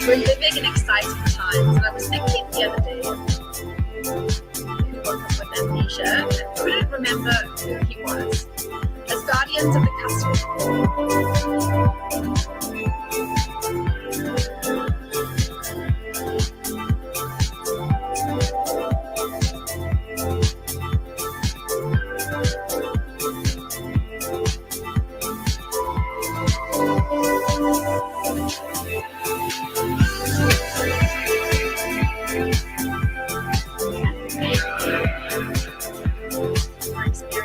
We're living in exciting times, and I was thinking the other day, who woke up with amnesia and couldn't remember who he was. As guardians of the our experience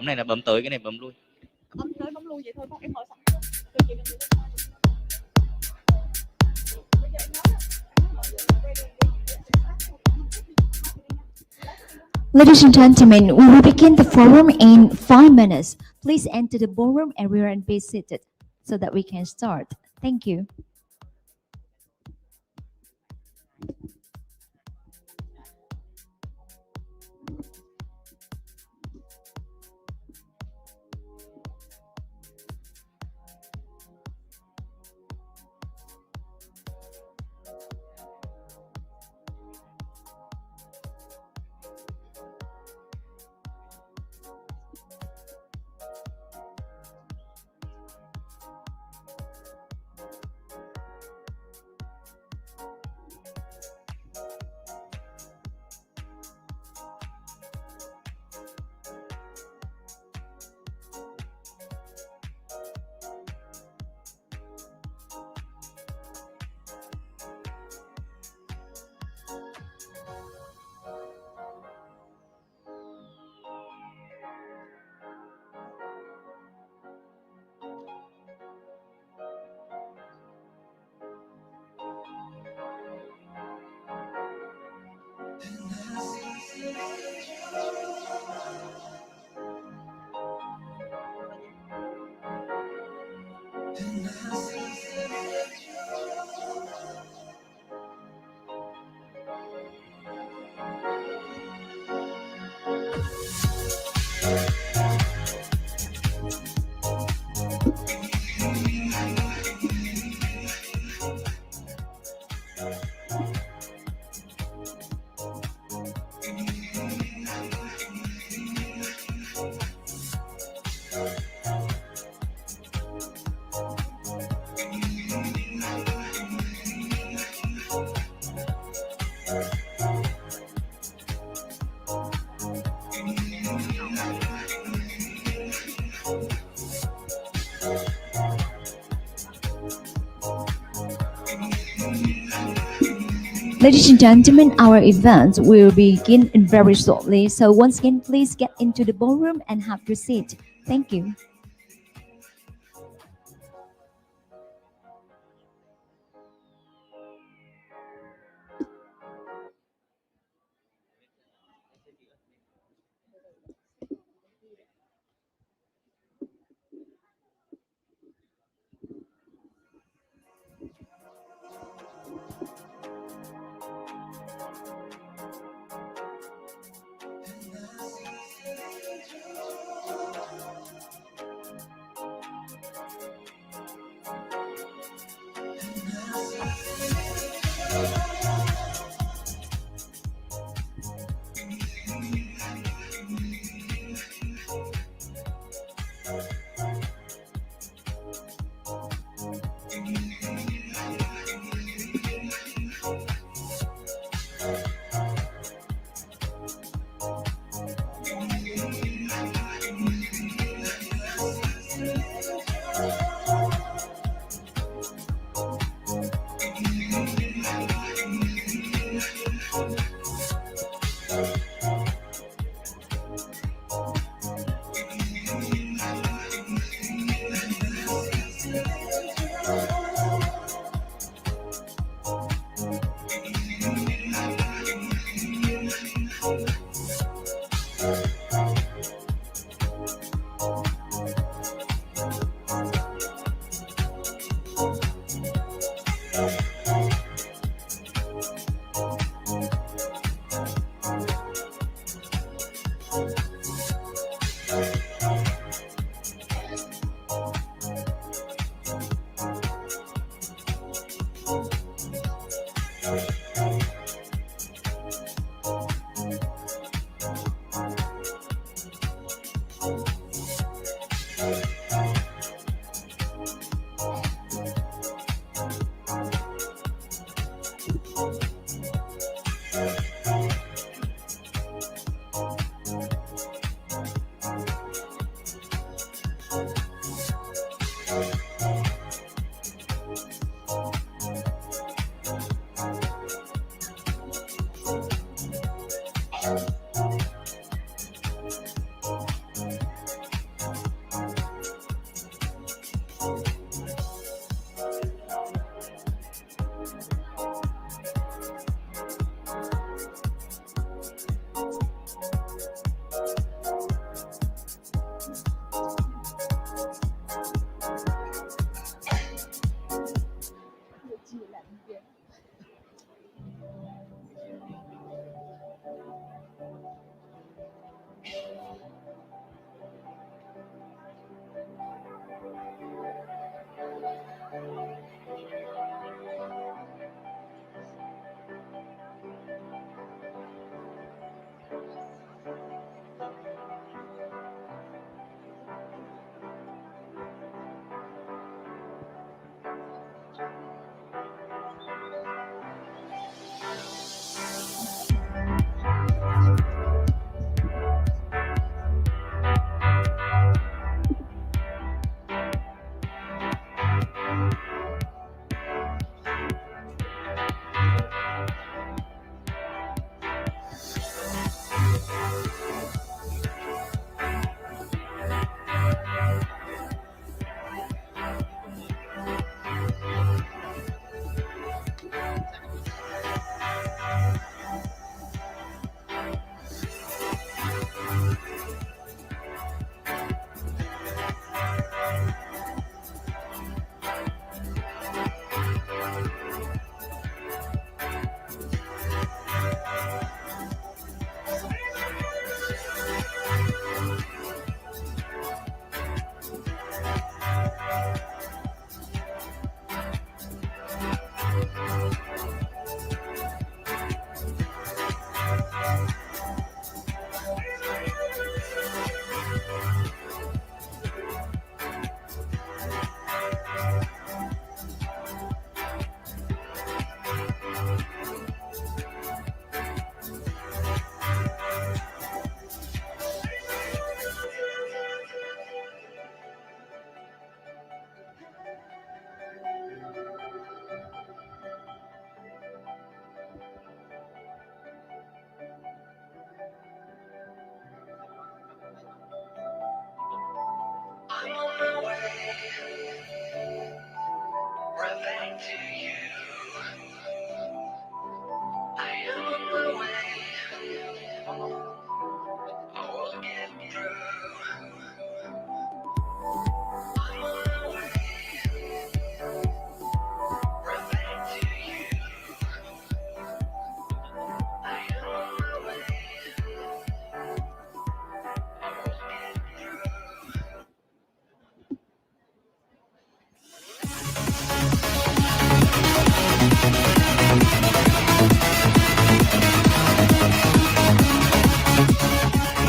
Bấm này là bấm tới, cái này bấm lui. Bấm tới bấm lui vậy thôi, con em ngồi sẵn. Ladies and gentlemen, we will begin the forum in 5 minutes. Please enter the ballroom area and be seated so that we can start. Thank you. Ladies and gentlemen, our event will begin in very shortly. So once again, please get into the ballroom and have your seat. Thank you.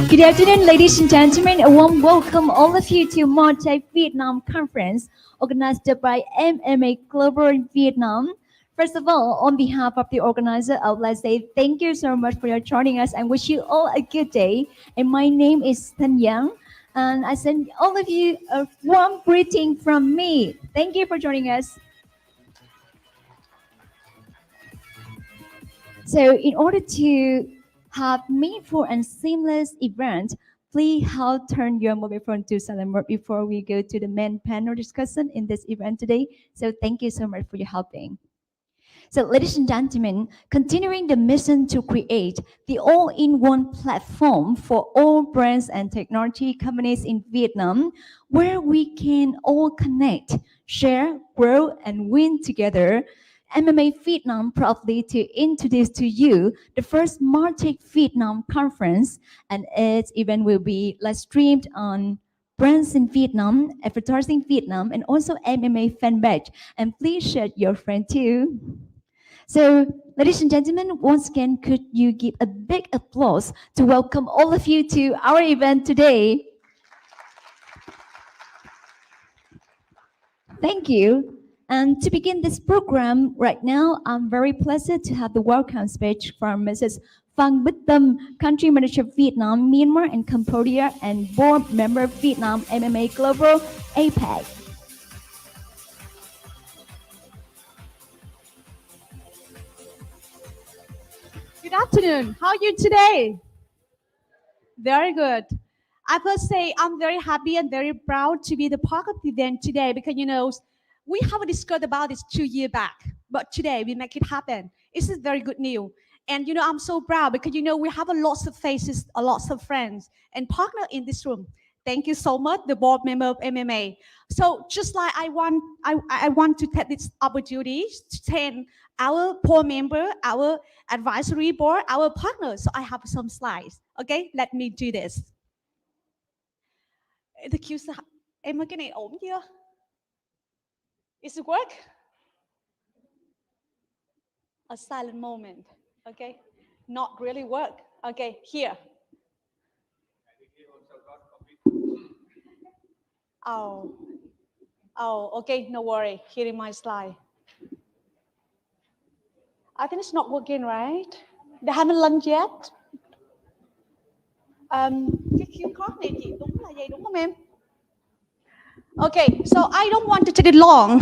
Good afternoon, ladies and gentlemen. A warm welcome all of you to Martech Vietnam Conference organized by MMA Global in Vietnam. First of all, on behalf of the organizer, I would like to say thank you so much for your joining us and wish you all a good day. And my name is Tan Yang, and I send all of you a warm greeting from me. Thank you for joining us. So in order to have meaningful and seamless event, please help turn your mobile phone to silent mode before we go to the main panel discussion in this event today. So thank you so much for your helping. So ladies and gentlemen, continuing the mission to create the all-in-one platform for all brands and technology companies in Vietnam, where we can all connect, share, grow, and win together, MMA Vietnam proudly to introduce to you the first Martech Vietnam conference, and its event will be live streamed on Brands in Vietnam, Advertising Vietnam, and also MMA fan page. And please share your friend too. So, ladies and gentlemen, once again, could you give a big applause to welcome all of you to our event today? Thank you. And to begin this program right now, I'm very pleased to have the welcome speech from Mrs. Phan Bích Tâm, Country Manager Vietnam, Myanmar, and Cambodia, and Board Member Vietnam MMA Global APAC. Good afternoon. How are you today? Very good. I first say I'm very happy and very proud to be the part of the event today because we haven't discussed about this 2 years back, but today we make it happen. This is very good news. And I'm so proud because we have a lots of faces, a lots of friends and partner in this room. Thank you so much, the board member of MMA. So just like I want to take this opportunity to thank our board member, our advisory board, our partners. So I have some slides. Okay, let me do this. The cue em ơi, cái này ổn chưa? Is it work? A silent moment. Okay, not really work. Okay, here. Oh, okay, no worry. Here in my slide. I think it's not working, right? They haven't launched yet. Cái cue card này chị đúng là vậy đúng không em? Okay, so I don't want to take it long,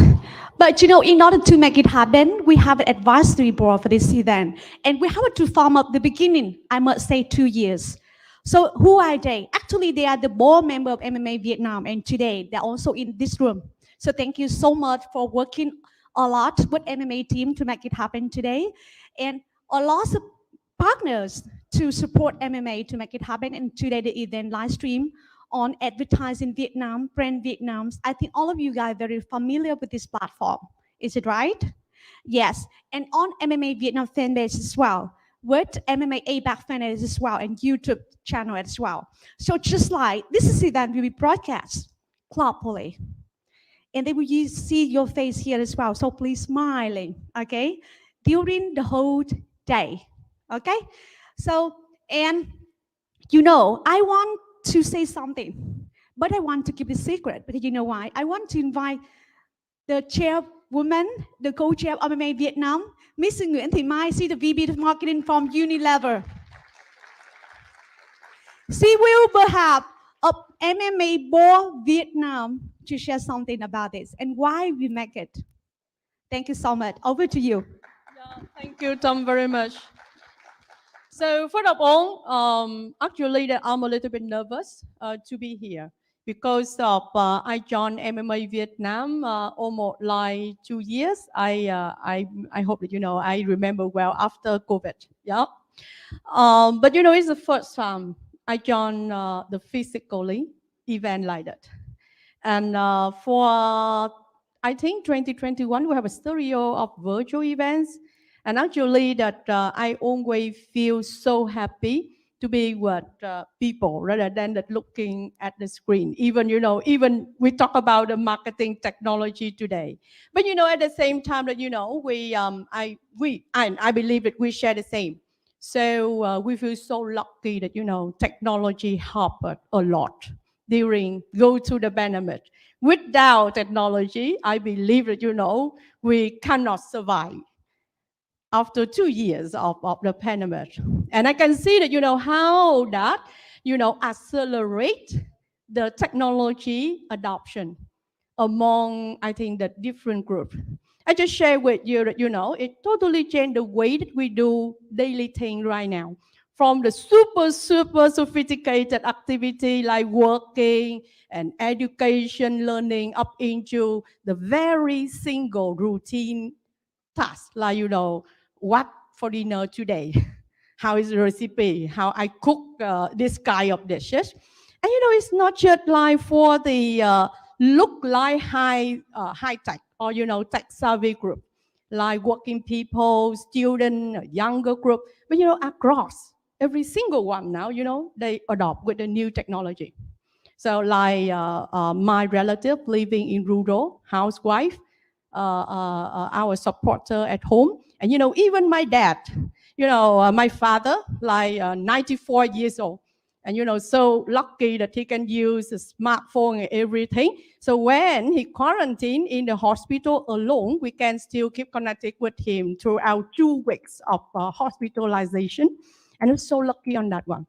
but in order to make it happen, we have an advisory board for this event, and we have to form up the beginning. I must say 2 years. So who are they? Actually, they are the board member of MMA Vietnam, and today they're also in this room. So thank you so much for working a lot with MMA team to make it happen today, and a lot of partners to support MMA to make it happen. And today the event live stream on Advertising Vietnam, Brand Vietnam. I think all of you guys are very familiar with this platform. Is it right? Yes. And on MMA Vietnam fan base as well, with MMA APAC fan base as well, and YouTube channel as well. So just like this event will be broadcast properly. And they will see your face here as well. So please smiling, okay? During the whole day, okay? So, and I want to say something, but I want to keep it secret because you know why? I want to invite the chairwoman, the co-chair of MMA Vietnam, Miss Nguyễn Thị Mai, she's the VP of Marketing from Unilever. She will perhaps of MMA Board Vietnam to share something about this and why we make it. Thank you so much. Over to you. Yeah, thank you, Tom, very much. So first of all, actually, I'm a little bit nervous to be here because of I joined MMA Vietnam almost like 2 years. I hope that I remember well after COVID. Yeah, but it's the first time I joined the physically event like that, and for I think 2021 we have a stereo of virtual events. And actually that I always feel so happy to be with people rather than that looking at the screen. Even, even we talk about the marketing technology today. But, at the same time that, I believe that we share the same. So we feel so lucky that, technology helped us a lot during go to the pandemic. Without technology, I believe that, we cannot survive after 2 years of the pandemic. And I can see that, how that, accelerate the technology adoption among, I think, the different group. I just share with you that, it totally changed the way that we do daily thing right now. From the super sophisticated activity like working and education, learning, up into the very single routine task, like, what for dinner today? How is the recipe? How I cook this kind of dishes? And, it's not just like for the look like high tech or, tech savvy group, like working people, student, younger group, but, across every single one now, they adopt with the new technology. So like my relative living in rural, housewife, our supporter at home. And, even my dad, my father, like 94 years old. And, so lucky that he can use a smartphone and everything. So when he quarantined in the hospital alone, we can still keep connected with him throughout 2 weeks of hospitalization. And I'm so lucky on that one.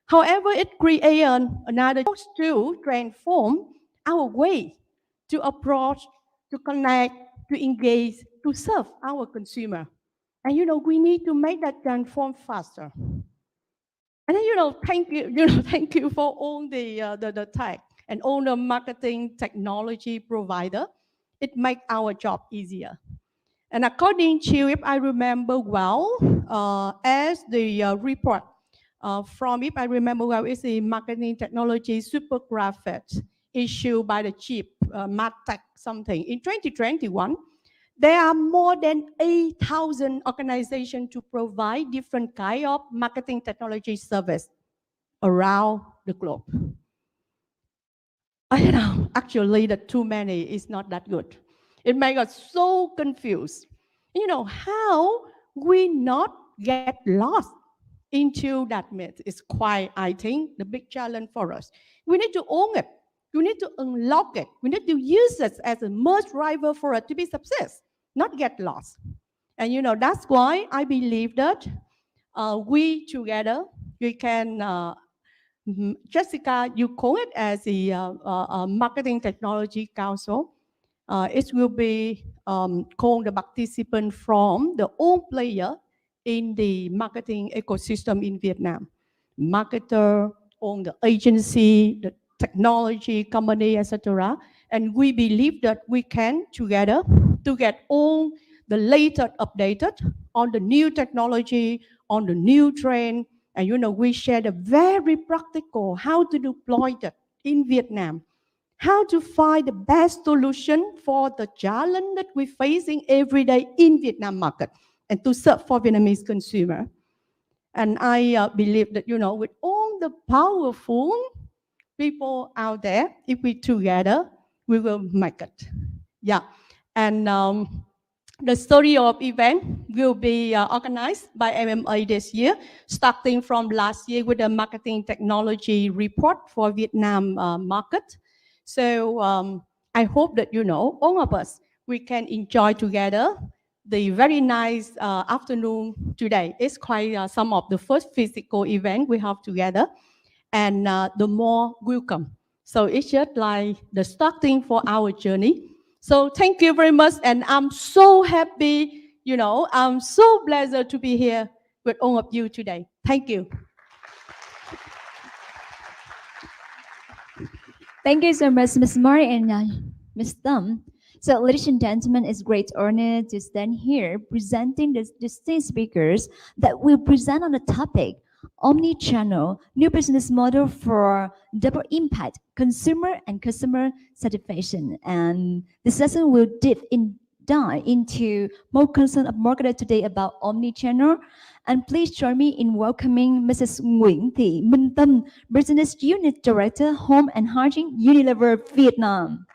However, it created another to transform our way to approach, to connect, to engage, to serve our consumer. And, we need to make that transform faster. And then, thank you, thank you for all the tech and all the marketing technology provider. It makes our job easier. And according to, if I remember well, as the report from, if I remember well, it's the marketing technology super graphics issued by the chief Martech something. In 2021, there are more than 8,000 organizations to provide different kind of marketing technology service around the globe. Actually, the too many is not that good. It makes us so confused. How we not get lost into that myth is quite, I think, the big challenge for us. We need to own it. We need to unlock it. We need to use it as a merge driver for it to be success, not get lost. And that's why I believe that we together, we can, Jessica, you call it as the Marketing Technology Council. It will be called the participant from the all player in the marketing ecosystem in Vietnam. Marketer, on the agency, the technology company, etc. And we believe that we can together to get all the latest updated on the new technology, on the new trend. And we share the very practical how to deploy that in Vietnam, how to find the best solution for the challenge that we're facing every day in Vietnam market and to serve for Vietnamese consumer. And I believe that, with all the powerful people out there, if we together, we will make it. Yeah. And the story of event will be organized by MMA this year, starting from last year with the marketing technology report for Vietnam market. So I hope that, all of us, we can enjoy together the very nice afternoon today. It's quite some of the first physical event we have together, and the more will come. So it's just like the starting for our journey. So thank you very much, and I'm so happy, I'm so blessed to be here with all of you today. Thank you. Thank you so much, Ms. Mari and Ms. Thumb. So, ladies and gentlemen, it's great honor to stand here presenting the distinct speakers that will present on the topic omni-channel, new business model for double impact, consumer and customer satisfaction. And the session will dive into more concern of marketer today about omni-channel. And please join me in welcoming Mrs. Nguyễn Thị Minh Tâm, Business Unit Director, Home and Hygiene, Unilever Vietnam.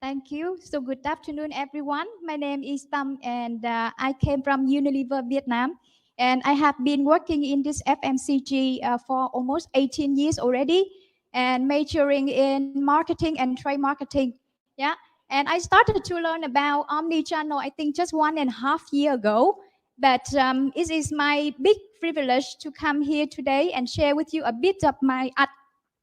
Thank you. So good afternoon, everyone. My name is Tam, and I came from Unilever, Vietnam. And I have been working in this FMCG for almost 18 years already, and majoring in marketing and trade marketing. Yeah. And I started to learn about omni-channel, I think just 1.5 years ago. But it is my big privilege to come here today and share with you a bit of my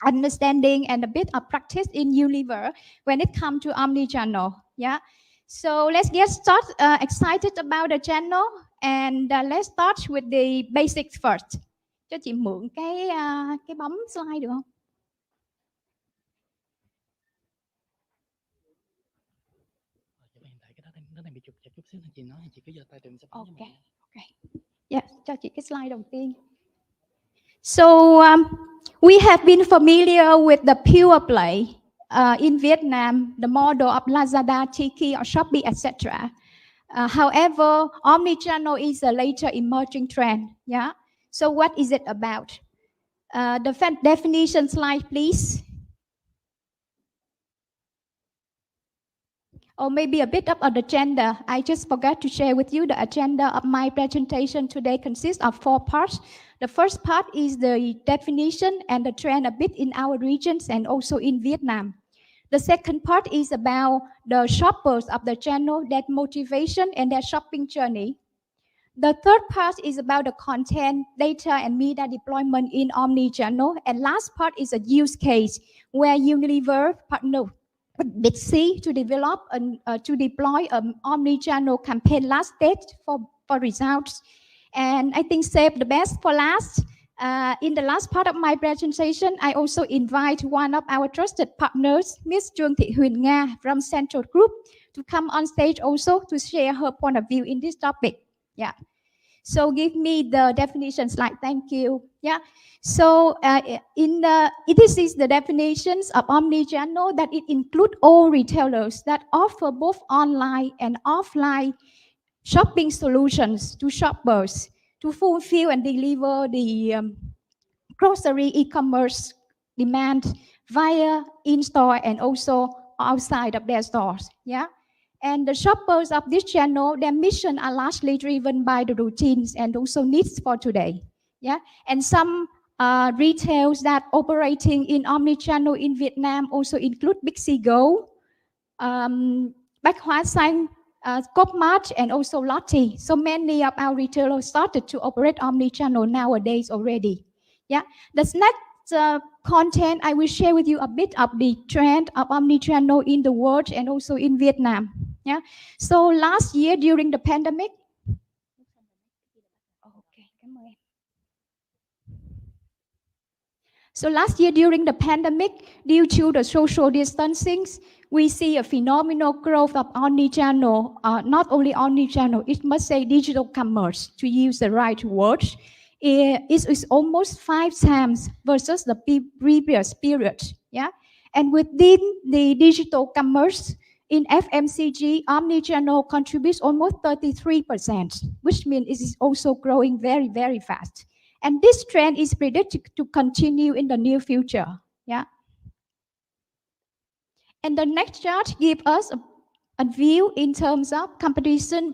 understanding and a bit of practice in Unilever when it comes to omni-channel. Yeah. So let's get started. Excited about the channel, and let's start with the basics first. Cho chị mượn cái bấm slide được không? Hiện tại cái đó đang bị trục trặc chút xíu nên chị nói chị cứ giơ tay tụi mình sẽ bấm cho Okay. mình. Okay. Yeah, cho chị cái slide đầu tiên. So we have been familiar with the pure play in Vietnam, the model of Lazada, Tiki, or Shopee, etc. However, omnichannel is a later emerging trend. Yeah. So what is it about? The definition slide, please. Or maybe a bit of the agenda. I just forgot to share with you the agenda of my presentation today consists of 4 parts. The first part is the definition and the trend a bit in our regions and also in Vietnam. The second part is about the shoppers of the channel, their motivation and their shopping journey. The third part is about the content, data, and media deployment in omni-channel. And last part is a use case where Unilever partner with Big C to develop and to deploy an omni-channel campaign last stage for results. And I think save the best for last. In the last part of my presentation, I also invite one of our trusted partners, Miss Trương Thị Huyền Nga from Central Group, to come on stage also to share her point of view in this topic. Yeah. So give me the definition slide. Thank you. Yeah. So this is the definitions of omni-channel, that it includes all retailers that offer both online and offline shopping solutions to shoppers to fulfill and deliver the grocery e-commerce demand via in-store and also outside of their stores. Yeah. And the shoppers of this channel, their mission are largely driven by the routines and also needs for today. Yeah. And some retails that operating in omni-channel in Vietnam also include Big C Go, Bách Hóa Xanh, Copmart, and also Lotte. So many of our retailers started to operate omni-channel nowadays already. Yeah. The next content, I will share with you a bit of the trend of omni-channel in the world and also in Vietnam. Yeah. So last year during the pandemic, So last year during the pandemic, due to the social distancing, we see a phenomenal growth of omni-channel, not only omni-channel, it must say digital commerce, to use the right word. It is almost 5 times versus the previous period. Yeah. And within the digital commerce, in FMCG, omni-channel contributes almost 33%, which means it is also growing very, very fast. And this trend is predicted to continue in the near future. Yeah. And the next chart gives us a view in terms of comparison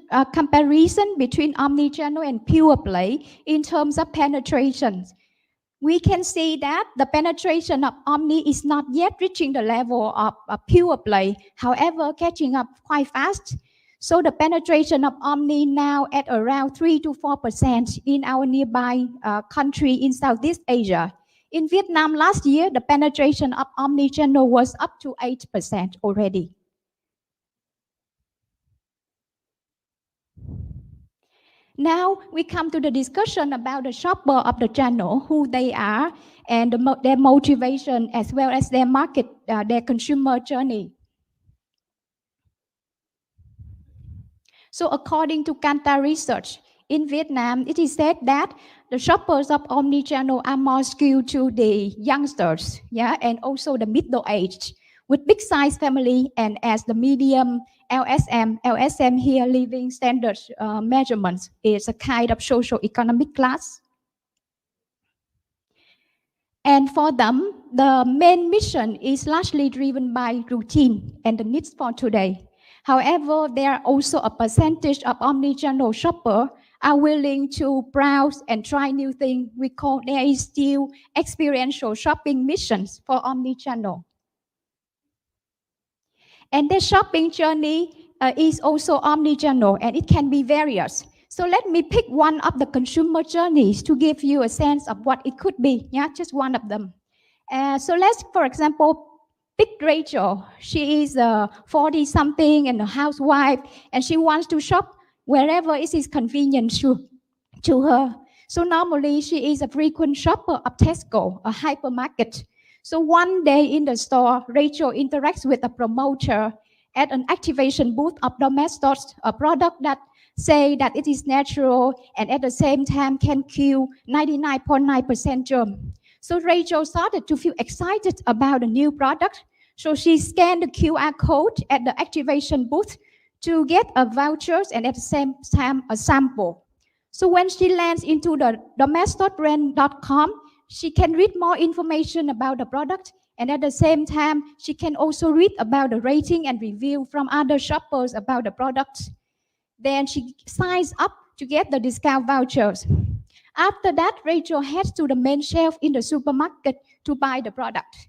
between omni-channel and pure play in terms of penetration. We can see that the penetration of omni is not yet reaching the level of pure play, however, catching up quite fast. So the penetration of omni now at around 3 to 4% in our nearby country in Southeast Asia. In Vietnam last year, the penetration of omni-channel was up to 8% already. Now we come to the discussion about the shopper of the channel, who they are, and their motivation as well as their market, their consumer journey. So according to Kantar research, in Vietnam, it is said that the shoppers of omni-channel are more skewed to the youngsters, yeah, and also the middle age, with big size family and as the medium LSM here, living standard measurements, is a kind of social economic class. And for them, the main mission is largely driven by routine and the needs for today. However, there are also a percentage of omnichannel shopper are willing to browse and try new things. We call there is still experiential shopping missions for omnichannel. And the shopping journey is also omnichannel and it can be various. So let me pick one of the consumer journeys to give you a sense of what it could be. Yeah, just one of them. So let's, for example, pick Rachel. She is 40 something and a housewife, and she wants to shop wherever it is convenient to her. So normally she is a frequent shopper of Tesco, a hypermarket. So one day in the store, Rachel interacts with a promoter at an activation booth of Domestos, a product that say that it is natural and at the same time can kill 99.9% germ. So Rachel started to feel excited about the new product. So she scanned the QR code at the activation booth to get a vouchers and at the same time a sample. So when she lands into the domestosbrand.com, she can read more information about the product, and at the same time, she can also read about the rating and review from other shoppers about the product. Then she signs up to get the discount vouchers. After that, Rachel heads to the main shelf in the supermarket to buy the product.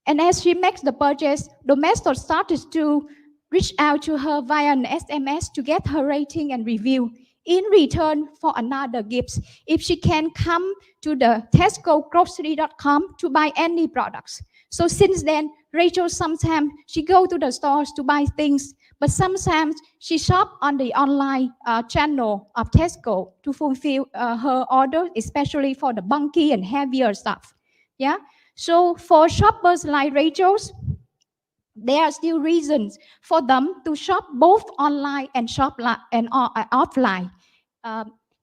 And as she makes the purchase, Domestos started to reach out to her via an SMS to get her rating and review in return for another gift if she can come to the tescogrocery.com to buy any products. So since then, Rachel sometimes she go to the stores to buy things, but sometimes she shop on the online channel of Tesco to fulfill her order, especially for the bulky and heavier stuff. Yeah. So for shoppers like Rachel's, there are still reasons for them to shop both online and offline.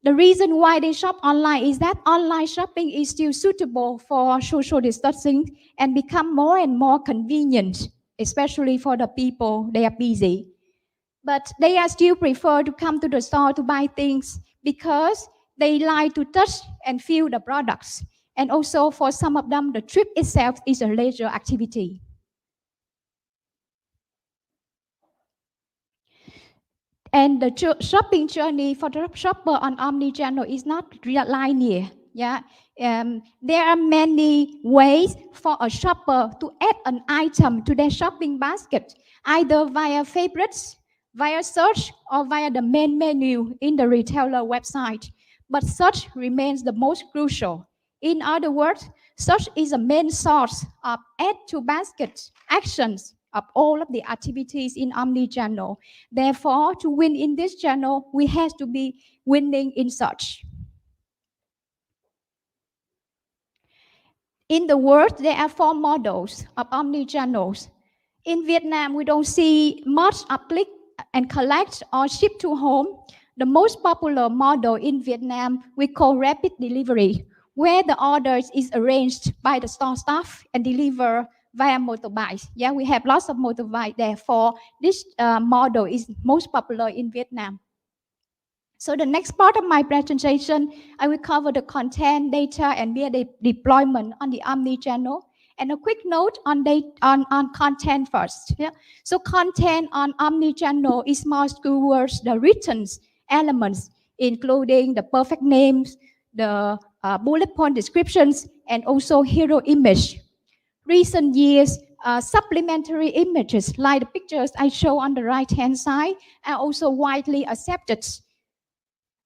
The reason why they shop online is that online shopping is still suitable for social distancing and become more and more convenient, especially for the people, they are busy. But they are still prefer to come to the store to buy things because they like to touch and feel the products. And also for some of them, the trip itself is a leisure activity. And the shopping journey for the shopper on omnichannel is not linear. Yeah, there are many ways for a shopper to add an item to their shopping basket, either via favorites, via search, or via the main menu in the retailer website. But search remains the most crucial. In other words, search is a main source of add to basket actions of all of the activities in omnichannel. Therefore, to win in this channel, we have to be winning in search. In the world, there are 4 models of omnichannels. In Vietnam, we don't see much of click and collect or ship to home. The most popular model in Vietnam we call rapid delivery, where the orders is arranged by the store staff and delivered via motorbikes. Yeah, we have lots of motorbikes. Therefore, this model is most popular in Vietnam. So the next part of my presentation, I will cover the content, data, and media deployment on the omnichannel. And a quick note on content first. Yeah? So content on omnichannel is more towards the written elements, including the perfect names, the bullet point descriptions, and also hero image. Recent years, supplementary images like the pictures I show on the right-hand side are also widely accepted.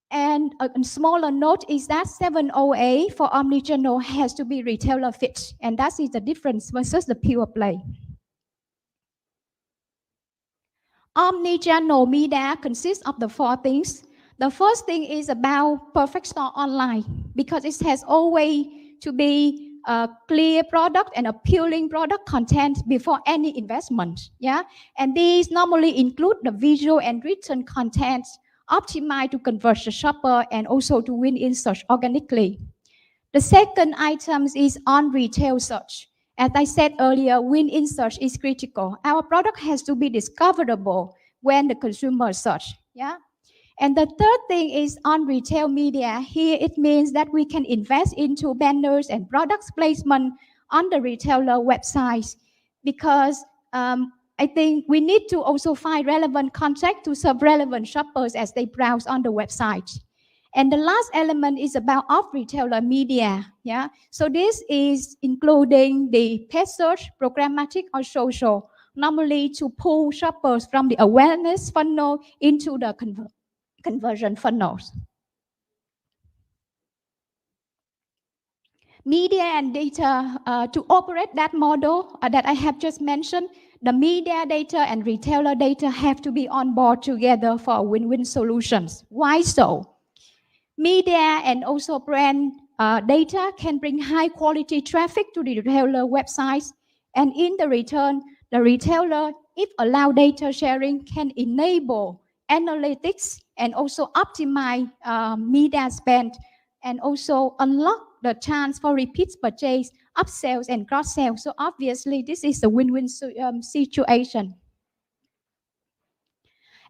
And a smaller note is that 7OA for omnichannel has to be retailer fit, and that is the difference versus the pure play. Omnichannel media consists of the 4 things. The first thing is about perfect store online, because it has always to be a clear product and appealing product content before any investment. Yeah, and these normally include the visual and written content optimized to convert the shopper and also to win in search organically. The second item is on retail search. As I said earlier, win in search is critical. Our product has to be discoverable when the consumer search. Yeah. And the third thing is on retail media. Here it means that we can invest into banners and products placement on the retailer websites, because I think we need to also find relevant content to serve relevant shoppers as they browse on the website. And the last element is about off-retailer media. Yeah, so this is including the paid search, programmatic, or social, normally to pull shoppers from the awareness funnel into the conversion funnels. Media and data, to operate that model that I have just mentioned, the media data and retailer data have to be on board together for win-win solutions. Why so? Media and also brand data can bring high quality traffic to the retailer websites, and in the return, the retailer, if allowed data sharing, can enable analytics and also optimize media spend, and also unlock the chance for repeat purchase, upsells, and cross sales. So obviously, this is a win-win situation.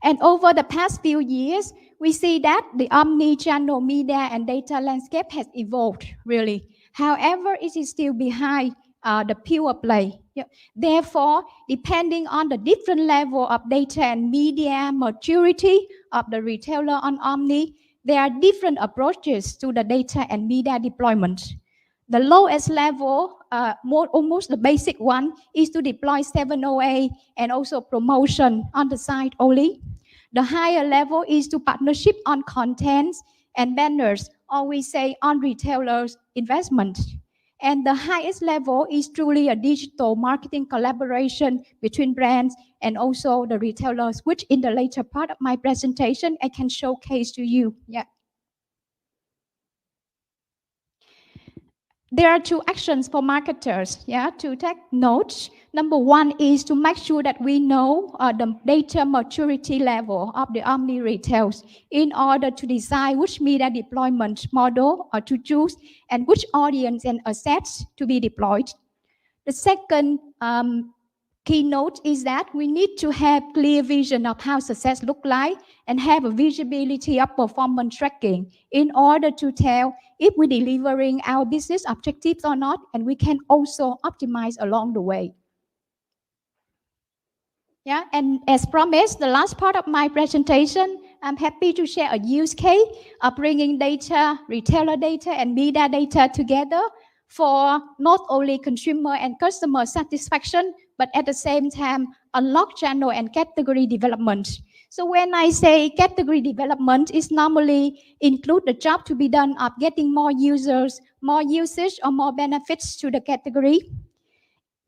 And over the past few years, we see that the omni-channel media and data landscape has evolved, really. However, it is still behind the pure play. Yeah. Therefore, depending on the different level of data and media maturity of the retailer on omni, there are different approaches to the data and media deployment. The lowest level, almost the basic one, is to deploy 7OA and also promotion on the site only. The higher level is to partnership on contents and banners, or we say on retailers' investment. And the highest level is truly a digital marketing collaboration between brands and also the retailers, which in the later part of my presentation, I can showcase to you. Yeah. There are two actions for marketers, to take notes. Number one is to make sure that we know the data maturity level of the omni retails in order to decide which media deployment model to choose and which audience and assets to be deployed. The second keynote is that we need to have clear vision of how success look like and have a visibility of performance tracking in order to tell if we're delivering our business objectives or not, and we can also optimize along the way. Yeah, and as promised, the last part of my presentation, I'm happy to share a use case of bringing data, retailer data, and media data together for not only consumer and customer satisfaction, but at the same time, unlock channel and category development. So when I say category development, it normally include the job to be done of getting more users, more usage, or more benefits to the category.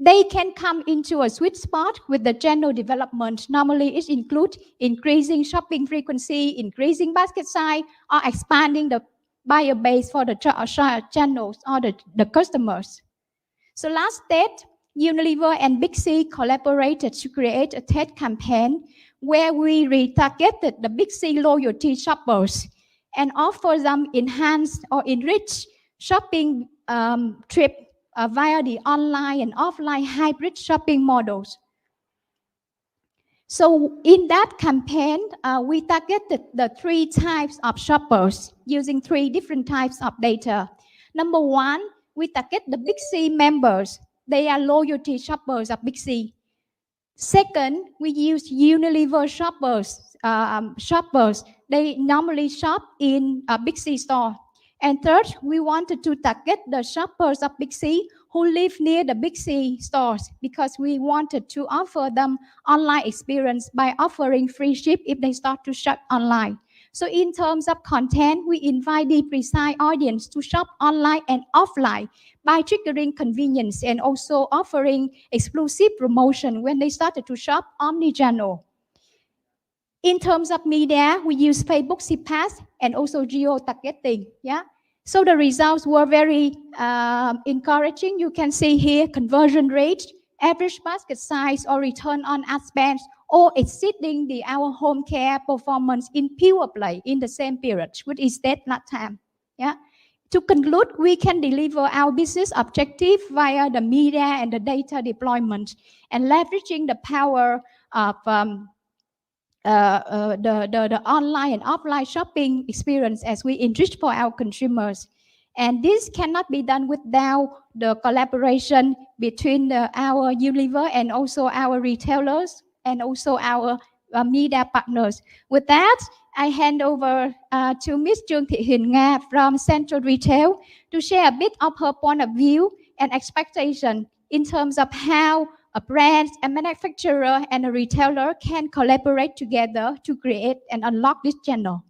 They can come into a sweet spot with the channel development. Normally, it includes increasing shopping frequency, increasing basket size, or expanding the buyer base for the channels or the customers. So last date, Unilever and Big C collaborated to create a test campaign where we retargeted the Big C loyalty shoppers and offer them enhanced or enriched shopping trip via the online and offline hybrid shopping models. So in that campaign, we targeted the 3 types of shoppers using 3 different types of data. Number one, we target the Big C members. They are loyalty shoppers of Big C. Second, we use Unilever shoppers. They normally shop in a Big C store. And third, we wanted to target the shoppers of Big C who live near the Big C stores because we wanted to offer them online experience by offering free ship if they start to shop online. So in terms of content, we invite the precise audience to shop online and offline by triggering convenience and also offering exclusive promotion when they started to shop omni-channel. In terms of media, we use Facebook CPAS and also geo-targeting. Yeah. So the results were very encouraging. You can see here conversion rate, average basket size, or return on ad spend, or exceeding the our home care performance in pure play in the same period, which is that last time. Yeah. To conclude, we can deliver our business objective via the media and the data deployment and leveraging the power of the online and offline shopping experience as we enrich for our consumers. And this cannot be done without the collaboration between our Unilever and also our retailers and also our media partners. With that, I hand over to Ms. Trương Thị Hiền Nga from Central Retail to share a bit of her point of view and expectation in terms of how a brand, a manufacturer, and a retailer can collaborate together to create and unlock this channel.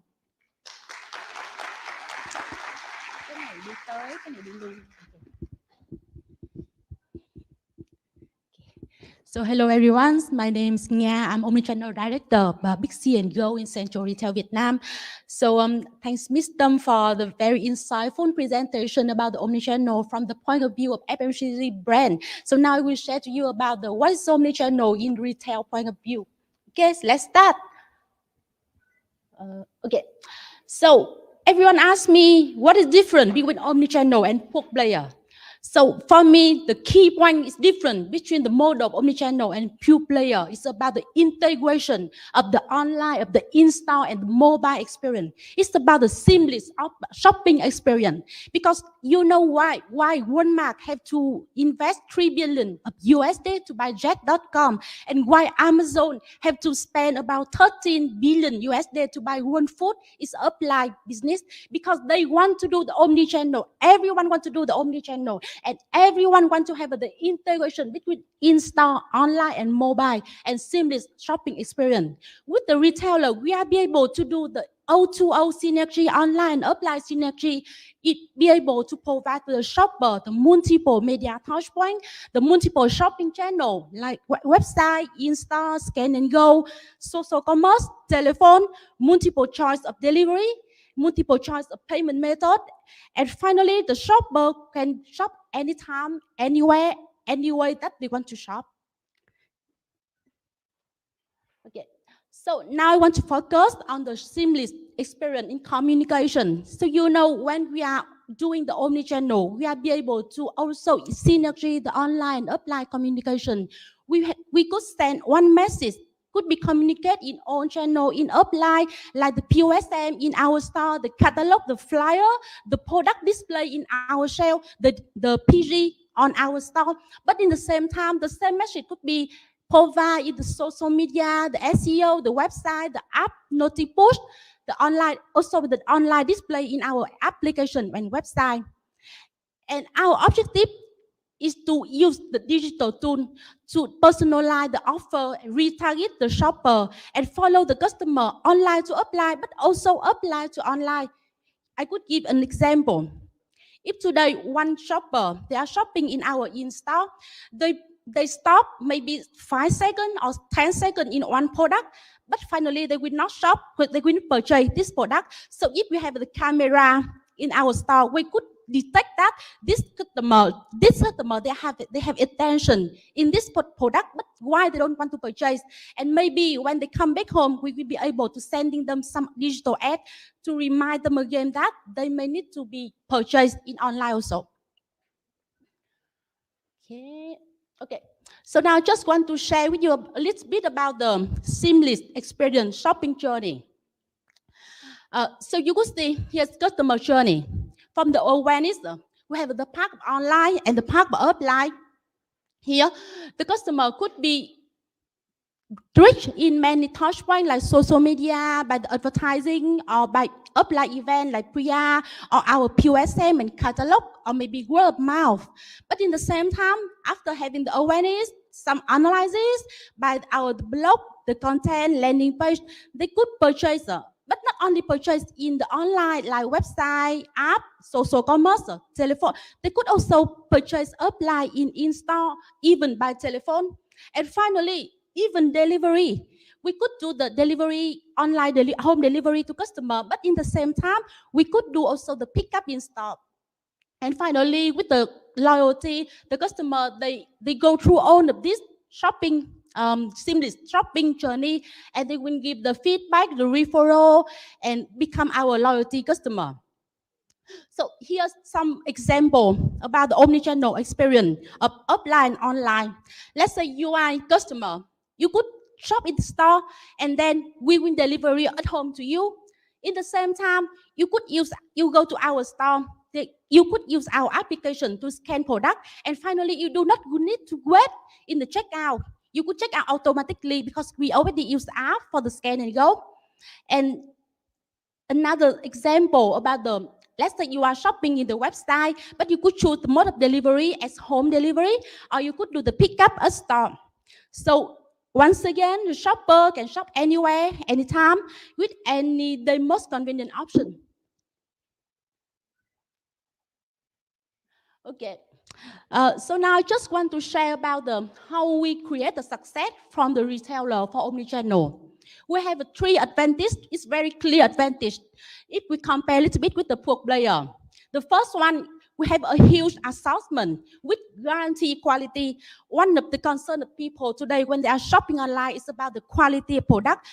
So hello everyone, my name is Nga. I'm Omnichannel Director of Big C and Go in Central Retail Vietnam. So thanks Ms. Tâm for the very insightful presentation about the Omnichannel from the point of view of FMCG brand. So now I will share to you about the what is Omnichannel in retail point of view. Okay, so let's start. Okay, so everyone asks me what is different between Omnichannel and pure player. So for me, the key point is different between the mode of omnichannel and pure player. It's about the integration of the online, of the in-store and the mobile experience. It's about the seamless shopping experience. Because you know why Walmart have to invest $3 billion of USD to buy Jet.com, and why Amazon have to spend about $13 billion USD to buy One Food. It's upline business because they want to do the omnichannel. Everyone wants to do the omnichannel. And everyone wants to have the integration between in-store, online, and mobile, and seamless shopping experience. With the retailer, we are be able to do the O2O synergy, online, offline synergy. It be able to provide to the shopper the multiple media touchpoint, the multiple shopping channel like website, in-store, scan and go, social commerce, telephone, multiple choice of delivery, multiple choice of payment method, and finally the shopper can shop anytime, anywhere, any way that they want to shop. Okay, so now I want to focus on the seamless experience in communication. So you know when we are doing the omnichannel, we are be able to also synergy the online, offline communication. We could send one message, could be communicated in on channel, in offline, like the POSM in our store, the catalog, the flyer, the product display in our shelf, the PG on our store. But in the same time, the same message could be provided in the social media, the SEO, the website, the app, noti push, the online, also the online display in our application and website. And our objective is to use the digital tool to personalize the offer, retarget the shopper, and follow the customer online to offline, but also offline to online. I could give an example. If today one shopper, they are shopping in our in-store, they stop maybe 5 seconds or 10 seconds in one product, but finally they will not shop, they will not purchase this product. So if we have the camera in our store, we could detect that this customer they have attention in this product, but why they don't want to purchase? And maybe when they come back home, we will be able to sending them some digital ad to remind them again that they may need to be purchased in online also. Okay. So now I just want to share with you a little bit about the seamless experience shopping journey. So you could see here's customer journey. From the awareness, we have the part online and the part offline. Here, the customer could be reached in many touch points like social media, by the advertising, or by offline event like PR, or our POSM and catalog, or maybe word of mouth. But in the same time, after having the awareness, some analysis by our blog, the content, landing page, they could purchase but not only purchase in the online like website, app, social commerce, telephone. They could also purchase offline in-store, even by telephone. And finally, even delivery. We could do the delivery, online home delivery to customer, but in the same time, we could do also the pickup in store. And finally, with the loyalty, the customer, they go through all of this shopping seamless shopping journey, and they will give the feedback, the referral, and become our loyalty customer. So here's some example about the omnichannel experience of offline and online. Let's say you are a customer. You could shop in the store, and then we will deliver it at home to you. In the same time, you go to our store, you could use our application to scan product, and finally you do not need to wait in the checkout. You could check out automatically because we already use the app for the scan and go. And another example about let's say you are shopping in the website, but you could choose the mode of delivery as home delivery, or you could do the pickup at store. So once again, the shopper can shop anywhere, anytime, with the most convenient option. Okay. So now I just want to share about how we create the success from the retailer for omnichannel. We have three advantages. It's very clear advantage if we compare a little bit with the pure player. The first one, we have a huge assortment with guaranteed quality. One of the concerns of people today when they are shopping online is about the quality of product.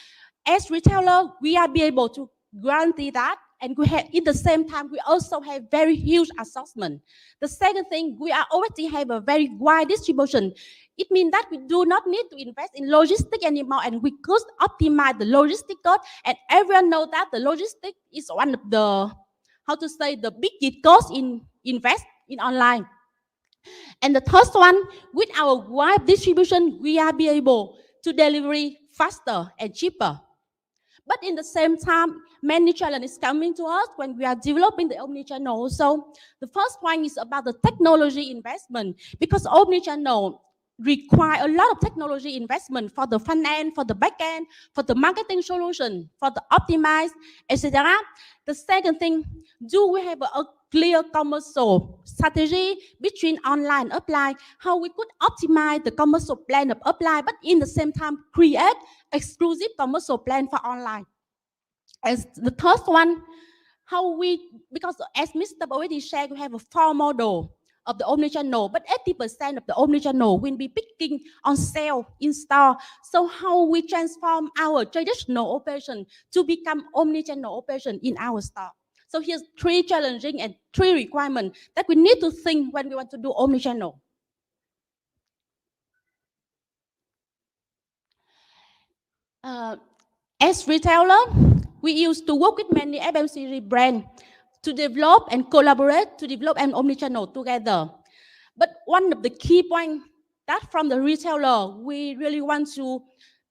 As retailer, we are be able to guarantee that, and we have, in the same time, we also have very huge assortment. The second thing, we already have a very wide distribution. It means that we do not need to invest in logistics anymore, and we could optimize the logistic cost. And everyone knows that the logistic is one of the, the biggest cost in invest in online. And the third one, with our wide distribution, we are be able to deliver faster and cheaper. But in the same time, many challenges coming to us when we are developing the omnichannel. So the first point is about the technology investment, because omnichannel require a lot of technology investment for the front end, for the back end, for the marketing solution, for the optimize, etc. The second thing, do we have a clear commercial strategy between online and offline? How we could optimize the commercial plan of offline, but in the same time create exclusive commercial plan for online. As the third one, because as Mr. already shared, we have a 4 model of the omnichannel, but 80% of the omnichannel will be picking on sale in store. So how we transform our traditional operation to become omnichannel operation in our store? So here's 3 challenging and 3 requirements that we need to think when we want to do omnichannel. As retailer, we used to work with many FMCG brands to develop and collaborate to develop an omnichannel together. But one of the key points that from the retailer, we really want to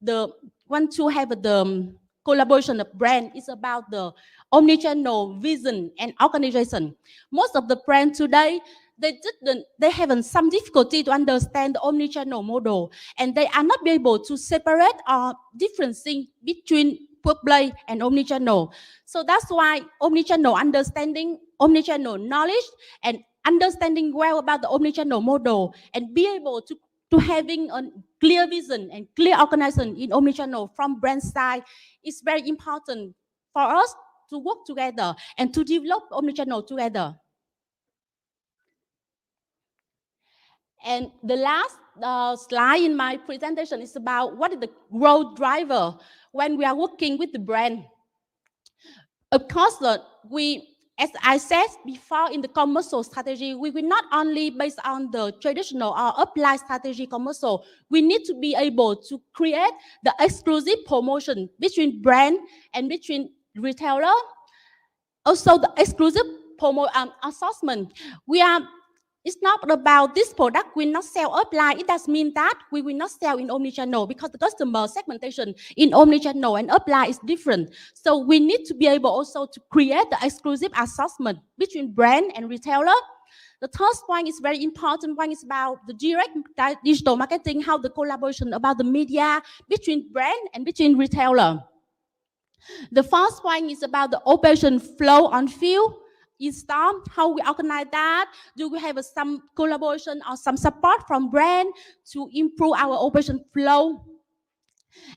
have the collaboration of brand is about the omnichannel vision and organization. Most of the brands today, they have some difficulty to understand the omnichannel model, and they are not be able to separate or differentiate between pure play and omnichannel. So that's why omnichannel understanding, omnichannel knowledge, and understanding well about the omnichannel model, and be able to having a clear vision and clear organization in omnichannel from brand side is very important for us to work together and to develop omnichannel together. And the last slide in my presentation is about what is the growth driver when we are working with the brand. Of course, as I said before, in the commercial strategy, we will not only based on the traditional or applied strategy commercial, we need to be able to create the exclusive promotion between brand and between retailer. Also, the exclusive assortment. It's not about this product will not sell offline. It does mean that we will not sell in omnichannel, because the customer segmentation in omnichannel and offline is different. So we need to be able also to create the exclusive assortment between brand and retailer. The third point is very important. One is about the direct digital marketing, how the collaboration about the media between brand and between retailer. The first point is about the operation flow on field. In store, how we organize that? Do we have some collaboration or some support from brand to improve our operation flow?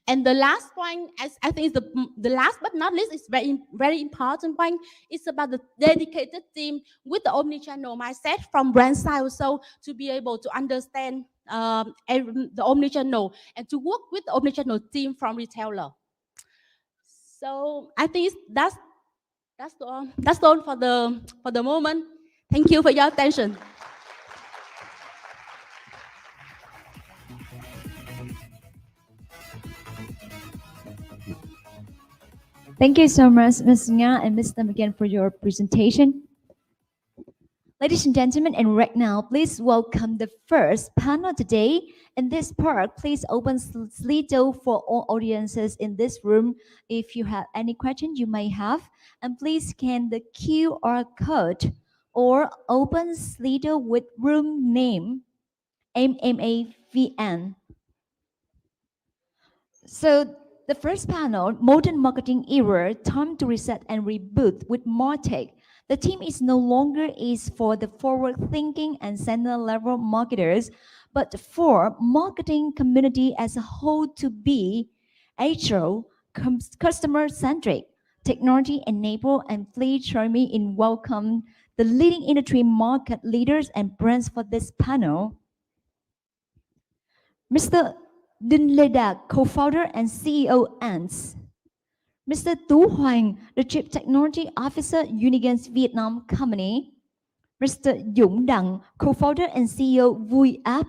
And the last point, as I think is the last but not least, is very important point. It's about the dedicated team with the omnichannel mindset from brand side also, to be able to understand the omnichannel and to work with the omnichannel team from retailer. So I think that's all for the moment. Thank you for your attention. Thank you so much, Ms. Nga and Ms. Lam again for your presentation. Ladies and gentlemen, and right now, please welcome the first panel today. In this part, please open Slido for all audiences in this room. If you have any questions you may have, and please scan the QR code or open Slido with room name, MMAVN. So the first panel, Modern Marketing Era, Time to Reset and Reboot with Martech. The team is no longer for the forward-thinking and center-level marketers, but for marketing community as a whole to be agile, customer-centric, technology-enabled, and please join me in welcome the leading industry market leaders and brands for this panel. Mr. Đinh Lê Đạt, co-founder and CEO Ants. Mr. Tú Hoàng, the Chief Technology Officer, Unigans Vietnam Company. Mr. Dũng Đặng, co-founder and CEO Vui App.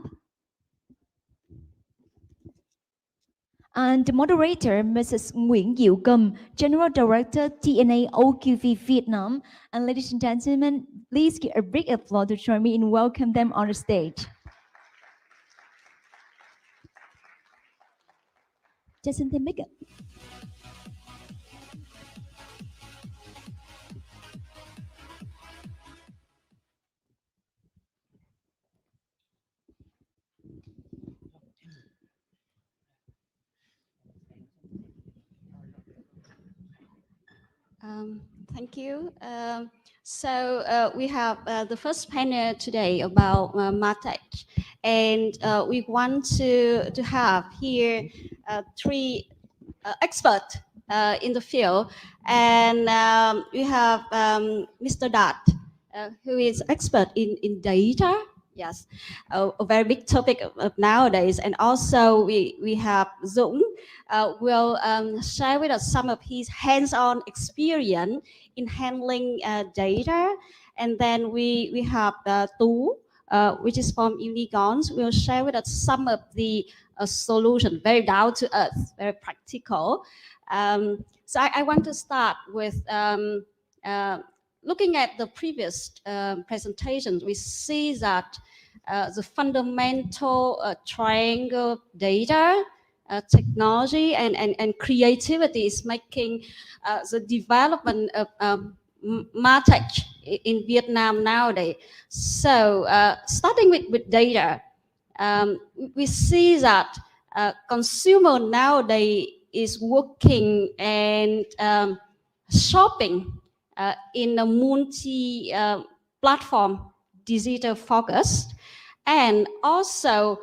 And the moderator, Mrs. Nguyễn Diệu Cầm, General Director, TNA OQV Vietnam. And ladies and gentlemen, please give a big applause to join me and welcome them on the stage. Cho xin thêm mic ạ. Thank you. We have the first panel today about Martech, and we want to have here three experts in the field, and we have Mr. Dat, who is expert in data. Yes, a very big topic of nowadays. And also we have Dũng will share with us some of his hands-on experience in handling data. And then we have Tú, which is from Unigons, will share with us some of the solution, very down to earth, very practical. So I want to start with looking at the previous presentations. We see that the fundamental triangle data, technology, and creativity is making the development of Martech in Vietnam nowadays. So starting with data, we see that consumer nowadays is working and shopping in a multi-platform digital focus. And also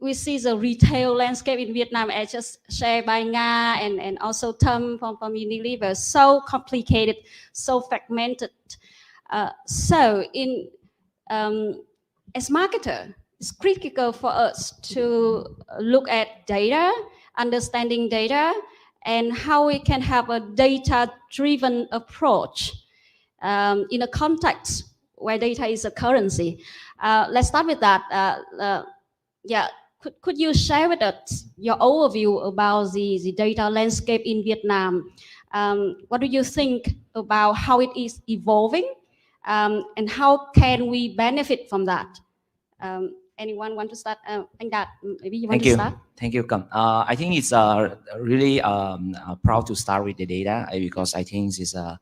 we see the retail landscape in Vietnam, as just shared by Nga and also Tom from Unilever, so complicated, so fragmented. So as marketer, it's critical for us to look at data, understanding data, and how we can have a data-driven approach in a context where data is a currency. Let's start with that. Could you share with us your overview about the data landscape in Vietnam? What do you think about how it is evolving, and how can we benefit from that? Anyone want to start? And that maybe you want to start. Thank you, Kam. I think it's really proud to start with the data because I think it's for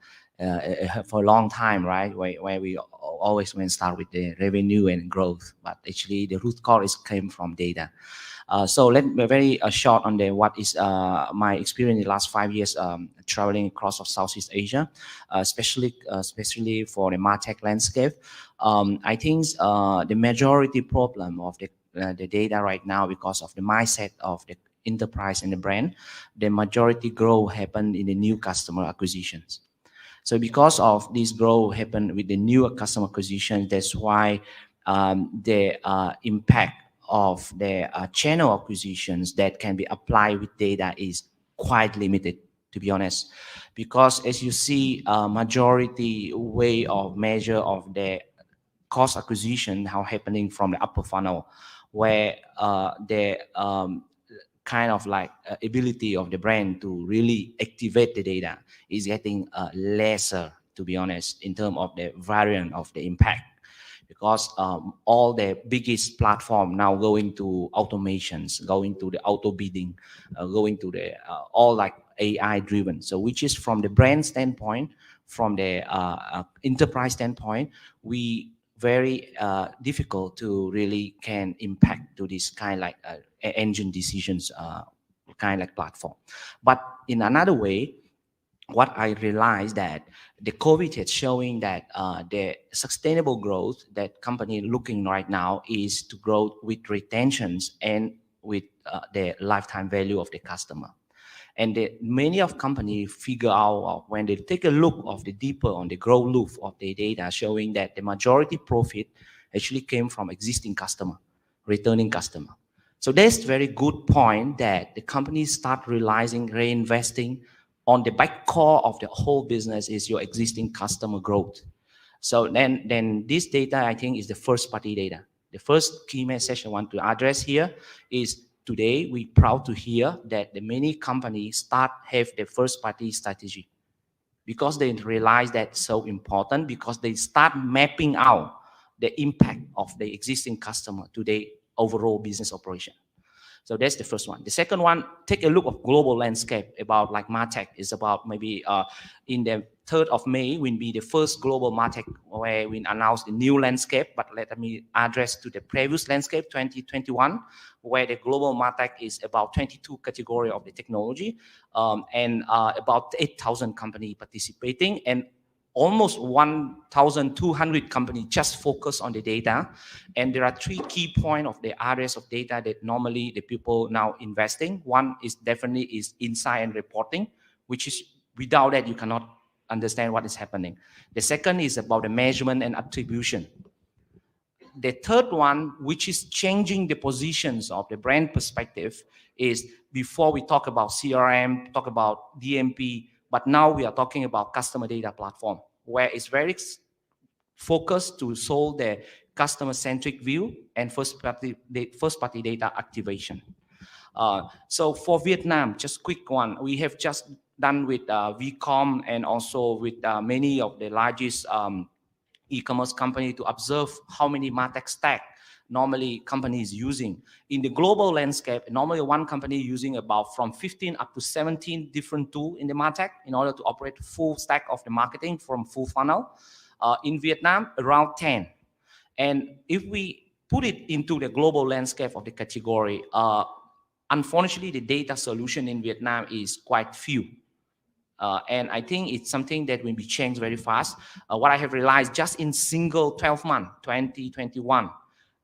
a long time, right? Where we always want to start with the revenue and growth, but actually the root cause came from data. So let me very short on what is my experience in the last 5 years traveling across of Southeast Asia, especially for the Martech landscape. I think the majority problem of the data right now, because of the mindset of the enterprise and the brand, the majority growth happened in the new customer acquisitions. So because of this growth happened with the new customer acquisition, that's why the impact of the channel acquisitions that can be applied with data is quite limited, to be honest. Because as you see, majority way of measure of the cost acquisition now happening from the upper funnel, where the kind of like ability of the brand to really activate the data is getting lesser, to be honest, in terms of the variant of the impact. Because all the biggest platform now going to automations, going to the auto bidding, going to the all like AI driven. So which is from the brand standpoint, from the enterprise standpoint, we very difficult to really can impact to this kind like engine decisions kind like platform. But in another way, what I realized that the COVID is showing that the sustainable growth that company looking right now is to grow with retentions and with the lifetime value of the customer. And many of companies figure out when they take a look of the deeper on the growth loop of the data, showing that the majority profit actually came from existing customer, returning customer. So that's very good point that the companies start realizing reinvesting on the back core of the whole business is your existing customer growth. So then this data, I think, is the first party data. The first key message I want to address here is today we proud to hear that the many companies start have the first party strategy because they realize that's so important, because they start mapping out the impact of the existing customer to the overall business operation. So that's the first one. The second one, take a look of global landscape about like Martech is about maybe in the 3rd of May will be the first global Martech where we announce the new landscape, but let me address to the previous landscape 2021, where the global Martech is about 22 category of the technology and about 8,000 companies participating, and almost 1,200 companies just focus on the data. And there are 3 key points of the areas of data that normally the people now investing. One is definitely is insight and reporting, which is without that you cannot understand what is happening. The second is about the measurement and attribution. The third one, which is changing the positions of the brand perspective, is before we talk about CRM, talk about DMP, but now we are talking about customer data platform, where it's very focused to solve the customer-centric view and first party data activation. So for Vietnam, just quick one, we have just done with Vcom and also with many of the largest e-commerce company to observe how many Martech stack normally companies using. In the global landscape, normally one company using about from 15 up to 17 different tools in the Martech in order to operate full stack of the marketing from full funnel. In Vietnam, around 10. And if we put it into the global landscape of the category, unfortunately, the data solution in Vietnam is quite few. And I think it's something that will be changed very fast. What I have realized just in single 12 months, 2021,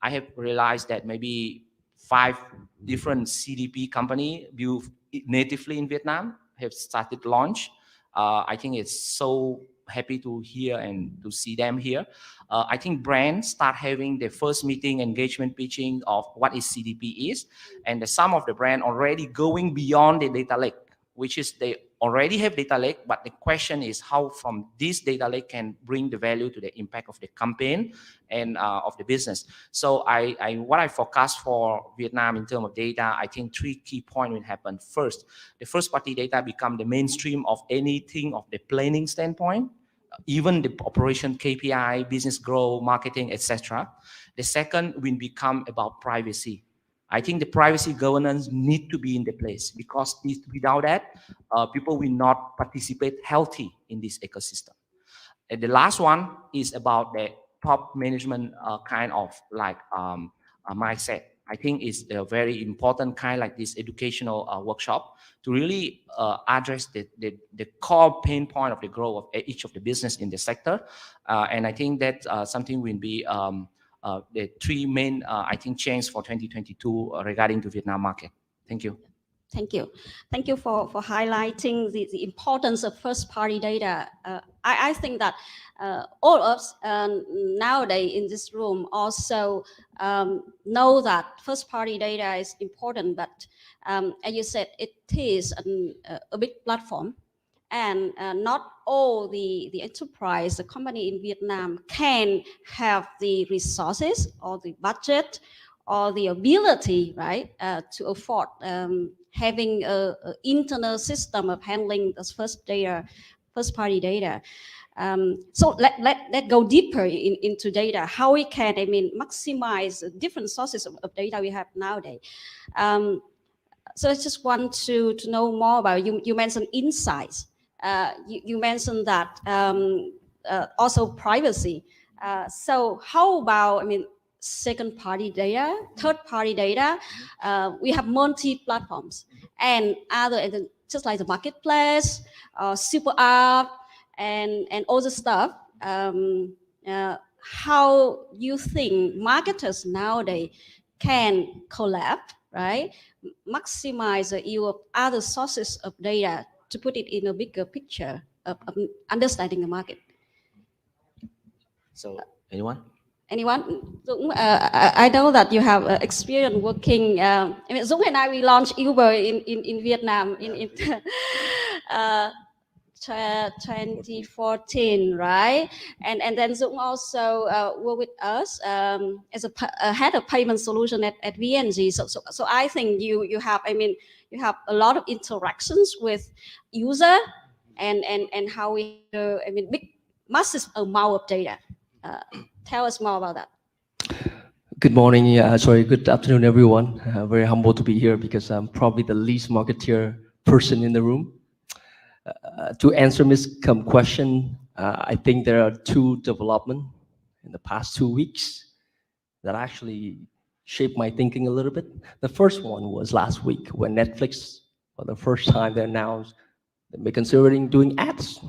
I have realized that maybe 5 different CDP company built natively in Vietnam have started launch. I think it's so happy to hear and to see them here. I think brands start having their first meeting, engagement pitching of what is CDP is. And some of the brand already going beyond the data lake, which is they already have data lake, but the question is how from this data lake can bring the value to the impact of the campaign and of the business. So what I forecast for Vietnam in terms of data, I think 3 key points will happen. First, the first party data become the mainstream of anything of the planning standpoint, even the operation KPI, business growth, marketing, etc. The second will become about privacy. I think the privacy governance need to be in the place, because without that, people will not participate healthy in this ecosystem. And the last one is about the top management kind of like mindset. I think it's a very important kind like this educational workshop to really address the core pain point of the growth of each of the business in the sector. And I think that something will be the 3 main, I think, change for 2022 regarding the Vietnam market. Thank you. Thank you. Thank you for highlighting the importance of first-party data. I think that all of us nowadays in this room also know that first-party data is important, but as you said, it is a big platform. And not all the enterprise, the company in Vietnam can have the resources or the budget or the ability, right, to afford having a internal system of handling this first party data. So let's go deeper into data, how we can, I mean, maximize the different sources of data we have nowadays. So I just want to know more about you. You mentioned insights. You mentioned that also privacy. So how about, I mean, second-party data, third-party data? We have multi-platforms and other, just like the marketplace, super app, and all the stuff. How you think marketers nowadays can collab, right? Maximize the use of other sources of data to put it in a bigger picture of understanding the market. So anyone? Anyone? Dũng, I know that you have experience working. I mean, Dũng and I, we launched Uber in Vietnam in 2014, right? And then Dũng also worked with us as a head of payment solution at VNG. So I think you have, I mean, you have a lot of interactions with user and how we do, I mean, big massive amount of data. Tell us more about that. Good morning. Good afternoon, everyone. Very humble to be here because I'm probably the least marketeer person in the room. To answer Ms. Kum's question, I think there are two developments in the past 2 weeks that actually shaped my thinking a little bit. The first one was last week when Netflix, for the first time, they announced that they're considering doing ads.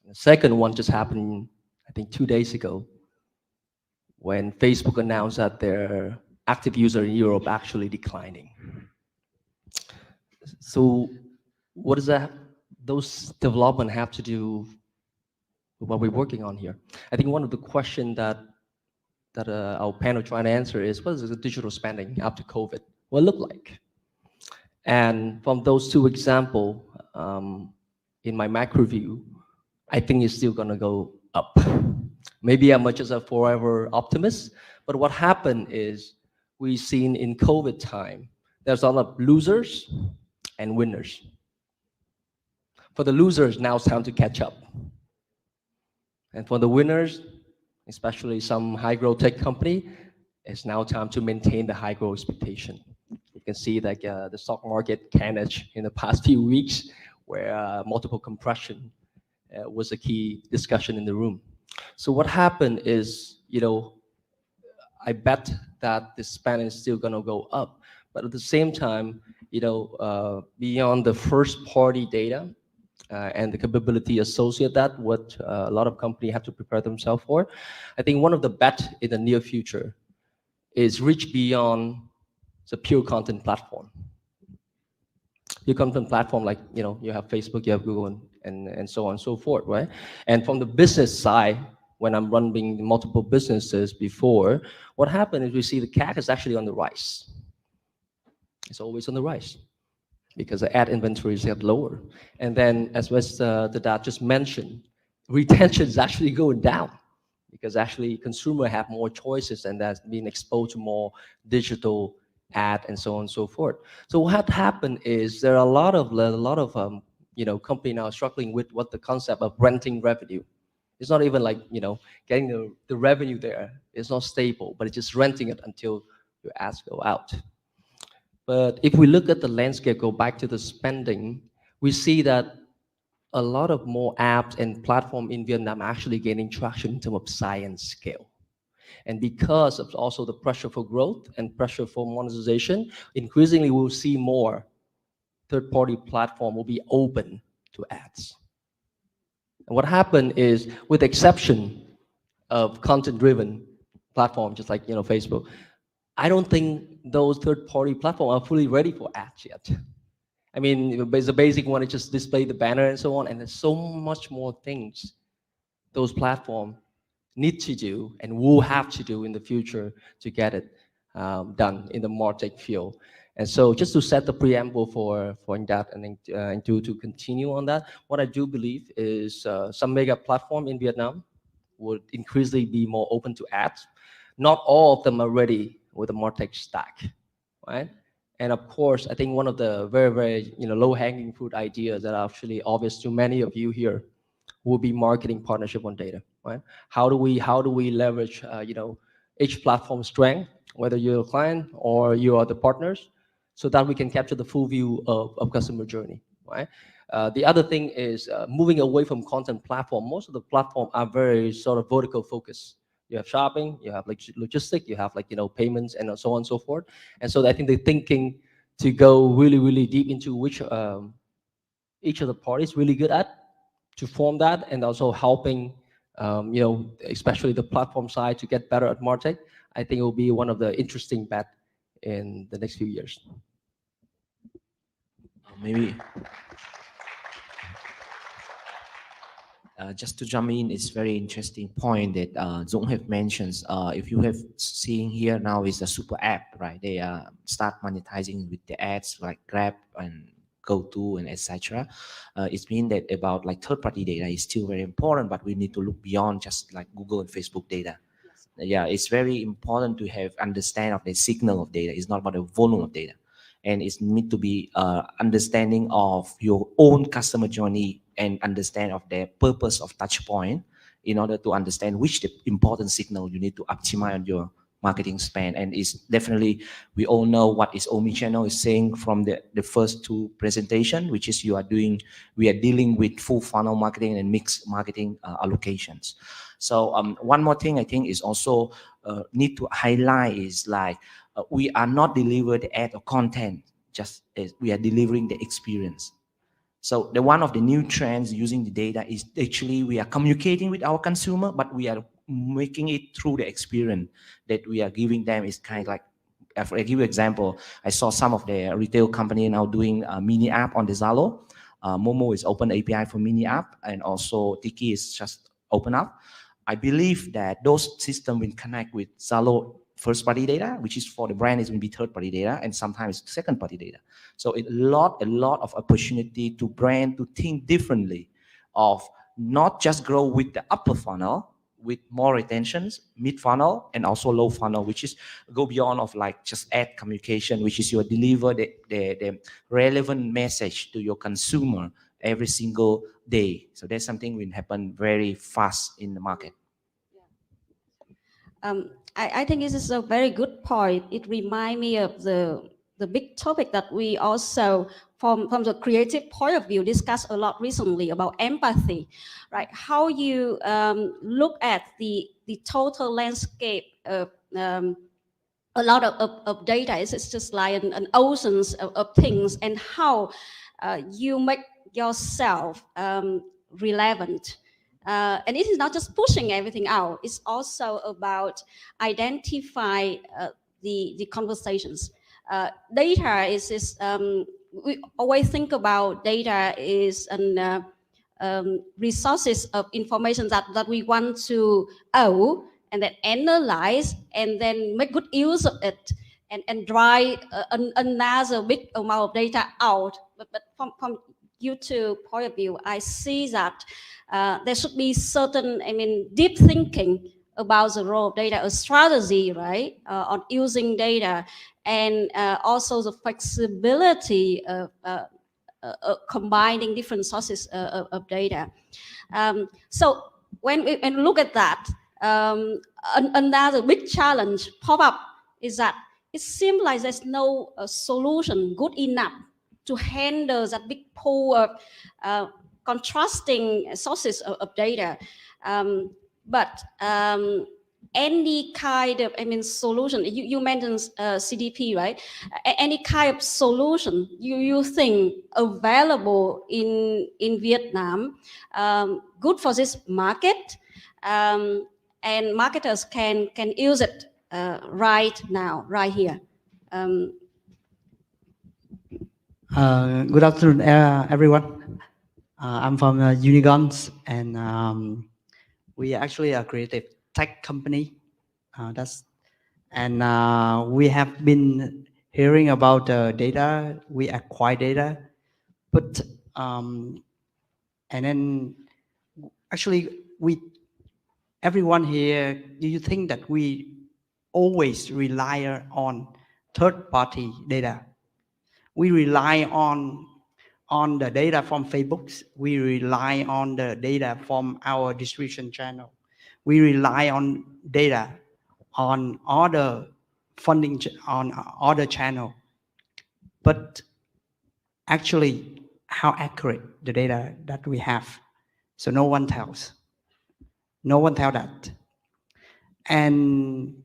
The second one just happened, I think, 2 days ago, when Facebook announced that their active user in Europe actually declining. So what does those development have to do with what we're working on here? I think one of the questions that our panel trying to answer is, what is the digital spending after COVID? What it look like? And from those two examples, in my macro view, I think it's still gonna go up. Maybe I'm just a forever optimist, but what happened is we've seen in COVID time, there's a lot of losers and winners. For the losers, now it's time to catch up. And for the winners, especially some high growth tech company, it's now time to maintain the high growth expectation. You can see that the stock market carnage in the past few weeks, where multiple compression was a key discussion in the room. So what happened is, I bet that the span is still going to go up, but at the same time, beyond the first party data and the capability associated that, what a lot of companies have to prepare themselves for, I think one of the bets in the near future is reach beyond the pure content platform. Your content platform, like, you have Facebook, you have Google, and so on and so forth, right? And from the business side, when I'm running multiple businesses before, what happened is we see the CAC is actually on the rise. It's always on the rise because the ad inventories get lower. And then, as the dad just mentioned, retention is actually going down because actually consumer have more choices and that's being exposed to more digital ad and so on and so forth. So what happened is there are a lot of company now struggling with what the concept of renting revenue. It's not even like, getting the revenue there. It's not stable, but it's just renting it until your ads go out. But if we look at the landscape, go back to the spending, we see that a lot of more apps and platform in Vietnam are actually gaining traction in terms of size and scale. And because of also the pressure for growth and pressure for monetization, increasingly we'll see more third-party platform will be open to ads. And what happened is, with the exception of content-driven platform, just like Facebook, I don't think those third-party platforms are fully ready for ads yet. I mean, the basic one is just display the banner and so on, and there's so much more things those platforms need to do and will have to do in the future to get it done in the Martech field. And so just to set the preamble for that and to continue on that, what I do believe is some mega platform in Vietnam would increasingly be more open to ads. Not all of them are ready with the Martech stack, right? And of course, I think one of the very, very low-hanging fruit ideas that are actually obvious to many of you here will be marketing partnership on data, right? How do we leverage each platform strength, whether you're a client or you are the partners, so that we can capture the full view of customer journey, right? The other thing is moving away from content platform. Most of the platform are very sort of vertical focused. You have shopping, you have like logistics, you have payments and so on and so forth. And so I think they're thinking to go really, really deep into which each of the parties really good at, to form that, and also helping especially the platform side to get better at Martech. I think it will be one of the interesting bet in the next few years. Maybe just to jump in, it's very interesting point that Dũng have mentioned. If you have seen here now is a super app, right? They start monetizing with the ads like Grab and GoTo and etc. It means that about like third-party data is still very important, but we need to look beyond just like Google and Facebook data. Yeah, it's very important to have understand of the signal of data. It's not about the volume of data, and it need to be understanding of your own customer journey and understand of the purpose of touch point in order to understand which the important signal you need to optimize on your marketing spend. And it's definitely, we all know what is omnichannel is saying from the first two presentation, which is we are dealing with full funnel marketing and mixed marketing allocations. So one more thing I think is also need to highlight is like we are not delivering the ad or content, just as we are delivering the experience. So one of the new trends using the data is actually we are communicating with our consumer, but we are making it through the experience that we are giving them. Is kind of like, if I give you an example, I saw some of the retail company now doing a mini app on the Zalo. Momo is open API for mini app, and also Tiki is just open up. I believe that those systems will connect with Zalo first-party data, which is for the brand is going to be third-party data, and sometimes second-party data. So a lot of opportunity to brand to think differently of not just grow with the upper funnel with more retentions, mid funnel, and also low funnel, which is go beyond of like just ad communication, which is you deliver the relevant message to your consumer every single day. So that's something will happen very fast in the market. I think this is a very good point. It reminds me of the big topic that we also, from the creative point of view, discussed a lot recently about empathy, right? How you look at the total landscape of a lot of data. It's just like an oceans of things, and how you make yourself relevant. And it is not just pushing everything out. It's also about identify the conversations. Data is we always think about data is an resources of information that we want to own and then analyze and then make good use of it and drive another big amount of data out. But from YouTube point of view, I see that there should be certain, deep thinking about the role of data, a strategy, right, on using data, and also the flexibility of combining different sources of data. So when we look at that, another big challenge pop up is that it seems like there's no solution good enough to handle that big pool of contrasting sources of data. But any kind of, solution, you mentioned CDP, right? Any kind of solution you think available in Vietnam, good for this market, and marketers can use it right now, right here. Good afternoon, everyone. I'm from Unigons, and we are actually a creative tech company. We have been hearing about data. We acquire data, but and then actually everyone here, do you think that we always rely on third-party data. We rely on the data from Facebook. We rely on the data from our distribution channel. We rely on data on other funding on other channel. But actually, how accurate the data that we have? So no one tells. No one tells that. And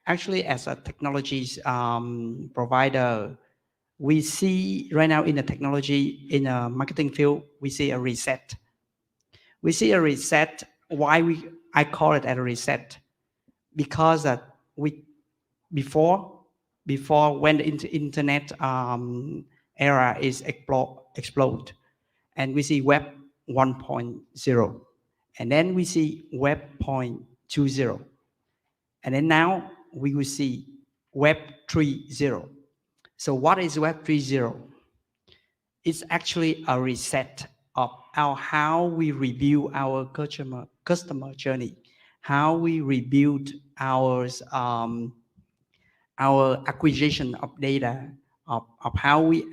actually, as a technologies provider, we see right now in the technology, in a marketing field, we see a reset. We see a reset. Why I call it a reset? Because that before when the internet era is explode, and we see web 1.0, and then we see web 0.20, and then now we will see web 3.0. So what is web 3.0? It's actually a reset of how we review our customer journey, how we rebuild our acquisition of data, of how we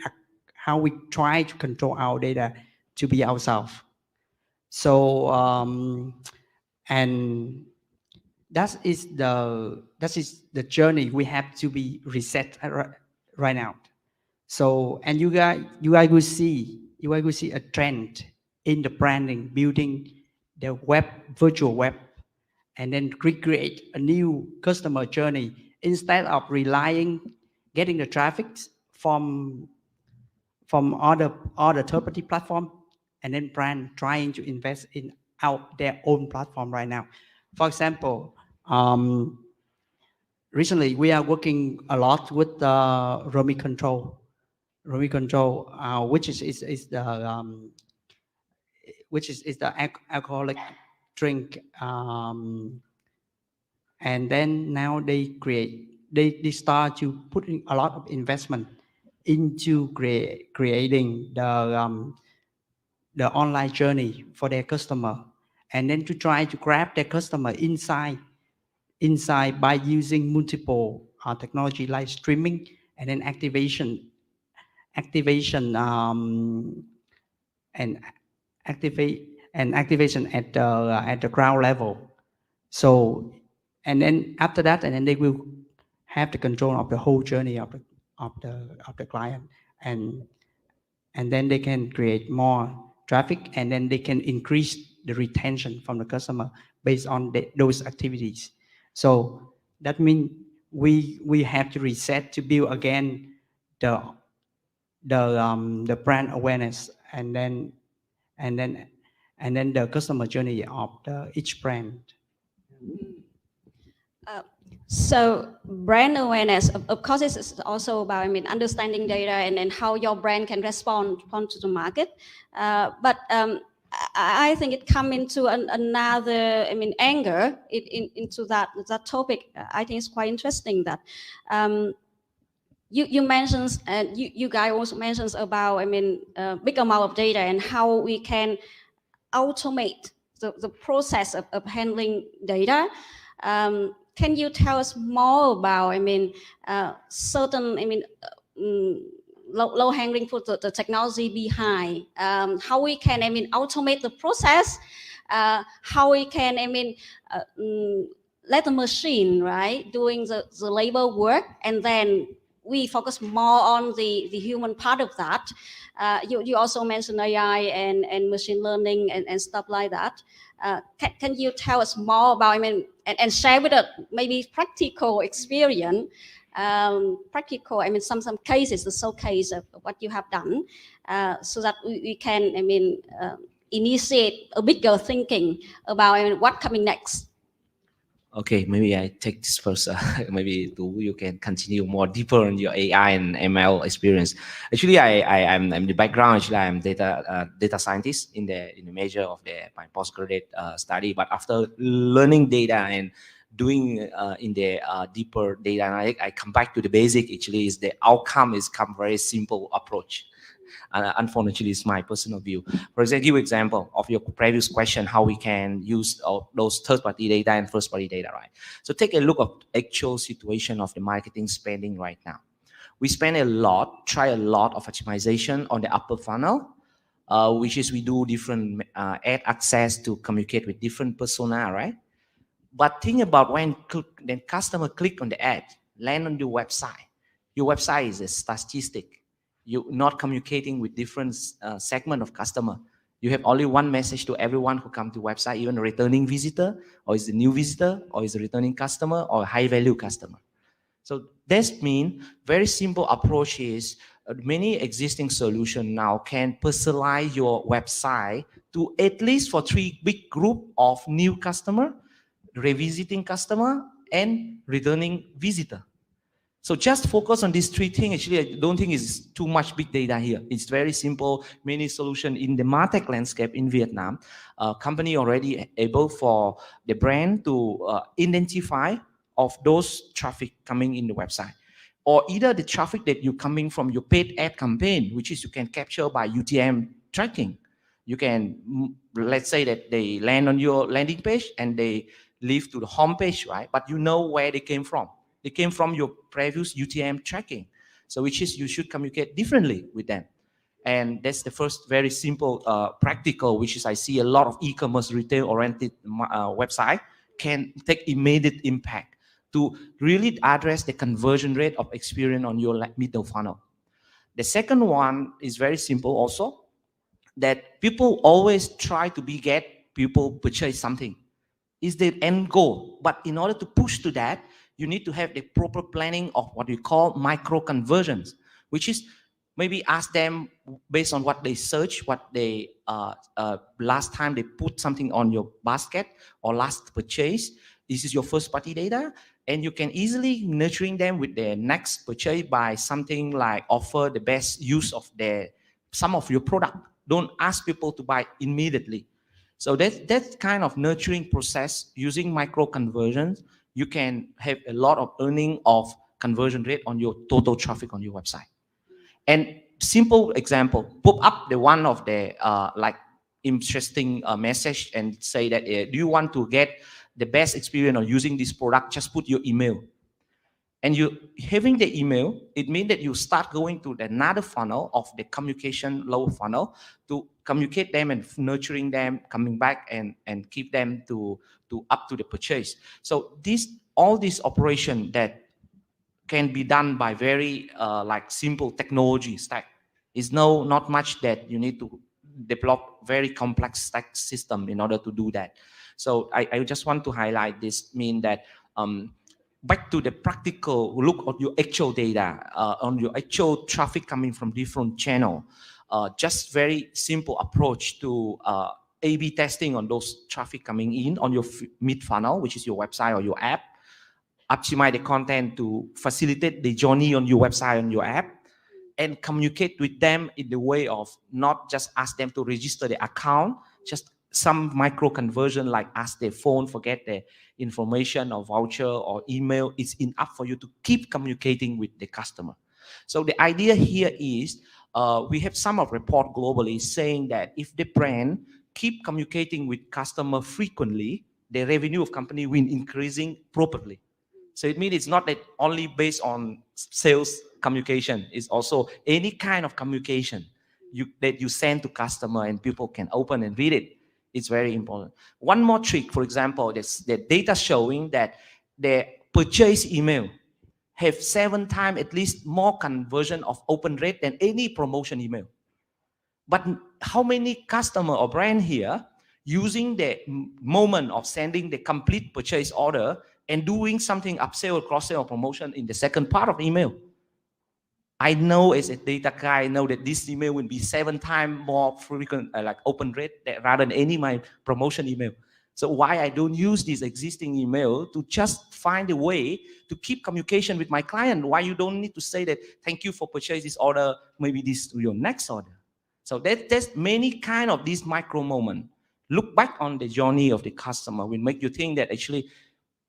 try to control our data to be ourselves. So and that is the journey we have to be reset right now. So, and you guys will see a trend in the branding, building the virtual web, and then recreate a new customer journey instead of getting the traffic from other third-party platform, and then brand trying to invest in their own platform right now. For example, recently we are working a lot with Rummy Control, which is the alcoholic drink, and then now they start to putting a lot of investment into creating the online journey for their customer, and then to try to grab their customer inside by using multiple technology like streaming and then activation and activation at the ground level. So, and then after that, and then they will have the control of the whole journey of the client, and then they can create more traffic, and then they can increase the retention from the customer based on those activities. So that means we have to reset to build again the brand awareness, and then the customer journey of each brand. So brand awareness, of course, is also about, I mean, understanding data and then how your brand can respond to the market. But I think it come into another, I mean, angle into that topic. I think it's quite interesting that you mentioned, and you guys also mentions about, I mean, big amount of data and how we can automate the process of handling data. Can you tell us more about, I mean, certain, I mean, low hanging fruit, the technology behind, how we can, I mean, automate the process, how we can, I mean, let the machine, right, doing the labor work, and then we focus more on the human part of that. You also mentioned AI and machine learning and stuff like that. Can you tell us more about, I mean, and share with us maybe practical experience, practical, I mean, some cases, the showcase of what you have done, so that we can, I mean, initiate a bigger thinking about, I mean, what coming next. Okay, maybe I take this first. Maybe you can continue more deeper on your AI and ML experience. Actually, I'm the background. Actually, I'm data scientist in the major of my postgraduate study. But after learning data and doing in the deeper data, and I come back to the basic. Actually, is the outcome is come very simple approach. Unfortunately, it's my personal view. For example, give example of your previous question, how we can use those third-party data and first-party data, right? So take a look at actual situation of the marketing spending right now. We spend try a lot of optimization on the upper funnel, which is we do different ad access to communicate with different persona, right? But think about when the customer click on the ad, land on your website. Your website is a statistic. You're not communicating with different segment of customer. You have only one message to everyone who come to website, even a returning visitor, or is a new visitor, or is a returning customer, or a high value customer. So this means very simple approach is many existing solutions now can personalize your website to at least for 3 big group of new customer, revisiting customer, and returning visitor. So just focus on these 3 things. Actually, I don't think it's too much big data here. It's very simple. Many solution in the Martech landscape in Vietnam. Company already able for the brand to identify of those traffic coming in the website. Or either the traffic that you coming from your paid ad campaign, which is you can capture by UTM tracking. You can, let's say that they land on your landing page and they leave to the home page, right? But you know where they came from. They came from your previous UTM tracking. So which is you should communicate differently with them. And that's the first very simple, practical, which is I see a lot of e-commerce retail-oriented website can take immediate impact to really address the conversion rate of experience on your middle funnel. The second one is very simple also, that people always try to get people purchase something. Is the end goal. But in order to push to that, you need to have the proper planning of what we call micro conversions, which is maybe ask them based on what they search, what they last time they put something on your basket or last purchase. This is your first party data, and you can easily nurturing them with their next purchase by something like offer the best use of some of your product. Don't ask people to buy immediately. So that kind of nurturing process using micro conversions, you can have a lot of earning of conversion rate on your total traffic on your website. And simple example, pop up the one of the like interesting message and say that do you want to get the best experience on using this product? Just put your email. And you having the email, it means that you start going to another funnel of the communication lower funnel to communicate them and nurturing them, coming back and keep them to up to the purchase. So all this operation that can be done by very like simple technology stack. Is not much that you need to develop very complex stack system in order to do that. So I just want to highlight this, mean that back to the practical look at your actual data, on your actual traffic coming from different channel, just very simple approach to A/B testing on those traffic coming in on your mid funnel, which is your website or your app. Optimize the content to facilitate the journey on your website, on your app, and communicate with them in the way of not just ask them to register the account, just some micro conversion like ask their phone, forget the information or voucher or email. It's enough for you to keep communicating with the customer. So the idea here is we have some of report globally saying that if the brand keep communicating with customer frequently, the revenue of company will increasing properly. So it means it's not that only based on sales communication. It's also any kind of communication that you send to customer and people can open and read it. It's very important. One more trick, for example, the data showing that the purchase email have 7 times at least more conversion of open rate than any promotion email. But how many customer or brand here using the moment of sending the complete purchase order and doing something upsell, cross-sell, or promotion in the second part of email? I know as a data guy, I know that this email will be 7 times more frequent, like open rate rather than any my promotion email. So why I don't use this existing email to just find a way to keep communication with my client? Why you don't need to say that, thank you for purchase this order, maybe this to your next order. So there's many kind of these micro moments. Look back on the journey of the customer will make you think that actually,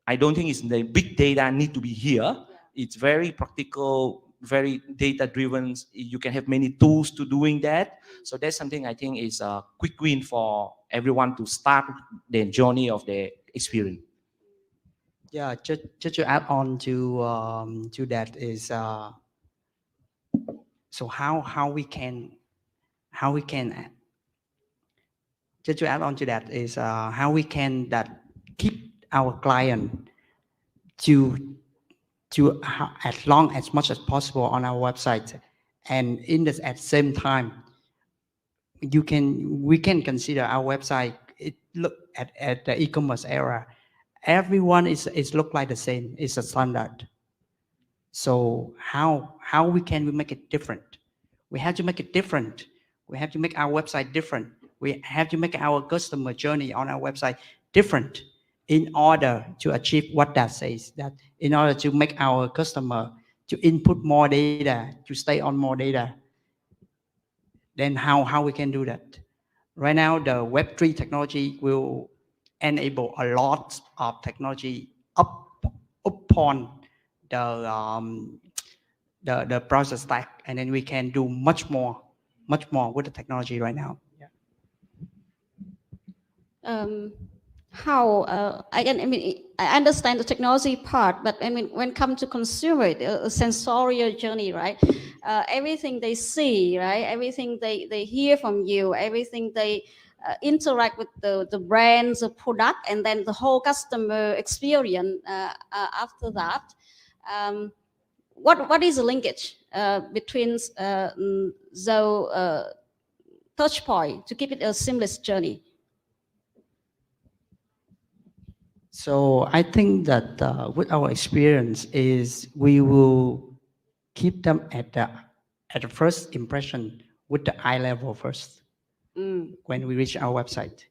I don't think it's the big data need to be here. It's very practical very data driven. You can have many tools to doing that. So that's something I think is a quick win for everyone to start the journey of the experience. Yeah, just to add on to that is so how we can just to add on to that is how we can that keep our client to as long as much as possible on our website, and in this at the same time we can consider our website. It look at the e-commerce era, everyone is look like the same. It's a standard. So how we make it different? We have to make it different. We have to make our website different. We have to make our customer journey on our website different in order to achieve what that says, that in order to make our customer to input more data, to stay on more data. Then how we can do that? Right now, the Web3 technology will enable a lot of technology upon the process stack, and then we can do much more with the technology right now. I mean, I understand the technology part, but I mean, when it comes to consumer, the sensorial journey, right? Everything they see, right? Everything they hear from you, everything they interact with the brands, the product, and then the whole customer experience after that. What is the linkage between the touch point to keep it a seamless journey? So I think that with our experience is we will keep them at the first impression with the eye level first when we reach our website,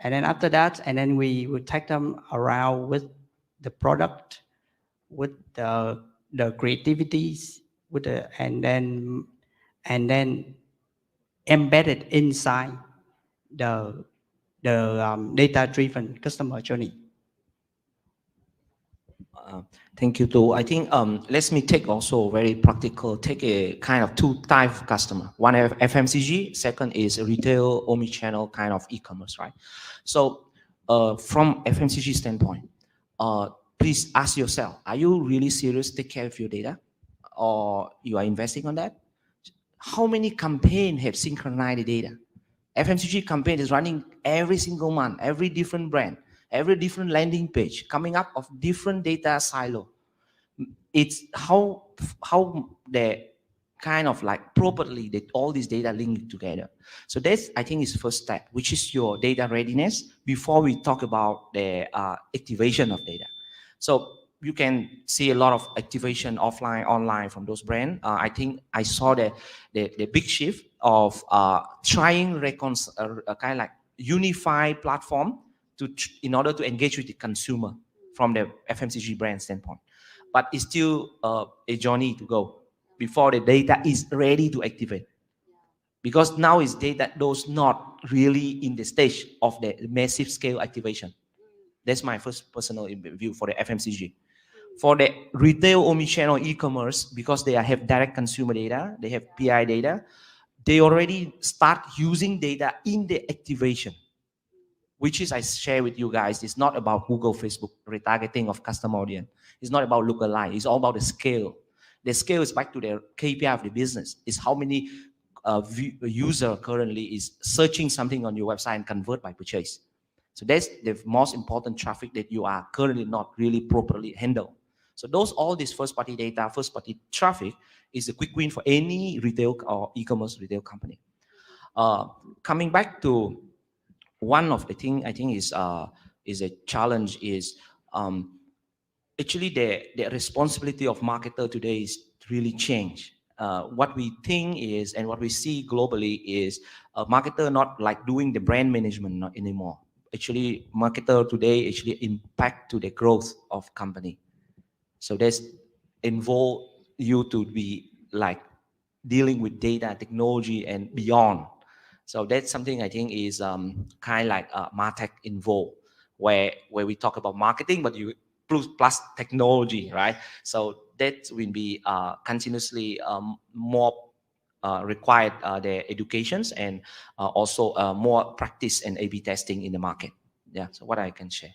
and then after that, and then we will take them around with the product, with the creativities, with the and then embedded inside the data-driven customer journey. Thank you too. I think let me take also very practical, take a kind of two type of customer. One FMCG, second is retail, omni-channel kind of e-commerce, right? So from FMCG standpoint, please ask yourself, are you really serious to take care of your data, or you are investing on that? How many campaigns have synchronized the data? FMCG campaign is running every single month, every different brand, every different landing page, coming up of different data silo. It's how they kind of like properly that all these data linked together. So that's, I think, is first step, which is your data readiness before we talk about the activation of data. So you can see a lot of activation offline, online from those brands. I think I saw the big shift of trying kind of like unified platform in order to engage with the consumer from the FMCG brand standpoint. But it's still a journey to go before the data is ready to activate. Because now is data those not really in the stage of the massive scale activation. That's my first personal view for the FMCG. For the retail omnichannel e-commerce, because they have direct consumer data, they have PI data, they already start using data in the activation, which is, I share with you guys, it's not about Google, Facebook, retargeting of customer audience. It's not about lookalike. It's all about the scale. The scale is back to the KPI of the business. It's how many user currently is searching something on your website and convert by purchase. So that's the most important traffic that you are currently not really properly handled. So all this first-party data, first-party traffic is a quick win for any retail or e-commerce retail company. Coming back to one of the thing I think is a challenge is actually the responsibility of marketer today is really changed. What we think is, and what we see globally is, marketer not like doing the brand management not anymore. Actually, marketer today actually impact to the growth of company. So that's involve you to be like dealing with data, technology, and beyond. So that's something I think is kind of like Martech involved, where we talk about marketing, but plus technology, right? So that will be continuously more required their educations and also more practice and A/B testing in the market. Yeah, so what I can share.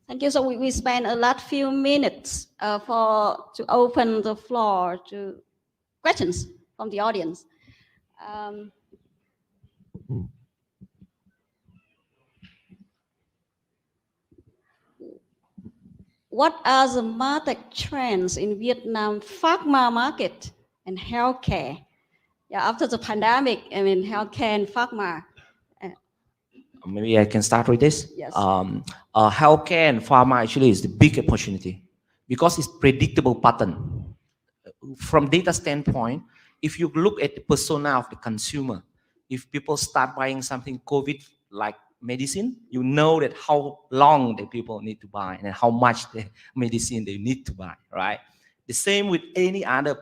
Thank you. So we spent a last few minutes to open the floor to questions from the audience. What are the market trends in Vietnam pharma market and healthcare? Yeah, after the pandemic, I mean, healthcare and pharma. Maybe I can start with this. Yes. Healthcare and pharma actually is the big opportunity because it's predictable pattern. From data standpoint, if you look at the persona of the consumer, if people start buying something COVID like medicine, you know that how long the people need to buy and how much the medicine they need to buy, right? The same with any other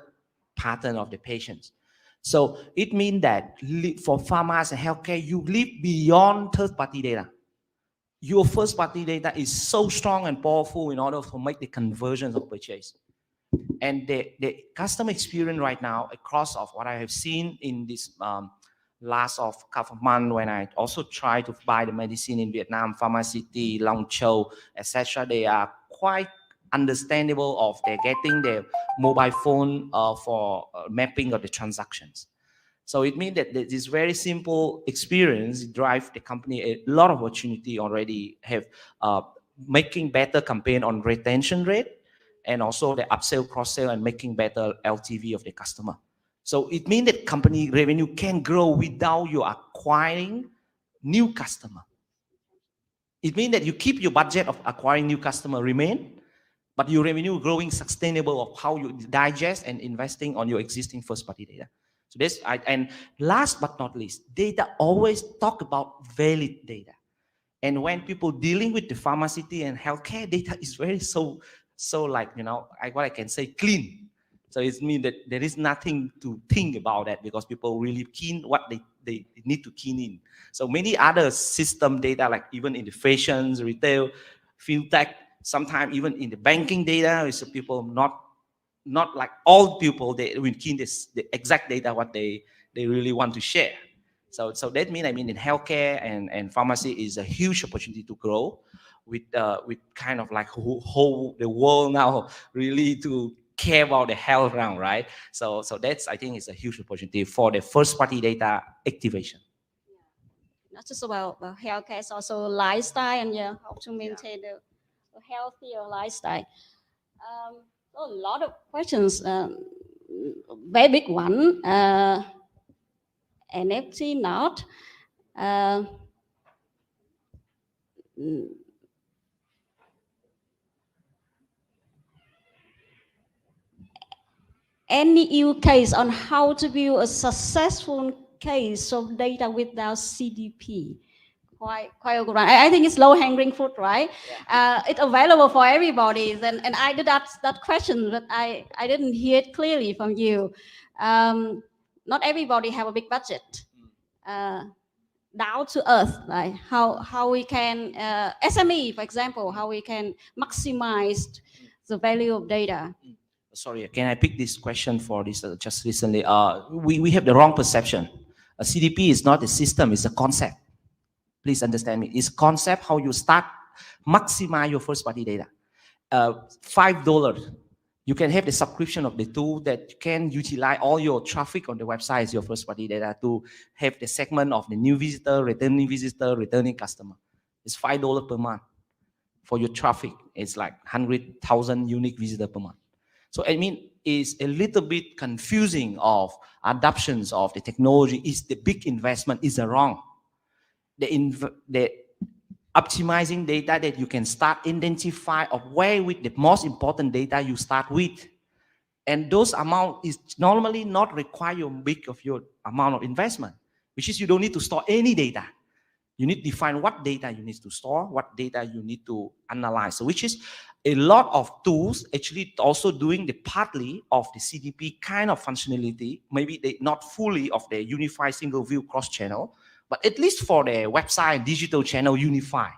pattern of the patients. So it means that for pharma and healthcare, you live beyond third-party data. Your first-party data is so strong and powerful in order to make the conversions of purchase. And the customer experience right now across of what I have seen in this last of couple of months when I also try to buy the medicine in Vietnam, Pharmacity, Long Châu, etc., they are quite understandable of they're getting their mobile phone for mapping of the transactions. So it means that this very simple experience drive the company a lot of opportunity already have making better campaign on retention rate and also the upsell, cross-sell, and making better LTV of the customer. So it means that company revenue can grow without you acquiring new customer. It means that you keep your budget of acquiring new customer remain, but your revenue growing sustainable of how you digest and investing on your existing first-party data. So this, and last but not least, data always talk about valid data. And when people dealing with the pharmacy and healthcare, data is very so like, you know, what I can say, clean. So it means that there is nothing to think about that because people really keen what they need to keen in. So many other system data, like even in the fashions, retail, fintech, sometimes even in the banking data, is people not like all people, they will keen this, the exact data, what they really want to share. So that means, I mean, in healthcare and pharmacy is a huge opportunity to grow with kind of like whole the world now really to care about the health around, right? So that's, I think, is a huge opportunity for the first party data activation. Not just about healthcare, it's also lifestyle and how to maintain the healthier lifestyle. A lot of questions, very big one. NFT not. Any use case on how to build a successful case of data without CDP? Quite a good one. I think it's low-hanging fruit, right? Yeah. It's available for everybody. And I did that question, but I didn't hear it clearly from you. Not everybody have a big budget. Down to earth, right? How we can, SME, for example, how we can maximize the value of data. Sorry, can I pick this question for this just recently? We have the wrong perception. A CDP is not a system, it's a concept. Please understand me. It's concept how you start maximize your first party data. $5, you can have the subscription of the tool that can utilize all your traffic on the website, your first party data, to have the segment of the new visitor, returning customer. It's $5 per month. For your traffic, it's like 100,000 unique visitors per month. So I mean, it's a little bit confusing of adoptions of the technology. Is the big investment is wrong. The optimizing data that you can start identify of where with the most important data you start with. And those amount is normally not require big of your amount of investment, which is you don't need to store any data. You need to define what data you need to store, what data you need to analyze. So which is a lot of tools actually also doing the partly of the CDP kind of functionality, maybe they not fully of the unified single view cross channel, but at least for the website digital channel unify,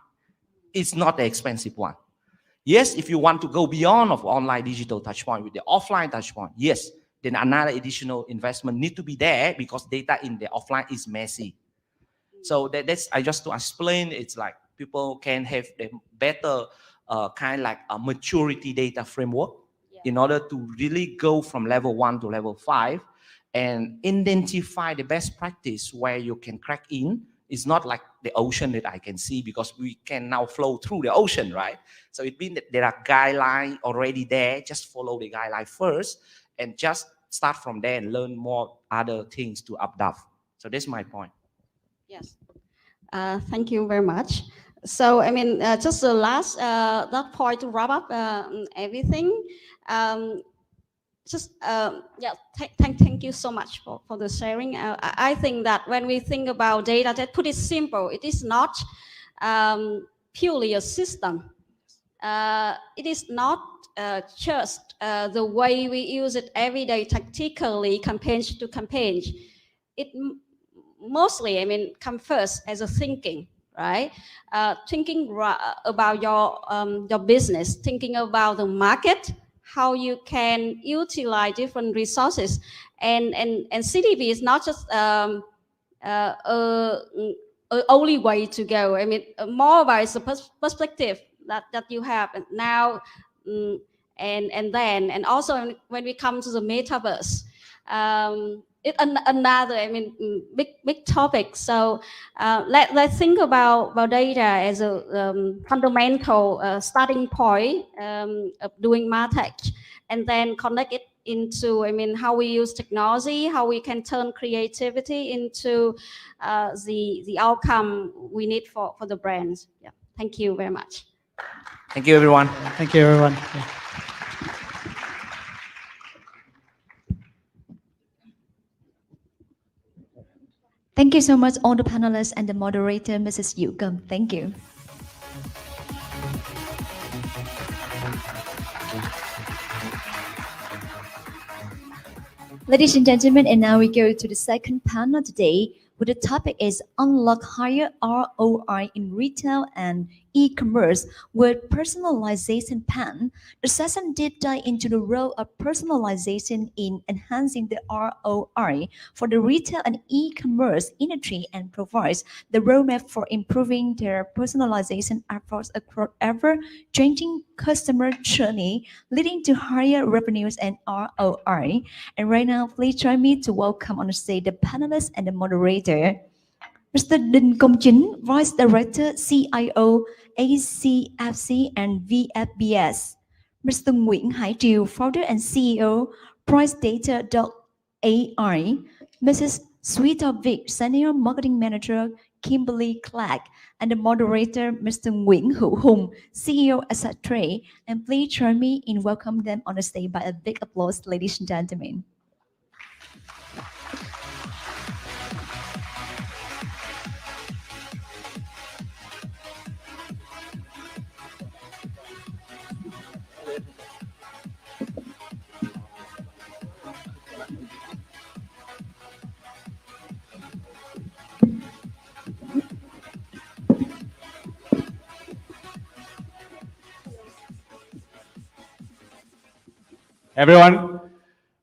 it's not the expensive one. Yes, if you want to go beyond of online digital touchpoint with the offline touchpoint, yes, then another additional investment need to be there because data in the offline is messy. So that's I just to explain. It's like people can have the better kind like a maturity data framework in order to really go from level 1 to level 5 and identify the best practice where you can crack in. It's not like the ocean that I can see because we can now flow through the ocean, right? So it means that there are guidelines already there. Just follow the guideline first and just start from there and learn more other things to adapt. So that's my point. Yes. Thank you very much. So, I mean, just the last that point to wrap up everything. Yeah, thank you so much for the sharing. I think that when we think about data, to put it simple, it is not purely a system. It is not just the way we use it every day tactically, campaign to campaign. It mostly, I mean, come first as a thinking, right? Thinking about your business, thinking about the market, how you can utilize different resources, and CDP is not just only way to go. I mean, more about the perspective that you have now, and then, and also when we come to the metaverse. It's another, I mean, big topic. So let's think about data as a fundamental starting point of doing Martech, and then connect it into, I mean, how we use technology, how we can turn creativity into the outcome we need for the brands. Yeah, thank you very much. Thank you, everyone. Thank you, everyone. Yeah. Thank you so much, all the panelists and the moderator, Mrs. Yu Gum. Thank you. Ladies and gentlemen, and now we go to the second panel today, where the topic is Unlock Higher ROI in Retail and E-commerce with Personalization Pan. The session deep dive into the role of personalization in enhancing the ROI for the retail and e-commerce industry and provides the roadmap for improving their personalization efforts across ever-changing customer journey, leading to higher revenues and ROI. And right now, please join me to welcome on the stage the panelists and the moderator. Mr. Đinh Công Chính, Vice Director, CIO, ACFC and VFBS. Mr. Nguyễn Hải Triều, Founder and CEO, PriceData.ai. Mrs. Sweta Vic, Senior Marketing Manager, Kimberly Clark, and the moderator, Mr. Nguyễn Hữu Hùng, CEO, Asset Trade. And please join me in welcoming them on the stage by a big applause, ladies and gentlemen. Everyone,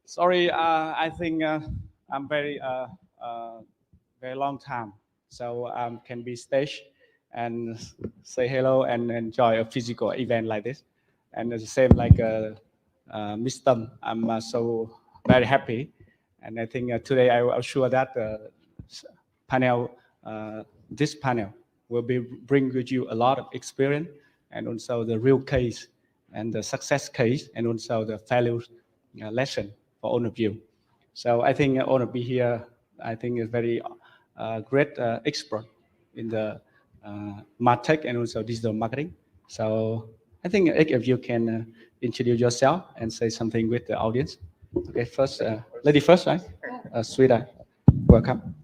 sorry, I think I'm very long time, so can be stage and say hello and enjoy a physical event like this. And the same like Miss Tâm, I'm so very happy, and I think today I'm sure that this panel will bring with you a lot of experience and also the real case and the success case, and also the value lesson for all of you. So I think all of you here, I think is very great expert in the Martech and also digital marketing. So I think each of you can introduce yourself and say something with the audience. Okay, first, lady first, right? Sweta, welcome.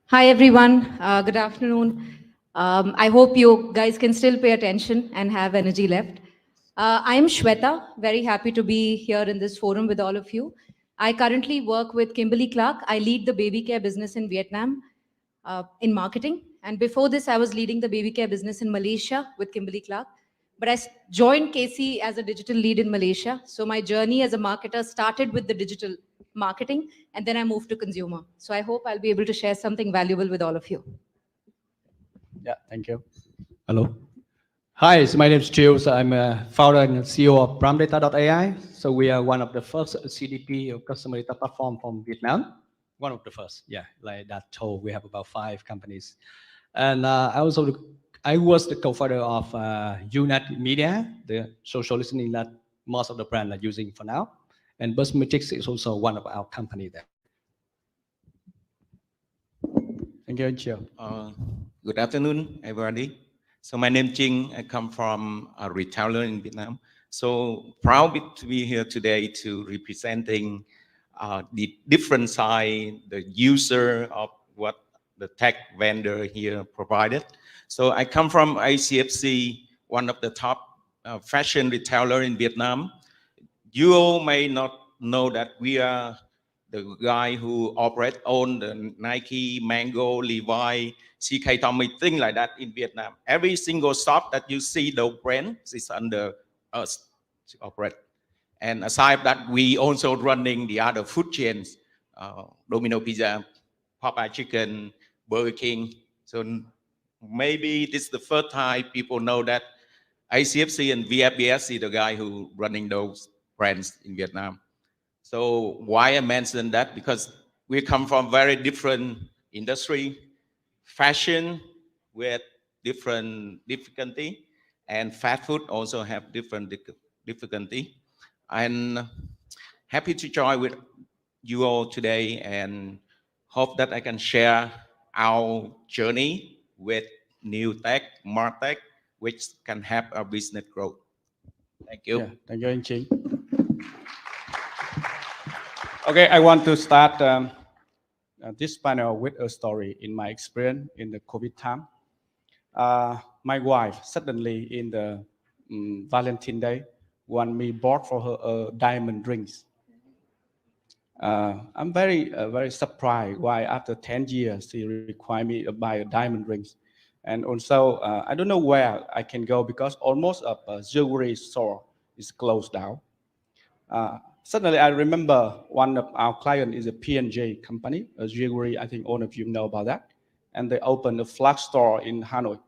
Hi everyone, good afternoon. I hope you guys can still pay attention and have energy left. I'm Shweta, very happy to be here in this forum with all of you. I currently work with Kimberly Clark. I lead the baby care business in Vietnam in marketing. And before this, I was leading the baby care business in Malaysia with Kimberly Clark. But I joined KC as a digital lead in Malaysia. So my journey as a marketer started with the digital marketing, and then I moved to consumer. So I hope I'll be able to share something valuable with all of you. Yeah, thank you. Hello. Hi, so my name is Jules. I'm a founder and CEO of PramData.ai. So we are one of the first CDP or customer data platform from Vietnam. One of the first, yeah, like that told, we have about 5 companies. And I was the co-founder of Unit Media, the social listening that most of the brands are using for now. And Buzzmetrics is also one of our company there. Thank you, Chair. Good afternoon, everybody. So my name is Jing. I come from a retailer in Vietnam. So proud to be here today to representing the different side, the user of what the tech vendor here provided. So I come from ICFC, one of the top fashion retailer in Vietnam. You all may not know that we are the guy who own the Nike, Mango, Levi, CK Tommy, thing like that in Vietnam. Every single shop that you see those brands is under us to operate. And aside that, we also running the other food chains, Domino Pizza, Popeye Chicken, Burger King. So maybe this is the first time people know that ICFC and VFBS is the guy who running those brands in Vietnam. So why I mentioned that? Because we come from very different industry, fashion with different difficulty, and fast food also have different difficulty. I'm happy to join with you all today and hope that I can share our journey with new tech, Martech, which can help our business growth. Thank you. Yeah, thank you, Anh Ching. Okay, I want to start this panel with a story in my experience in the COVID time. My wife suddenly in the Valentine Day want me bought for her a diamond rings. I'm very surprised why after 10 years she required me to buy a diamond rings. And also, I don't know where I can go because almost a jewelry store is closed down. Suddenly, I remember one of our clients is a P&J company, a jewelry. I think all of you know about that. And they opened a flag store in Hanoi.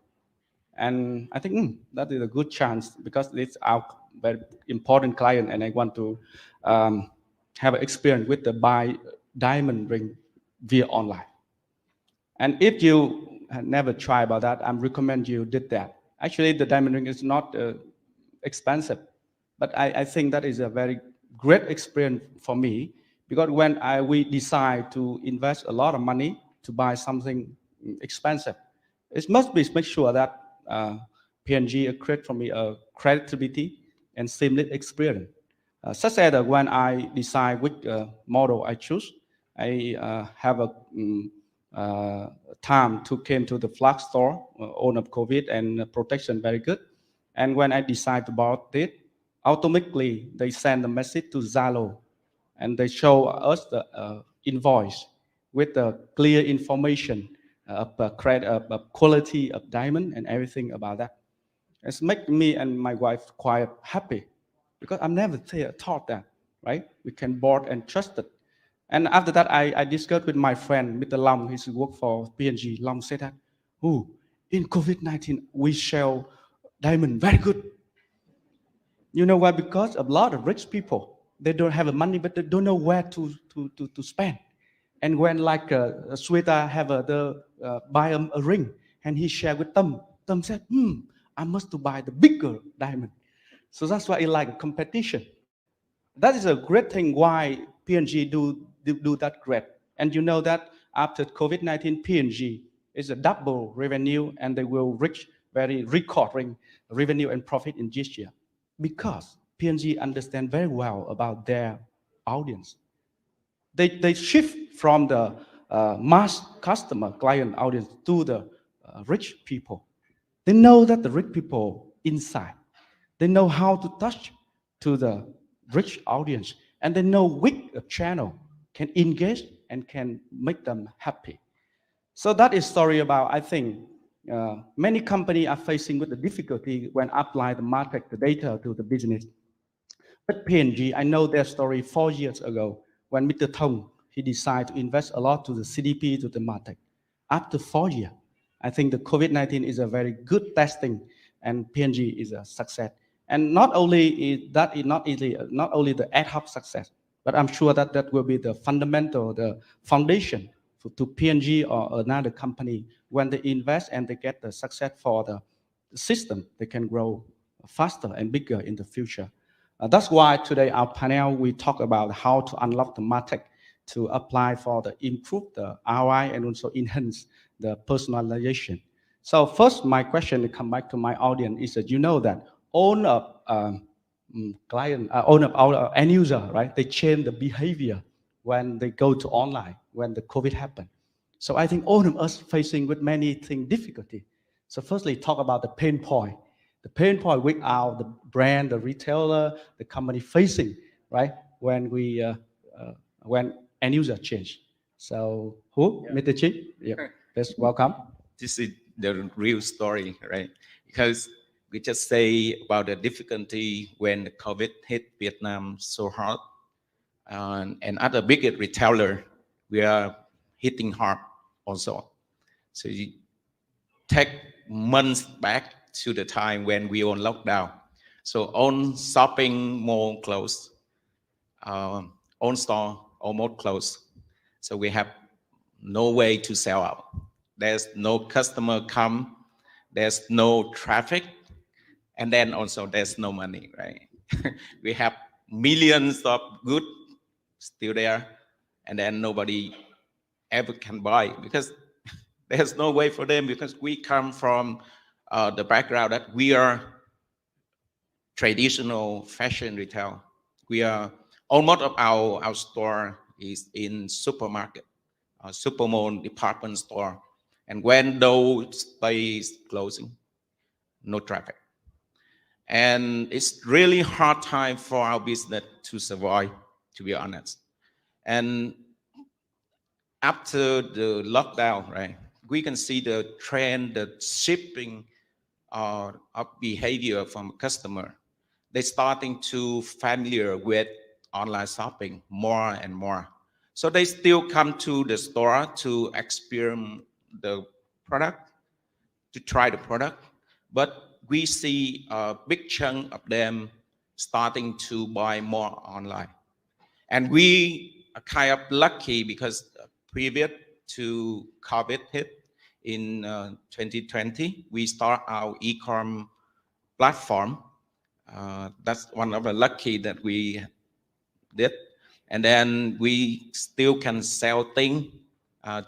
And I think that is a good chance because it's our very important client, and I want to have an experience with the buy diamond ring via online. And if you have never tried about that, I recommend you did that. Actually, the diamond ring is not expensive, but I think that is a very great experience for me because when we decide to invest a lot of money to buy something expensive, it must be make sure that P&G create for me a credibility and seamless experience. Such as when I decide which model I choose, I have a time to came to the flag store on of COVID and protection very good. And when I decide to buy it, automatically they send a message to Zalo and they show us the invoice with the clear information of quality of diamond and everything about that. It's make me and my wife quite happy because I've never thought that, right? We can board and trust it. And after that, I discussed with my friend, Mr. Long, he's work for P&G. Long said that, oh, in COVID-19, we sell diamond very good. You know why? Because a lot of rich people, they don't have the money, but they don't know where to spend. And when like Sweta have buy a ring, and he shared with Tâm, Tâm said, I must to buy the bigger diamond. So that's why I like a competition. That is a great thing why P&G do that great. And you know that after COVID-19, P&G is a double revenue and they will reach very recording revenue and profit in this year because P&G understand very well about their audience. They shift from the mass customer client audience to the rich people. They know that the rich people inside, they know how to touch to the rich audience, and they know which channel can engage and can make them happy. So that is story about, I think, Many companies are facing with the difficulty when apply the Martech, the data to the business. But P&G, I know their story 4 years ago when Mr. Thong, he decided to invest a lot to the CDP, to the Martech. After 4 years, I think the COVID-19 is a very good testing and P&G is a success. And not only is that is not only the ad hoc success, but I'm sure that that will be the fundamental, the foundation to P&G or another company. When they invest and they get the success for the system, they can grow faster and bigger in the future. That's why today our panel, we talk about how to unlock the Martech to apply for the improve the ROI and also enhance the personalization. So first, my question to come back to my audience is that you know that all of client, all of our end user, right? They change the behavior when they go to online, when the COVID happened. So I think all of us facing with many things difficulty. So firstly, talk about the pain point. The pain point without the brand, the retailer, the company facing, right? When we, when end user change. So who? Yeah. Mr. Chi? Yeah. Let's welcome. This is the real story, right? Because we just say about the difficulty when the COVID hit Vietnam so hard, and other bigger retailer, we are hitting hard also. So you take months back to the time when we on lockdown. So on shopping mall closed, on store almost closed. So we have no way to sell out. There's no customer come, there's no traffic, and then also there's no money, right? We have millions of goods still there, and then nobody ever can buy because there's no way for them, because we come from the background that we are traditional fashion retail. We are almost of our store is in supermarket, supermall, department store, and when those space closing, no traffic, and it's really hard time for our business to survive, to be honest. And after the lockdown, right, we can see the trend, the shifting of behavior from customer. They're starting to familiar with online shopping more and more. So they still come to the store to experience the product, to try the product, but we see a big chunk of them starting to buy more online. And we are kind of lucky because previous to COVID hit in 2020, we start our e-com platform. That's one of the lucky that we did. And then we still can sell things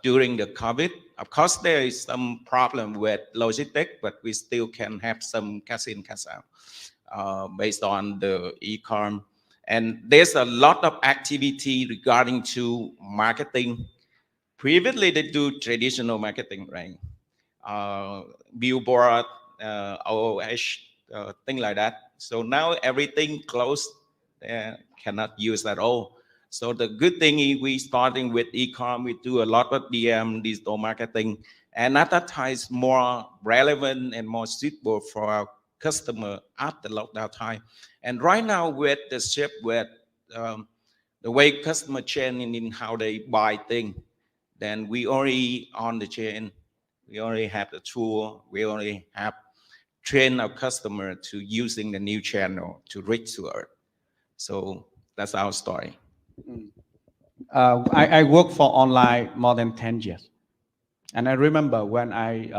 during the COVID. Of course, there is some problem with logistics, but we still can have some cash in, cash out based on the e-com. And there's a lot of activity regarding to marketing. Previously, they do traditional marketing, right? Billboard, OOH, things like that. So now everything closed, cannot use at all. So the good thing is we starting with e-com, we do a lot of DM, digital marketing, and advertise more relevant and more suitable for our customer at the lockdown time. And right now with the shift with the way customer change in how they buy things, then we already on the chain, we already have the tool, we already have trained our customer to using the new channel to reach to us. So that's our story. I work for online more than 10 years. And I remember when I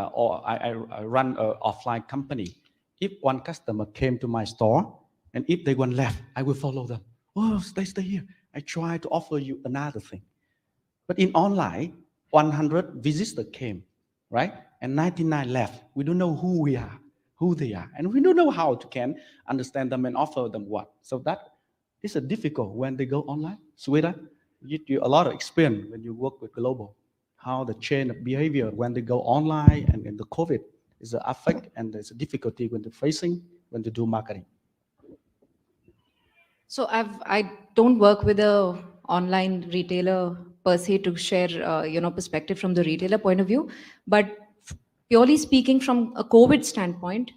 run an offline company, if one customer came to my store and if they went left, I will follow them. Oh, stay here. I try to offer you another thing. But in online, 100 visitors came, right? And 99 left. We don't know who we are, who they are. And we don't know how to can understand them and offer them what. So that is a difficult when they go online. Sweden, you a lot of experience when you work with global, how the chain of behavior when they go online and in the COVID is an effect and there's a difficulty when they're facing when they do marketing. So I don't work with a online retailer per se to share perspective from the retailer point of view, but Purely speaking, from a COVID standpoint,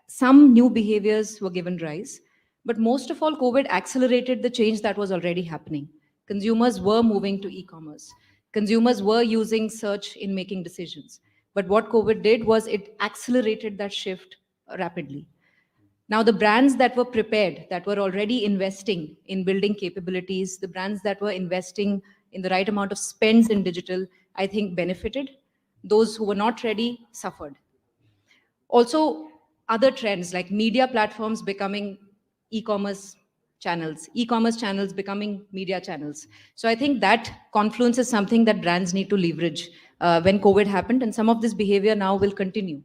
some new behaviors were given rise, but most of all, COVID accelerated the change that was already happening. Consumers were moving to e-commerce. Consumers were using search in making decisions. But what COVID did was it accelerated that shift rapidly. Now, the brands that were prepared, that were already investing in building capabilities, the brands that were investing in the right amount of spends in digital, I think benefited. Those who were not ready suffered. Also, other trends like media platforms becoming e-commerce channels becoming media channels. So I think that confluence is something that brands need to leverage when COVID happened, and some of this behavior now will continue.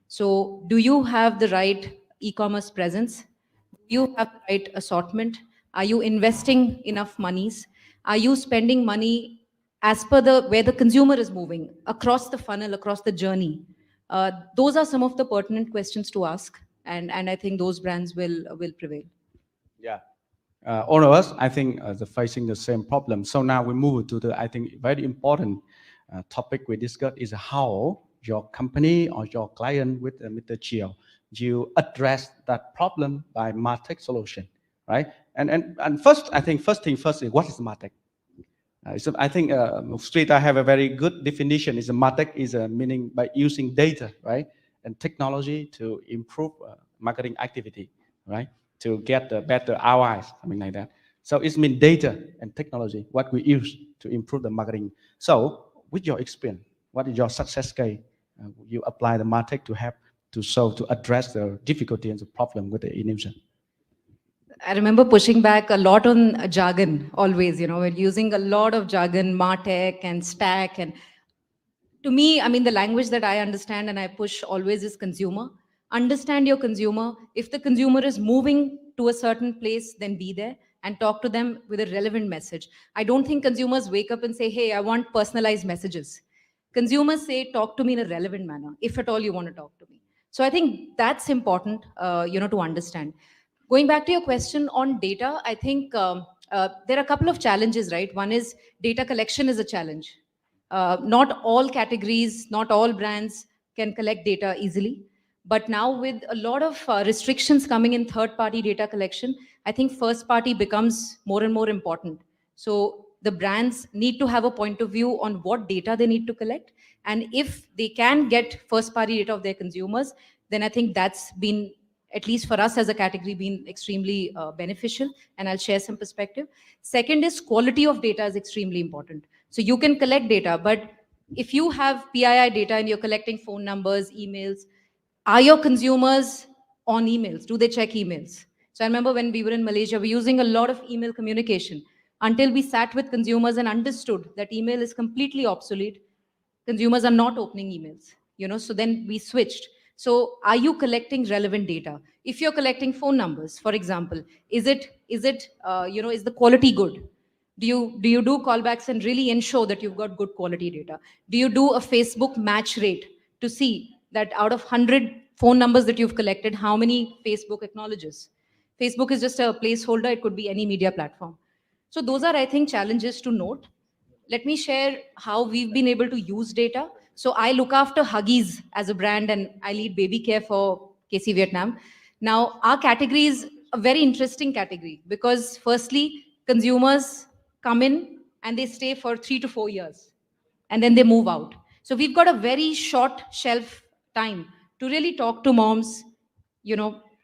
So do you have the right e-commerce presence? Do you have the right assortment? Are you investing enough monies? Are you spending money as per the where the consumer is moving across the funnel, across the journey? Those are some of the pertinent questions to ask, and I think those brands will prevail. Yeah. All of us, I think, are facing the same problem. So now we move to the, I think, very important topic we discussed is how your company or your client with Mr. Chiu, you address that problem by Martech solution, right? And first, I think first thing first is what is Martech? So I think Street, I have a very good definition. Is a Martech is a meaning by using data, right, and technology to improve marketing activity, right, to get better ROIs, something like that. So it means data and technology, what we use to improve the marketing. So with your experience, what is your success case? You apply the Martech to help to solve, to address the difficulty and the problem with the illusion. I remember pushing back a lot on jargon always, we're using a lot of jargon, Martech and Stack. And to me, I mean, the language that I understand and I push always is consumer. Understand your consumer. If the consumer is moving to a certain place, then be there and talk to them with a relevant message. I don't think consumers wake up and say, hey, I want personalized messages. Consumers say, talk to me in a relevant manner, if at all you want to talk to me. So I think that's important, to understand. Going back to your question on data, I think there are a couple of challenges, right? One is data collection is a challenge. Not all categories, not all brands can collect data easily. But now with a lot of restrictions coming in third-party data collection, I think first-party becomes more and more important. So the brands need to have a point of view on what data they need to collect. And if they can get first-party data of their consumers, then I think that's been, at least for us as a category, been extremely beneficial. And I'll share some perspective. Second is quality of data is extremely important. So you can collect data, but if you have PII data and you're collecting phone numbers, emails, are your consumers on emails? Do they check emails? So I remember when we were in Malaysia, we're using a lot of email communication until we sat with consumers and understood that email is completely obsolete. Consumers are not opening emails, so then we switched. So are you collecting relevant data? If you're collecting phone numbers, for example, is the quality good? Do you do callbacks and really ensure that you've got good quality data? Do you do a Facebook match rate to see that out of 100 phone numbers that you've collected, how many Facebook acknowledges? Facebook is just a placeholder. It could be any media platform. So those are, I think, challenges to note. Let me share how we've been able to use data. So I look after Huggies as a brand, and I lead baby care for KC Vietnam. Now, our category is a very interesting category because firstly, consumers come in and they stay for 3 to 4 years and then they move out. So we've got a very short shelf time to really talk to moms,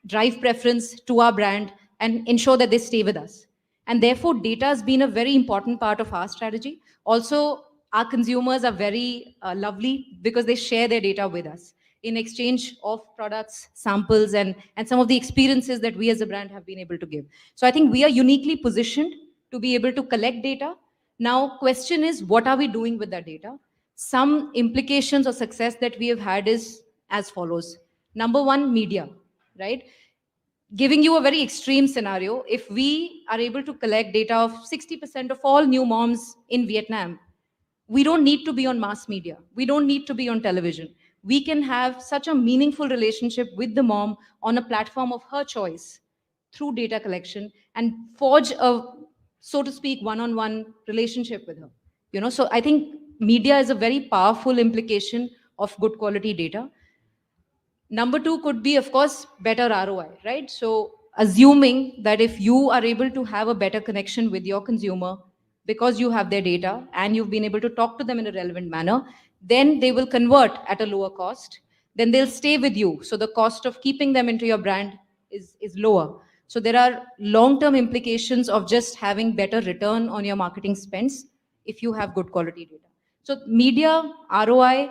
drive preference to our brand and ensure that they stay with us. And therefore, data has been a very important part of our strategy. Also, our consumers are very lovely because they share their data with us in exchange of products, samples, and some of the experiences that we as a brand have been able to give. So I think we are uniquely positioned to be able to collect data. Now, question is, what are we doing with that data? Some implications or success that we have had is as follows. Number one, media, right? Giving you a very extreme scenario, if we are able to collect data of 60% of all new moms in Vietnam, we don't need to be on mass media. We don't need to be on television. We can have such a meaningful relationship with the mom on a platform of her choice through data collection and forge a, so to speak, one-on-one relationship with her. So I think media is a very powerful implication of good quality data. Number two could be, of course, better ROI, right? So assuming that if you are able to have a better connection with your consumer because you have their data and you've been able to talk to them in a relevant manner, then they will convert at a lower cost. Then they'll stay with you. So the cost of keeping them into your brand is lower. So there are long-term implications of just having better return on your marketing spends if you have good quality data. So media, ROI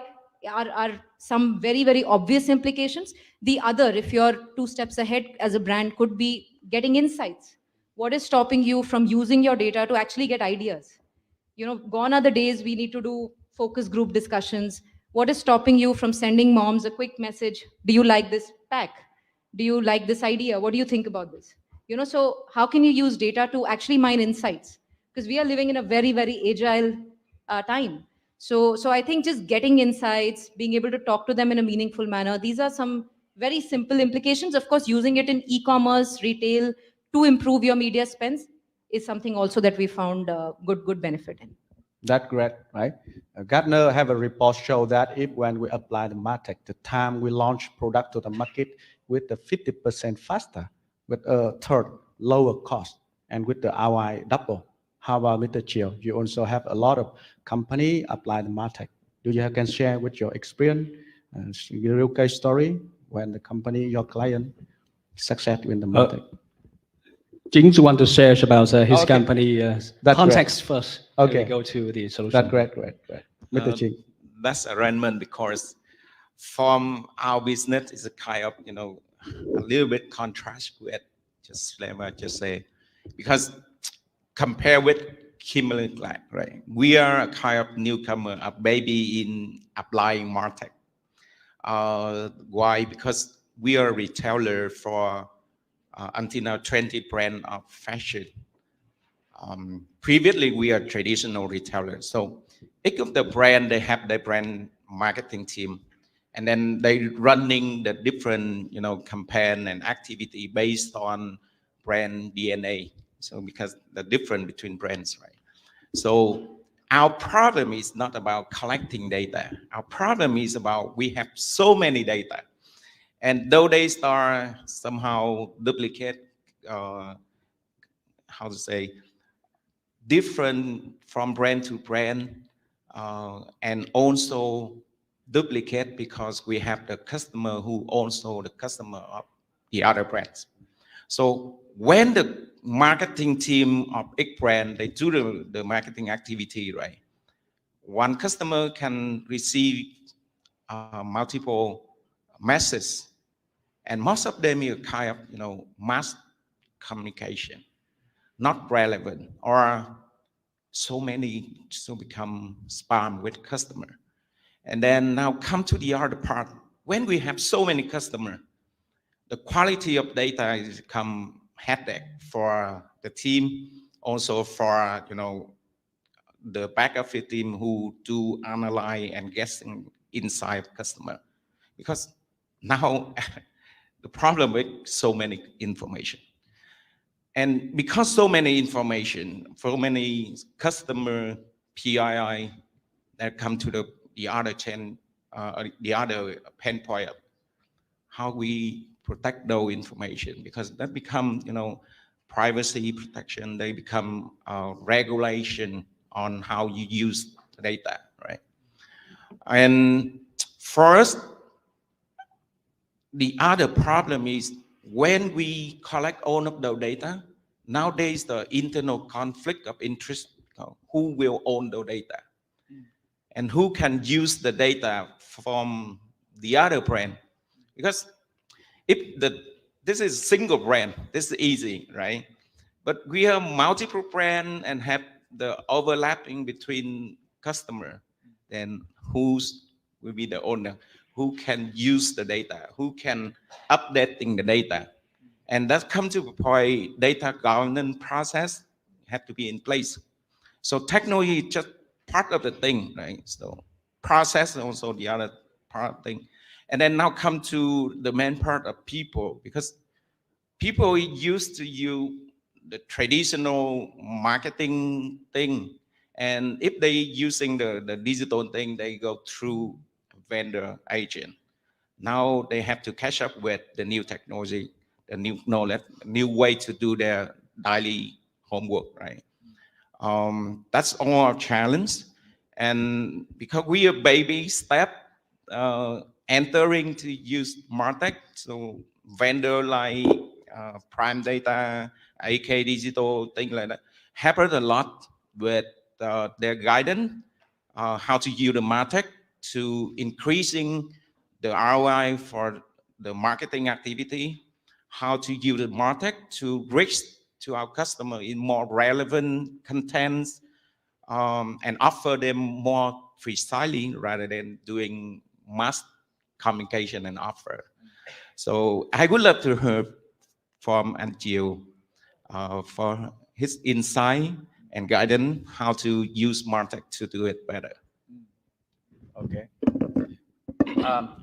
are some very, very obvious implications. The other, if you're 2 steps ahead as a brand, could be getting insights. What is stopping you from using your data to actually get ideas? You know, gone are the days we need to do focus group discussions. What is stopping you from sending moms a quick message? Do you like this pack? Do you like this idea? What do you think about this? You know, so how can you use data to actually mine insights? Because we are living in a very, very agile time. So I think just getting insights, being able to talk to them in a meaningful manner, these are some very simple implications. Of course, using it in e-commerce, retail, to improve your media spends is something also that we found good benefit in. That's great, right? Gartner have a report show that if when we apply the Martech, the time we launch product to the market with the 50% faster, with a third lower cost, and with the ROI double. How about Mr. Chiu? You also have a lot of company apply the Martech. Do you can share with your experience, your real case story when the company, your client, success in the Martech? Jing want to share about his Okay. company That's context great. first. Okay. Then we go to the solution. That's great. Mr. Jing. That's arrangement because from our business is a kind of, a little bit contrast with just let me just say, because compare with Kimberly Clark, right? We are a kind of newcomer, a baby in applying Martech. Why? Because we are a retailer for until now 20 brand of fashion. Previously, we are traditional retailers. So each of the brand, they have their brand marketing team, and then they running the different, campaign and activity based on brand DNA. So because the difference between brands, right? So our problem is not about collecting data. Our problem is about we have so many data. And though they start somehow duplicate, how to say, different from brand to brand, and also duplicate because we have the customer who also the customer of the other brands. So when the marketing team of each brand, they do the marketing activity, right? One customer can receive multiple messages, and most of them are kind of, mass communication, not relevant, or so become spam with customer. And then now come to the other part. When we have so many customers, the quality of data is become headache for the team, also for the back office team who do analyze and guessing inside customer, because now the problem with so many information. And because so many information, so many customer PII that come to the other chain, the other pain point of how we protect those information, because that become, privacy protection, they become regulation on how you use the data, right? And first, the other problem is when we collect all of the data, nowadays the internal conflict of interest, who will own the data and who can use the data from the other brand. Because if this is single brand, this is easy, right? But we have multiple brand and have the overlapping between customer, then who's will be the owner? Who can use the data? Who can updating the data? And that comes to the point, data governance process have to be in place. So technology is just part of the thing, right? So process is also the other part of the thing. And then now come to the main part of people, because people used to use the traditional marketing thing. And if they using the digital thing, they go through vendor agent. Now they have to catch up with the new technology, the new knowledge, new way to do their daily homework, right? That's all our challenge. And because we are baby step, entering to use Martech, so vendor like Prime Data, AK Digital, things like that, help us a lot with their guidance, how to use the Martech to increasing the ROI for the marketing activity, how to use the Martech to reach to our customer in more relevant contents, and offer them more freestyling rather than doing mass communication and offer. So I would love to hear from Angel for his insight and guidance how to use Martech to do it better. Okay.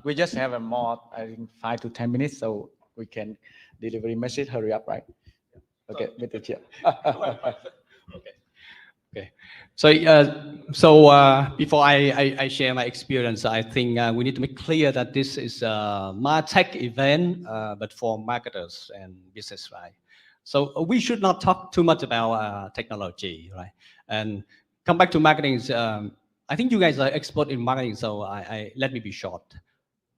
We just have a more, I think, 5 to 10 minutes, so we can deliver a message. Hurry up, right? Okay, Mr. Chair. Okay. Okay. So, before I share my experience, I think we need to make clear that this is a Martech event, but for marketers and business, right? So we should not talk too much about technology, right? And come back to marketing. I think you guys are expert in marketing, so let me be short.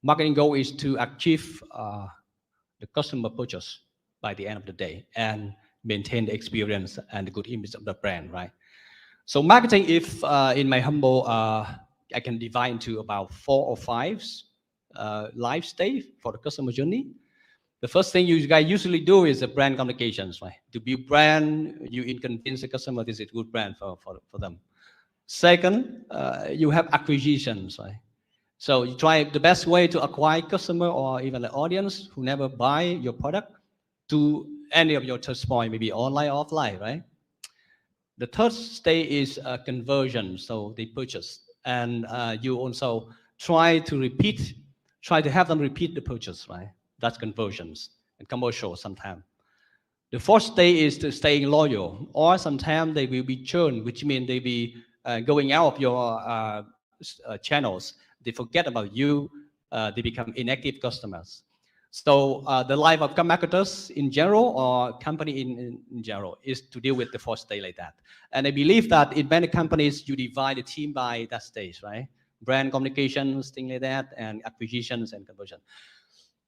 Marketing goal is to achieve the customer purchase by the end of the day and maintain the experience and the good image of the brand, right? So marketing, if in my humble, I can divide into about 4 or 5 life stage for the customer journey. The first thing you guys usually do is the brand communications, right? To build brand, you convince the customer this is a good brand for them. Second, you have acquisitions, right? So you try the best way to acquire customer or even the audience who never buy your product to any of your touch point, maybe online or offline, right? The third stage is conversion, so they purchase, and you also try to have them repeat the purchase, right? That's conversions and commercial sometimes. The fourth stage is to staying loyal, or sometimes they will be churn, which means they be going out of your channels. They forget about you. They become inactive customers. So the life of marketers in general or company in general is to deal with the fourth stage like that. And I believe that in many companies, you divide the team by that stage, right? Brand communications, things like that, and acquisitions and conversion.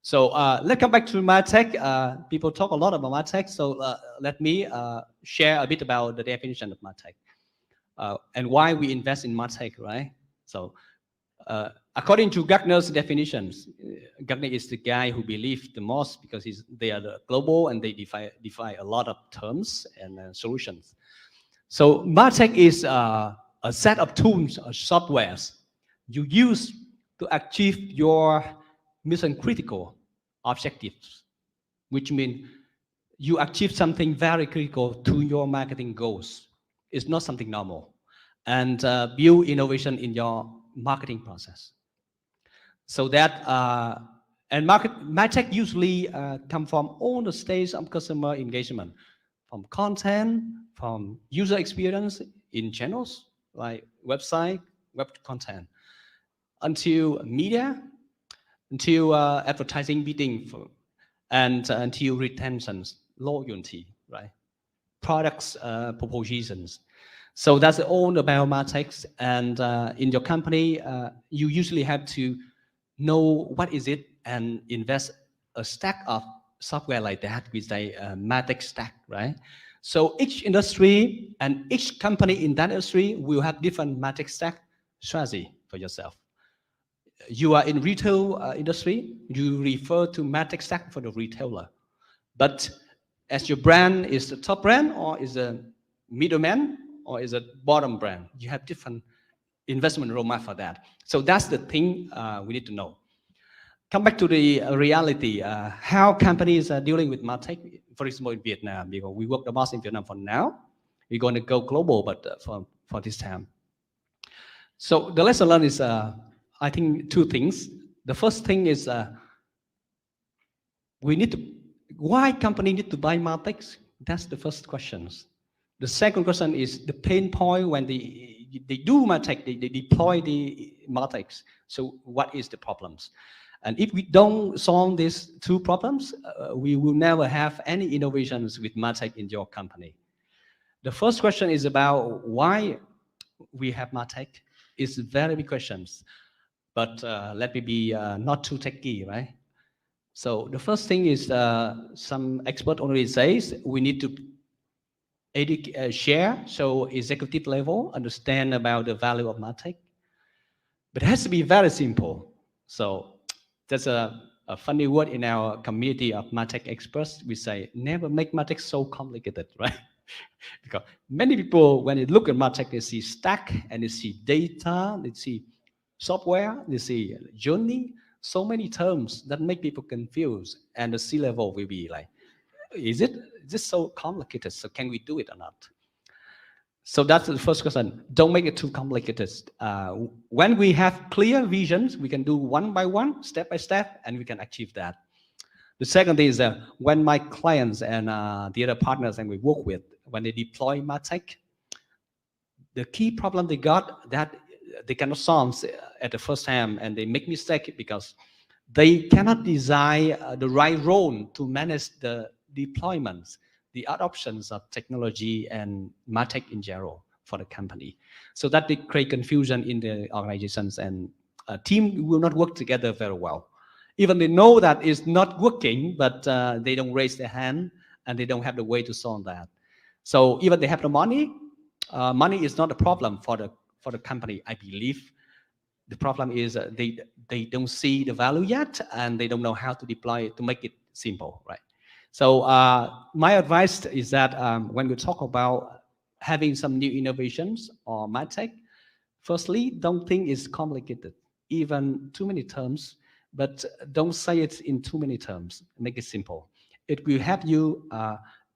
So let's come back to Martech. People talk a lot about Martech, so let me share a bit about the definition of Martech and why we invest in Martech, right? So according to Gartner's definitions, Gartner is the guy who believes the most because they are the global and they define a lot of terms and solutions. So Martech is a set of tools or softwares you use to achieve your mission critical objectives, which means you achieve something very critical to your marketing goals. It's not something normal. And build innovation in your marketing process. So that, and Martech usually come from all the stages of customer engagement, from content, from user experience in channels, like website, web content, until media, until advertising bidding, and until retentions, loyalty, right? Products, propositions. So that's all about Martech. And in your company, you usually have to know what is it and invest a stack of software like that with a Martech stack, right? So each industry and each company in that industry will have different Martech stack strategy for yourself. You are in retail industry, you refer to Martech stack for the retailer. But as your brand is the top brand or is a middleman or is a bottom brand, you have different investment roadmap for that. So that's the thing we need to know. Come back to the reality, how companies are dealing with Martech, for example, in Vietnam, because we work the most in Vietnam for now. We're going to go global, but for this time. So the lesson learned is, I think, 2 things. The first thing is why company need to buy Martech? That's the first question. The second question is the pain point when they do Martech, they deploy the Martech. So what is the problems? And if we don't solve these two problems, we will never have any innovations with Martech in your company. The first question is about why we have Martech. It's very big questions, but let me be not too techy, right? So the first thing is some expert already says we need to share, so executive level understand about the value of Martech, but it has to be very simple. So there's a funny word in our community of Martech experts. We say never make Martech so complicated, right? Because many people, when they look at Martech, they see stack and they see data, they see software, they see journey, so many terms that make people confused. And the C-level will be like, is it so complicated? So can we do it or not? So that's the first question. Don't make it too complicated. When we have clear visions, we can do one by one, step by step, and we can achieve that. The second thing is when my clients and the other partners and we work with, when they deploy Martech, the key problem they got that they cannot solve at the first time, and they make mistake because they cannot design the right role to manage the deployments, the adoptions of technology and Martech in general for the company. So that they create confusion in the organizations, and a team will not work together very well. Even they know that it's not working, but they don't raise their hand and they don't have the way to solve that. So even they have the money, money is not a problem for the company, I believe. The problem is they don't see the value yet, and they don't know how to deploy it to make it simple, right? So my advice is that when we talk about having some new innovations or Martech, firstly, don't think it's complicated, even too many terms, but don't say it in too many terms. Make it simple. It will help you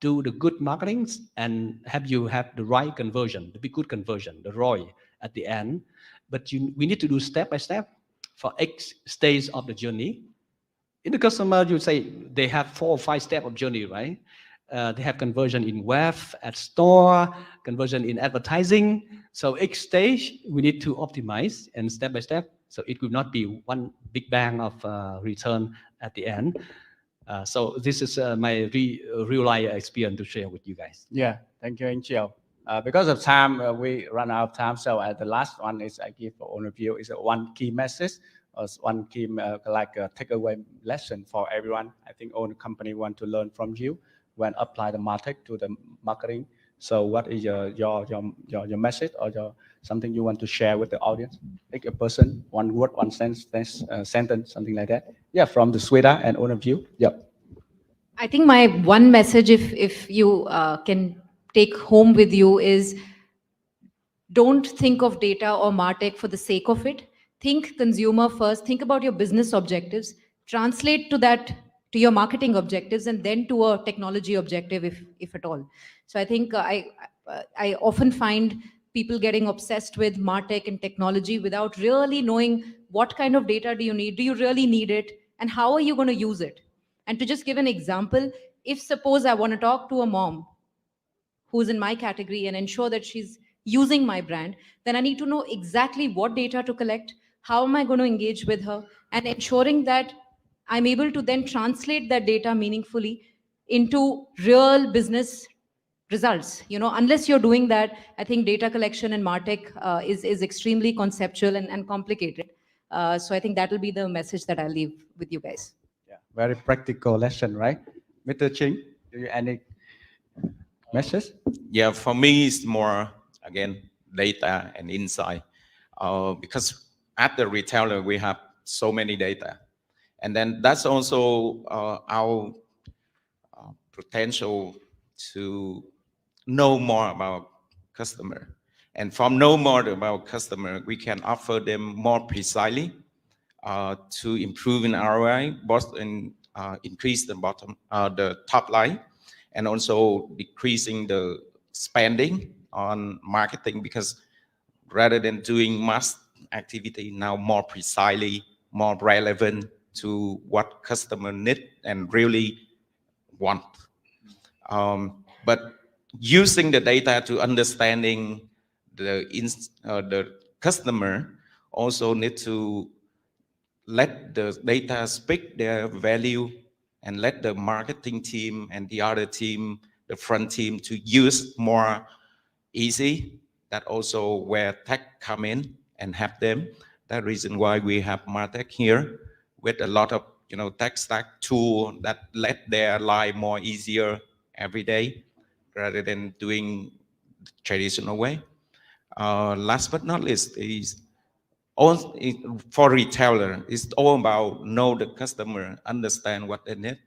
do the good marketing and help you have the right conversion, the good conversion, the ROI at the end. But we need to do step by step for X stage of the journey. In the customer, you say they have 4 or 5 steps of journey, right? They have conversion in web, at store, conversion in advertising. So each stage we need to optimize and step by step. So it will not be one big bang of return at the end. So this is my real life experience to share with you guys. Yeah, thank you, Anh Chiao. Because of time, we run out of time. So the last one is I give for overview is one key message, or one key like a takeaway lesson for everyone. I think all the company want to learn from you when apply the Martech to the marketing. So what is your message or something you want to share with the audience? Take a person, one word, one sentence, something like that. Yeah, from the Sweden and overview. Yep. I think my one message, if you can take home with you, is don't think of data or Martech for the sake of it. Think consumer first. Think about your business objectives. Translate to that, to your marketing objectives, and then to a technology objective, if at all. So I think I often find people getting obsessed with Martech and technology without really knowing what kind of data do you need, do you really need it, and how are you going to use it? And to just give an example, if suppose I want to talk to a mom who's in my category and ensure that she's using my brand, then I need to know exactly what data to collect, how am I going to engage with her, and ensuring that I'm able to then translate that data meaningfully into real business results. You know, unless you're doing that, I think data collection and Martech is extremely conceptual and complicated. So I think that will be the message that I'll leave with you guys. Yeah, very practical lesson, right? Mr. Ching, do you any message? Yeah, for me, it's more, again, data and insight. Because at the retailer, we have so many data. And then that's also our potential to know more about customer. And from know more about customer, we can offer them more precisely to improve in ROI, both in increase the top line, and also decreasing the spending on marketing, because rather than doing mass activity, now more precisely, more relevant to what customer need and really want. But using the data to understanding the customer also need to let the data speak their value and let the marketing team and the other team, the front team, to use more easy. That also where tech come in and help them. That reason why we have Martech here with a lot of tech stack tool that let their life more easier every day rather than doing the traditional way. Last but not least is for retailer, it's all about know the customer, understand what they need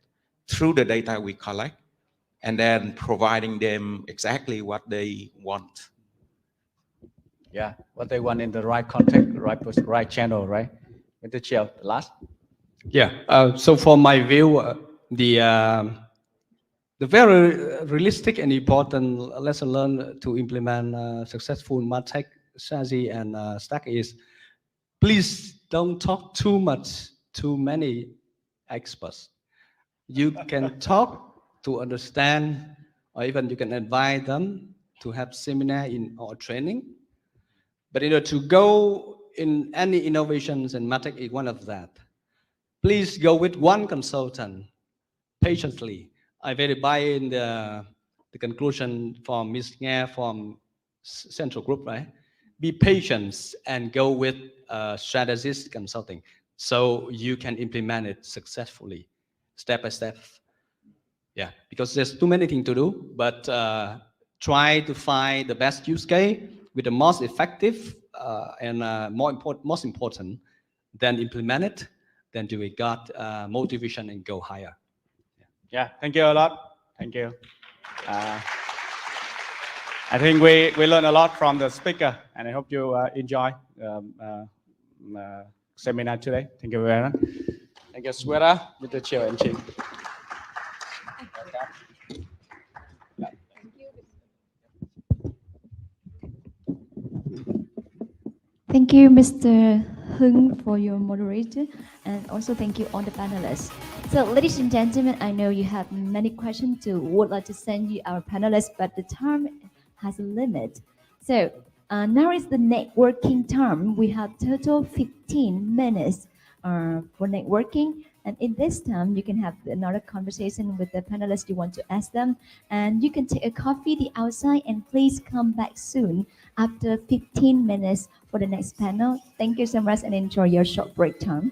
through the data we collect, and then providing them exactly what they want. Yeah, what they want in the right context, right channel, right? Mr. Chiao, the last. Yeah. So from my view, the very realistic and important lesson learned to implement successful Martech strategy and stack is, please don't talk too many experts. You can talk to understand, or even you can invite them to have seminar or training. But to go in any innovations, and Martech is one of that. Please go with one consultant patiently. I very buy in the conclusion from Ms. Nga from Central Group, right? Be patient and go with strategist consulting so you can implement it successfully, step by step. Yeah, because there's too many things to do, but try to find the best use case with the most effective and most important, then implement it, then do it, got motivation and go higher. Yeah, thank you a lot. Thank you. I think we learned a lot from the speaker, and I hope you enjoy seminar today. Thank you very much. Thank you, Sweta, Mr. Chiao, and Ching. Thank you, Mr. Hung, for your moderator, and also thank you all the panelists. So, ladies and gentlemen, I know you have many questions to would like to send you our panelists, but the time has a limit. So now is the networking time. We have total 15 minutes for networking. And in this time, you can have another conversation with the panelists you want to ask them. And you can take a coffee the outside, and please come back soon after 15 minutes for the next panel. Thank you so much and enjoy your short break time.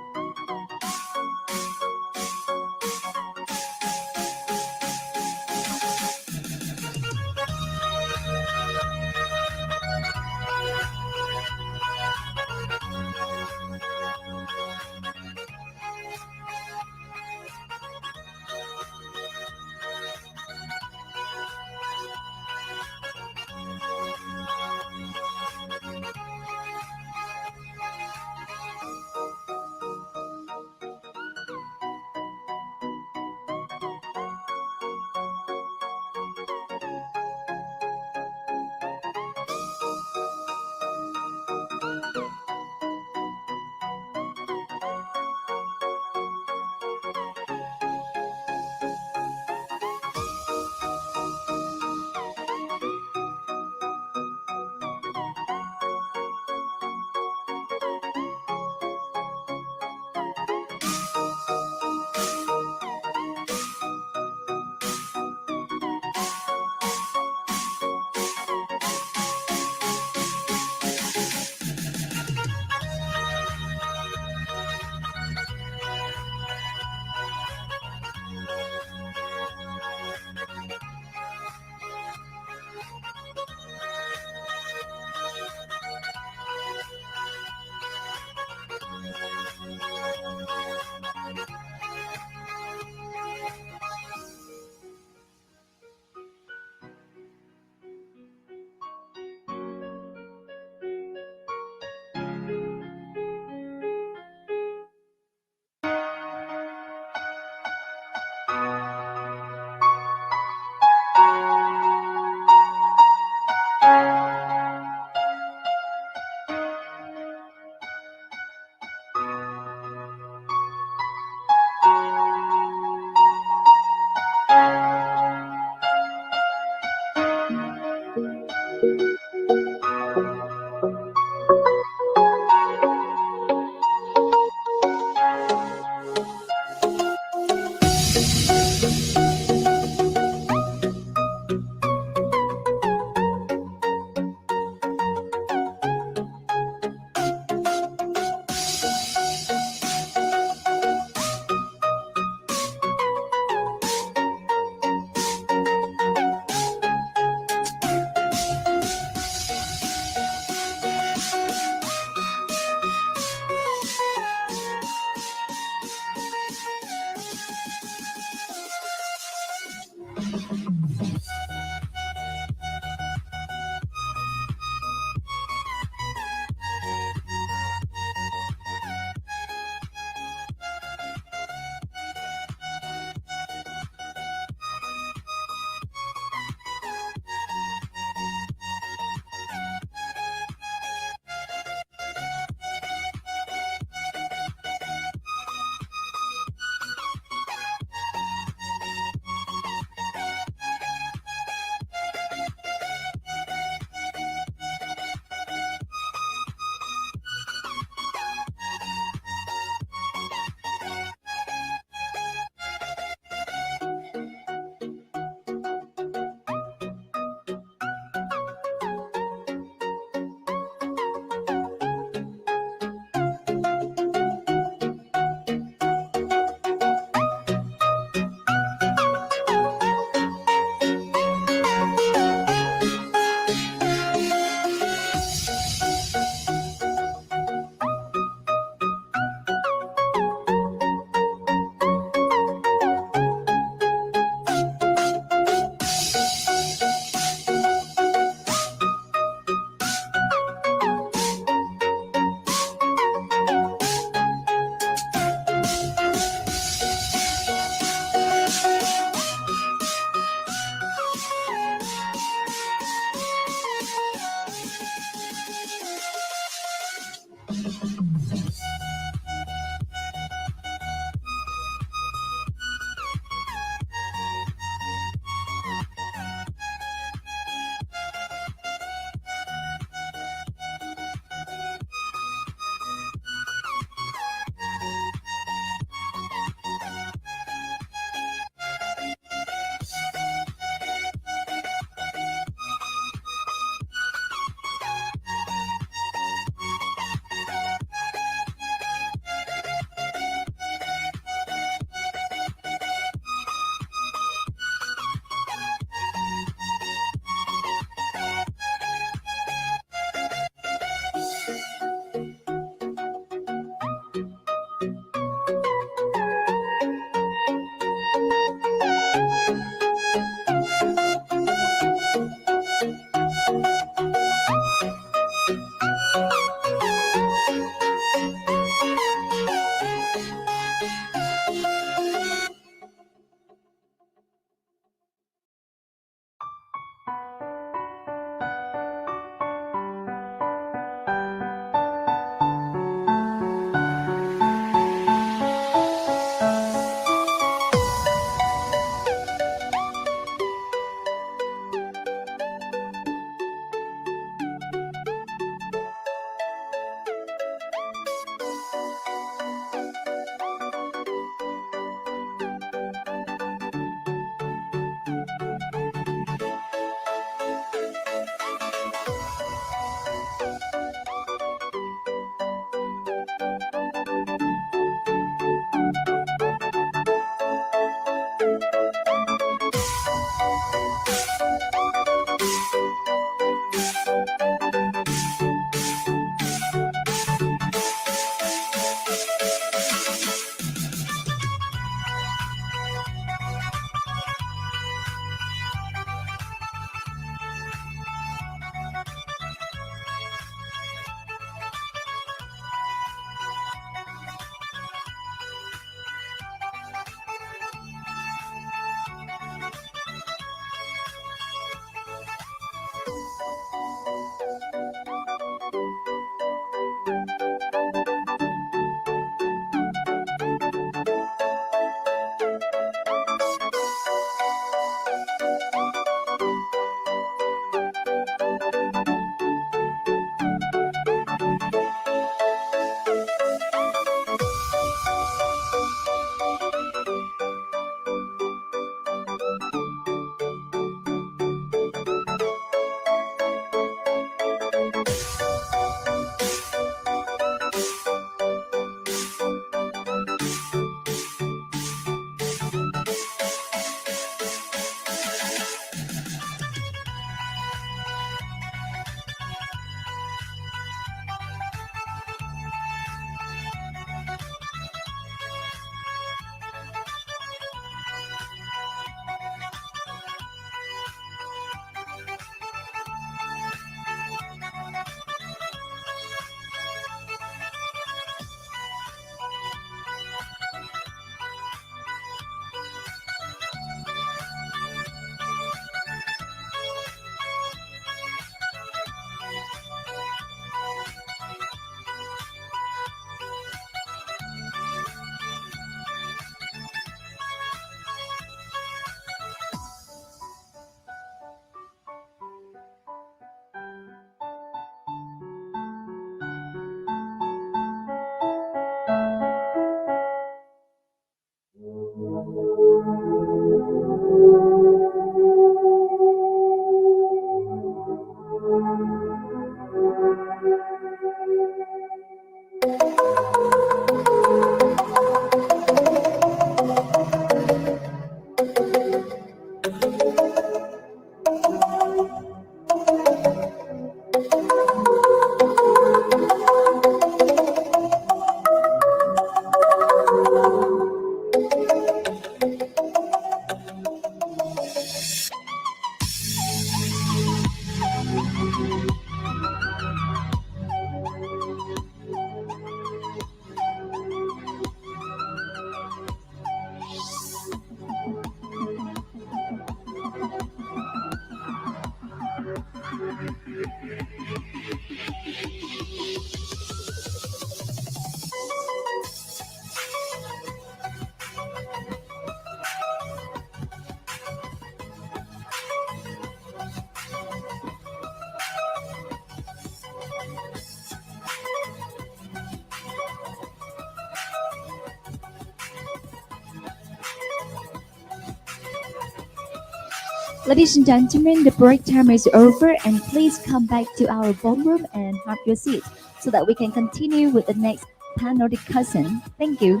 Ladies and gentlemen, the break time is over and please come back to our ballroom and have your seat so that we can continue with the next panel discussion. Thank you.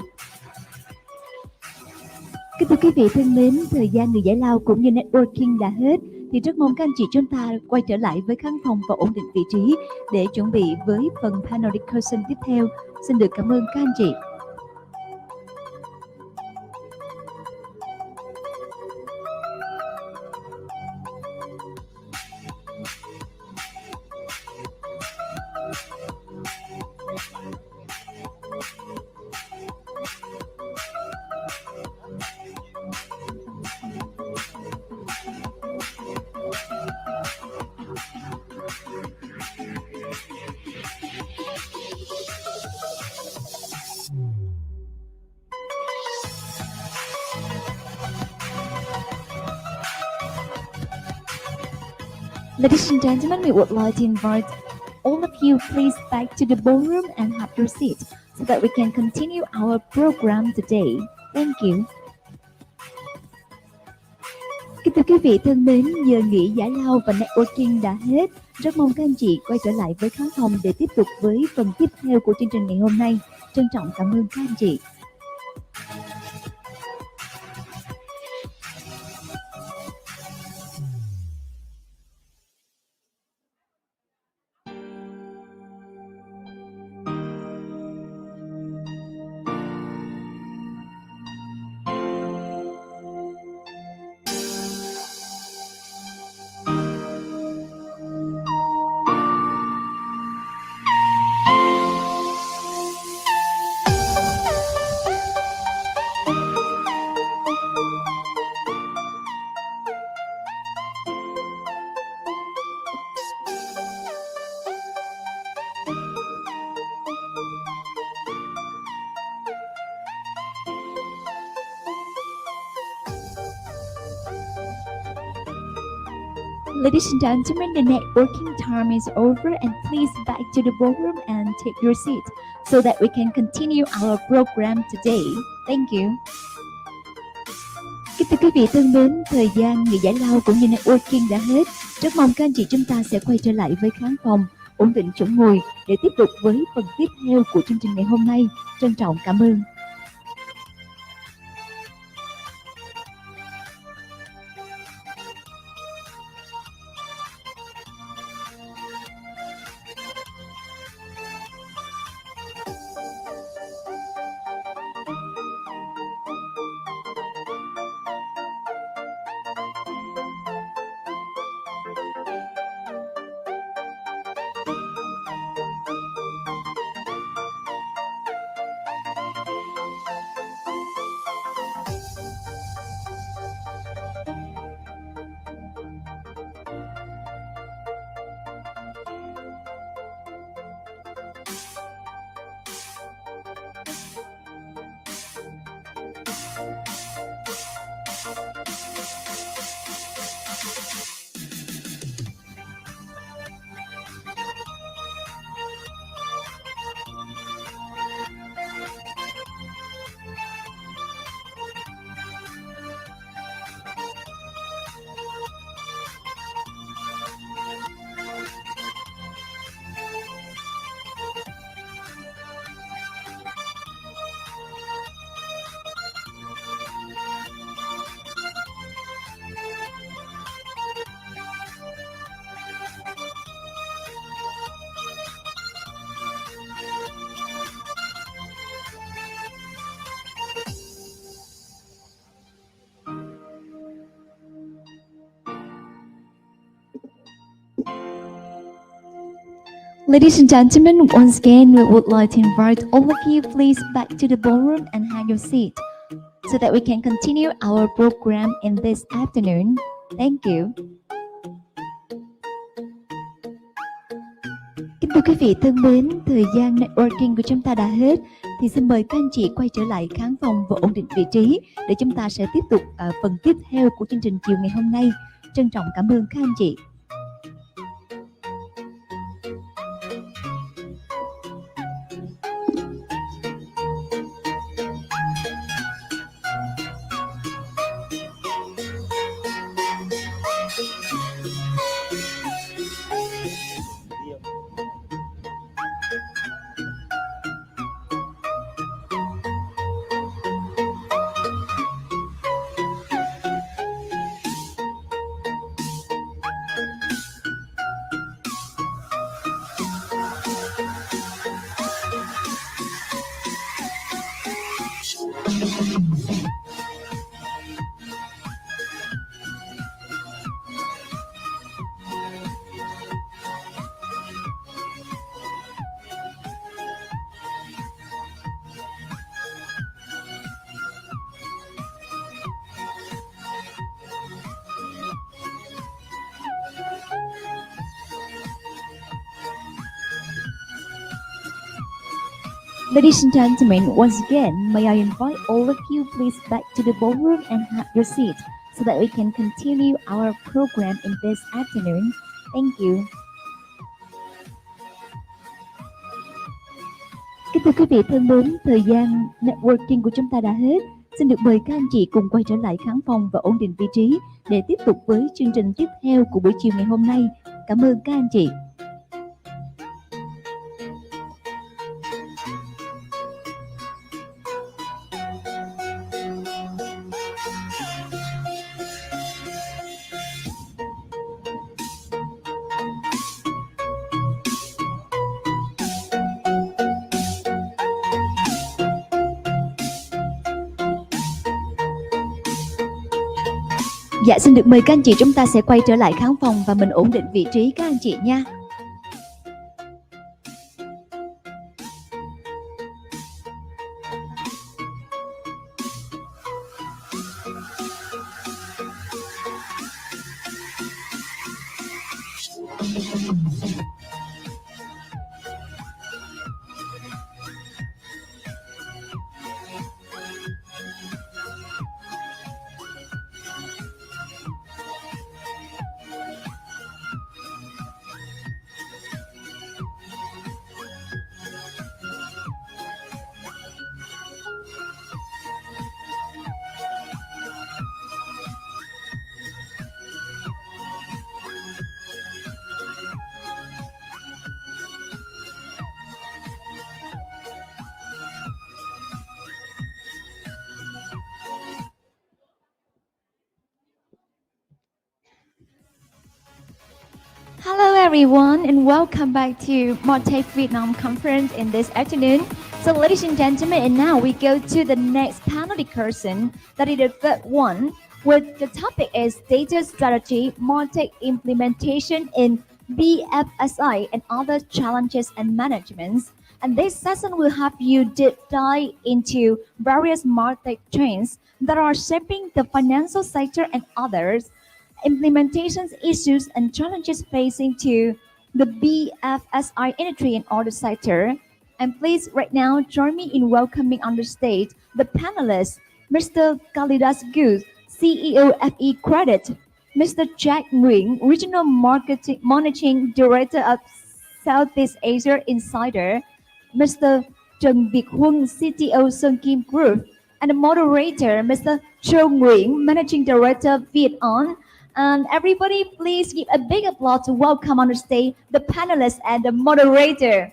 Kính thưa quý vị thân mến, thời gian người giải lao cũng như networking đã hết thì rất mong các anh chị chúng ta quay trở lại với khán phòng và ổn định vị trí để chuẩn bị với phần panel discussion tiếp theo. Xin được cảm ơn các anh chị. Ladies and gentlemen, we would like to invite all of you please back to the ballroom and have your seat so that we can continue our program today. Thank you. Kính thưa quý vị thân mến, giờ nghỉ giải lao và networking đã hết. Rất mong các anh chị quay trở lại với khán phòng để tiếp tục với phần tiếp theo của chương trình ngày hôm nay. Trân trọng cảm ơn các anh chị. Ladies and gentlemen, the networking time is over and please back to the ballroom and take your seat so that we can continue our program today. Thank you. Kính thưa quý vị thân mến, thời gian nghỉ giải lao cũng như networking đã hết. Rất mong các anh chị chúng ta sẽ quay trở lại với khán phòng, ổn định chỗ ngồi để tiếp tục với phần tiếp theo của chương trình ngày hôm nay. Trân trọng cảm ơn. Ladies and gentlemen, once again, we would like to invite all of you please back to the ballroom and have your seat so that we can continue our program in this afternoon. Thank you. Kính thưa quý vị thân mến, thời gian networking của chúng ta đã hết thì xin mời các anh chị quay trở lại khán phòng và ổn định vị trí để chúng ta sẽ tiếp tục phần tiếp theo của chương trình chiều ngày hôm nay. Trân trọng cảm ơn các anh chị. Ladies and gentlemen, once again, may I invite all of you please back to the ballroom and have your seat so that we can continue our program in this afternoon. Thank you. Kính thưa quý vị thân mến, thời gian networking của chúng ta đã hết. Xin được mời các anh chị cùng quay trở lại khán phòng và ổn định vị trí để tiếp tục với chương trình tiếp theo của buổi chiều ngày hôm nay. Cảm ơn các anh chị. Dạ, xin được mời các anh chị chúng ta sẽ quay trở lại khán phòng và mình ổn định vị trí các anh chị nha. Hello everyone and welcome back to Martech Vietnam conference in this afternoon. So ladies and gentlemen, and now we go to the next panel discussion, that is the third one, where the topic is data strategy, Martech implementation in BFSI and other challenges and managements. And this session will help you deep dive into various Martech trends that are shaping the financial sector and others, implementation issues and challenges facing to the BFSI industry and other sector. And please right now join me in welcoming on the stage the panelists, Mr. Kalidas Gus, CEO FE Credit, Mr. Jack Nguyen, Regional Managing Director of Southeast Asia Insider, Mr. Trần Việt Huân, CTO Sơn Kim Group, and the moderator, Mr. Châu Nguyen, Managing Director VietOn. And everybody, please give a big applause to welcome on the stage the panelists and the moderator.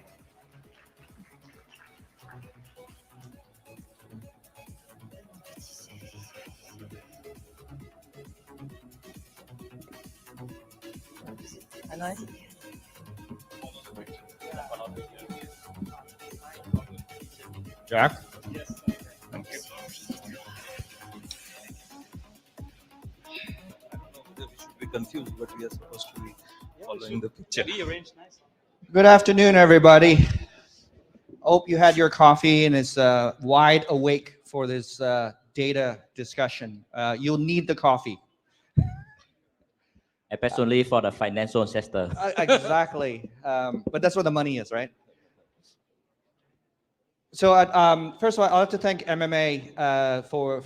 Jack? Yes. Thank you. Be confused, but we are supposed to be following the picture. Rearrange nicely. Good afternoon, everybody. Hope you had your coffee and is wide awake for this data discussion. You'll need the coffee. Especially for the financial sector. Exactly. But that's where the money is, right? So first of all, I'd like to thank MMA for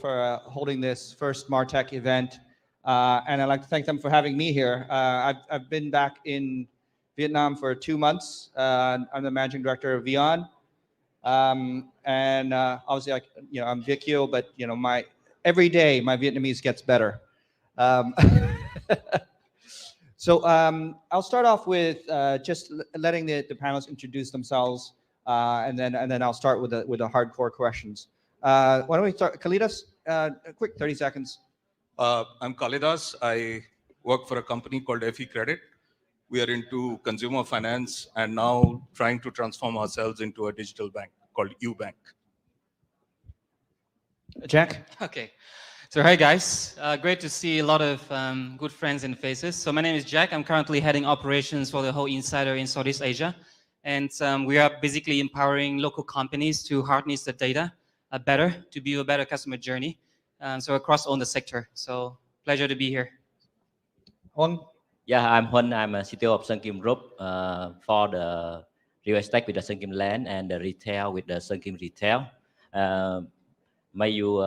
holding this first Martech event. And I'd like to thank them for having me here. I've been back in Vietnam for 2 months. I'm the managing director of VietOn. And obviously, I'm Viet Kieu, but every day my Vietnamese gets better. So I'll start off with just letting the panelists introduce themselves, and then I'll start with the hardcore questions. Why don't we start, Kalidas? A quick 30 seconds. I'm Kalidas. I work for a company called FE Credit. We are into consumer finance and now trying to transform ourselves into a digital bank called UBank. Jack? Okay. So hi guys, great to see a lot of good friends and faces. So my name is Jack. I'm currently heading operations for the whole Insider in Southeast Asia. And we are basically empowering local companies to harness the data better, to build a better customer journey. So across all the sector. So pleasure to be here. Huân? Yeah, I'm Huân. I'm a CTO of Sơn Kim Group for the real estate with the Sunkim Land and the retail with the Sunkim Retail. May you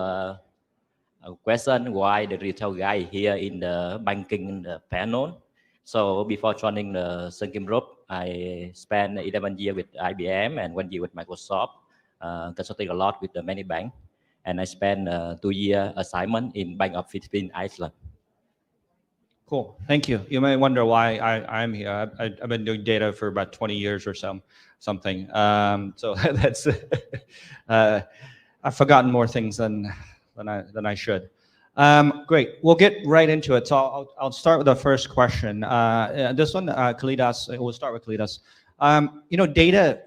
question why the retail guy here in the banking in the panel. So before joining the Sunkim Group, I spent 11 years with IBM and 1 year with Microsoft, consulting a lot with the many banks. And I spent 2-year assignment in Bank of Philippines, Iceland. Cool, thank you. You may wonder why I'm here. I've been doing data for about 20 years or something. So that's, I've forgotten more things than I should. Great, we'll get right into it. So I'll start with the first question. This one, Kalidas, we'll start with Kalidas. Data,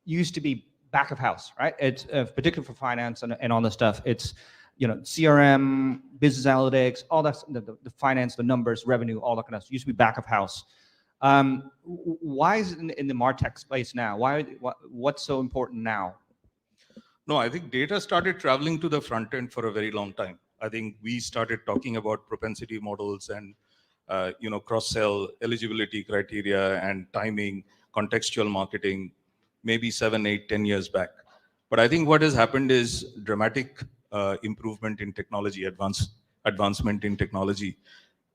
used to be back of house, right? It's particularly for finance and all this stuff. It's CRM, business analytics, all that, the finance, the numbers, revenue, all that kind of stuff used to be back of house. Why is it in the Martech space now? What's so important now? No, I think data started traveling to the front end for a very long time. I think we started talking about propensity models and cross-sell eligibility criteria and timing, contextual marketing, maybe 7, 8, 10 years back. But I think what has happened is dramatic improvement in technology, advancement in technology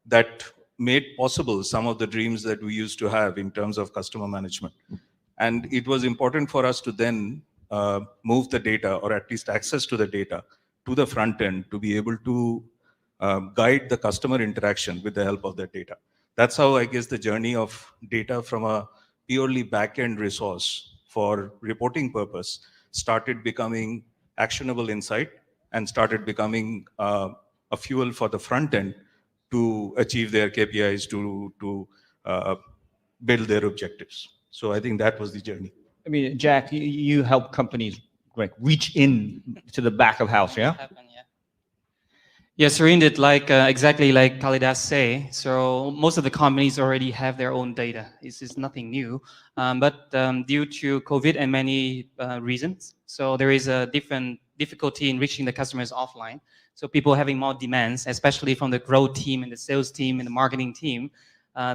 that made possible some of the dreams that we used to have in terms of customer management. And it was important for us to then move the data, or at least access to the data, to the front end to be able to guide the customer interaction with the help of that data. That's how I guess the journey of data from a purely back-end resource for reporting purpose started becoming actionable insight and started becoming a fuel for the front end to achieve their KPIs, to build their objectives. So I think that was the journey. I mean, Jack, you help companies reach in to the back of house, yeah? Yes, indeed, exactly like Kalidas say. So most of the companies already have their own data. This is nothing new, but due to COVID and many reasons, so there is a different difficulty in reaching the customers offline. So people having more demands, especially from the growth team and the sales team and the marketing team,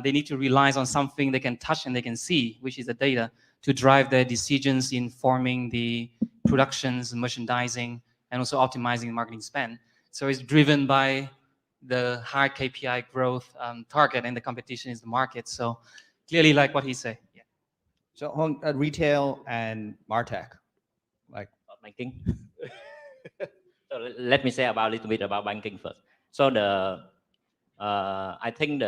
they need to rely on something they can touch and they can see, which is the data, to drive their decisions in forming the productions, merchandising, and also optimizing marketing spend. So it's driven by the high KPI growth target, and the competition is the market. So clearly, like what he said. Yeah. So on retail and Martech, like banking. So let me say a little bit about banking first. So I think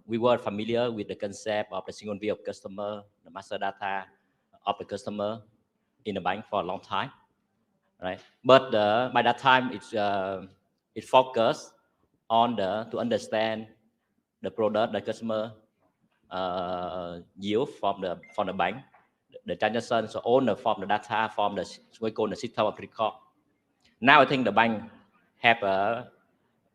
we were familiar with the concept of the single view of customer, the master data of the customer in the bank for a long time, right? But by that time, it focused on to understand the product the customer yield from the bank, the transactions, so owner from the data from the we call the system of record. Now I think the bank have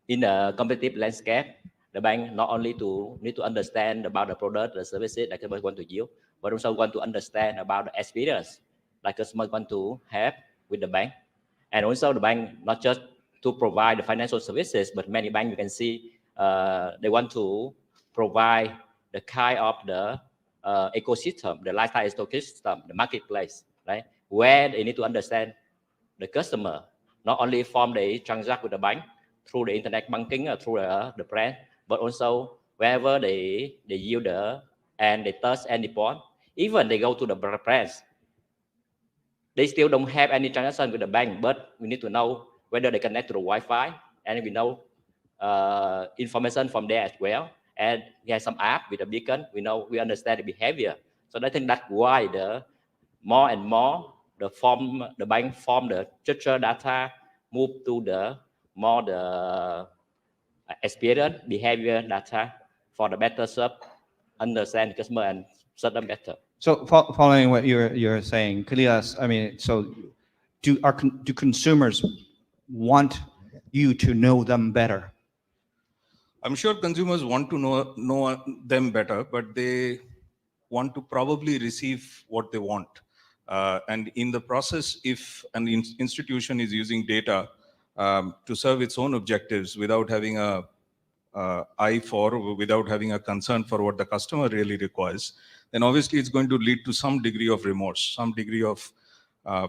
in a competitive landscape, the bank not only need to understand about the product, the services that customers want to yield, but also want to understand about the experience that customers want to have with the bank. And also the bank not just to provide the financial services, but many banks you can see they want to provide the kind of the ecosystem, the lifestyle ecosystem, the marketplace, right? Where they need to understand the customer, not only from the transact with the bank through the internet banking or through the brand, but also wherever they yield and they touch any point, even they go to the brands, they still don't have any transaction with the bank, but we need to know whether they connect to the Wi-Fi, and we know information from there as well. And we have some app with a beacon, we understand the behavior. So I think that's why the more and more the bank form the structure data move to the experience behavior data for the better serve, understand the customer and serve them better. So following what you're saying, Kalidas, I mean, so do consumers want you to know them better? I'm sure consumers want to know them better, but they want to probably receive what they want. And in the process, if an institution is using data to serve its own objectives without having a eye for, without having a concern for what the customer really requires, then obviously it's going to lead to some degree of remorse, some degree of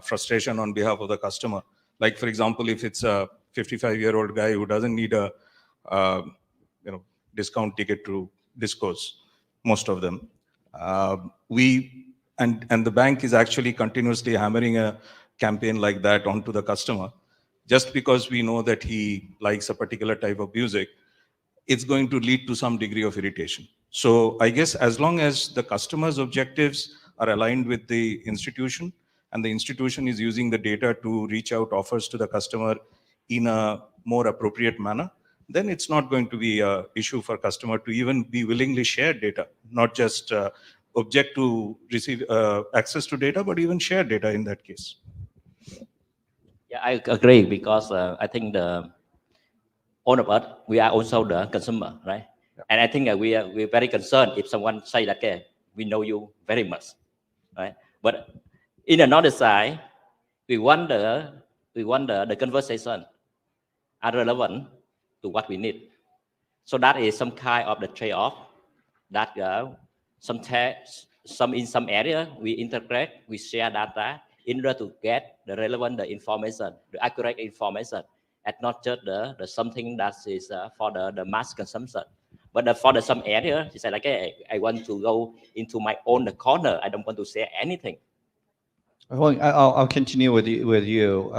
frustration on behalf of the customer. Like, for example, if it's a 55-year-old guy who doesn't need a discount ticket to discourse, most of them. And the bank is actually continuously hammering a campaign like that onto the customer. Just because we know that he likes a particular type of music, it's going to lead to some degree of irritation. So I guess as long as the customer's objectives are aligned with the institution, and the institution is using the data to reach out offers to the customer in a more appropriate manner, then it's not going to be an issue for customer to even be willingly share data, not just object to receive access to data, but even share data in that case. Yeah, I agree, because I think all of us, we are also the consumer, right? Yeah. And I think we're very concerned if someone say that, okay, we know you very much, right? But in another side, we wonder the conversation are relevant to what we need. So that is some kind of the trade-off that in some area we integrate, we share data in order to get the relevant information, the accurate information, and not just the something that is for the mass consumption. But for some area, you say like, hey, I want to go into my own corner. I don't want to share anything. Well, I'll continue with you.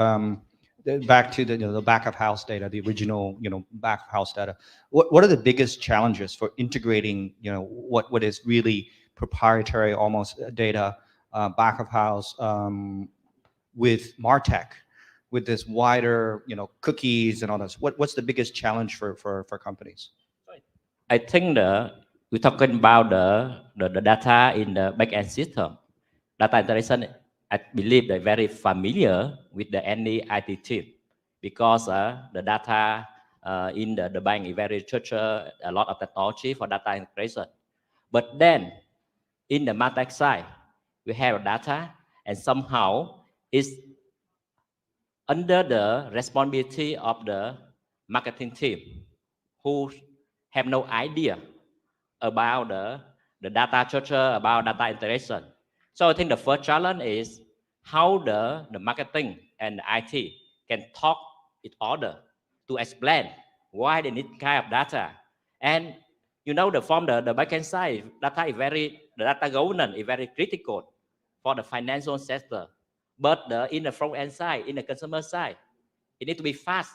Back to the back of house data, the original back of house data. What are the biggest challenges for integrating what is really proprietary almost data back of house with Martech, with this wider cookies and all this? What's the biggest challenge for companies? I think we're talking about the data in the back-end system. Data integration, I believe they're very familiar with any IT team, because the data in the bank is very structured, a lot of technology for data integration. But then in the Martech side, we have data, and somehow it's under the responsibility of the marketing team, who have no idea about the data structure, about data integration. So I think the first challenge is how the marketing and the IT can talk each other to explain why they need kind of data. And from the backend side, the data governance is very critical for the financial sector. But in the front end side, in the consumer side, it needs to be fast.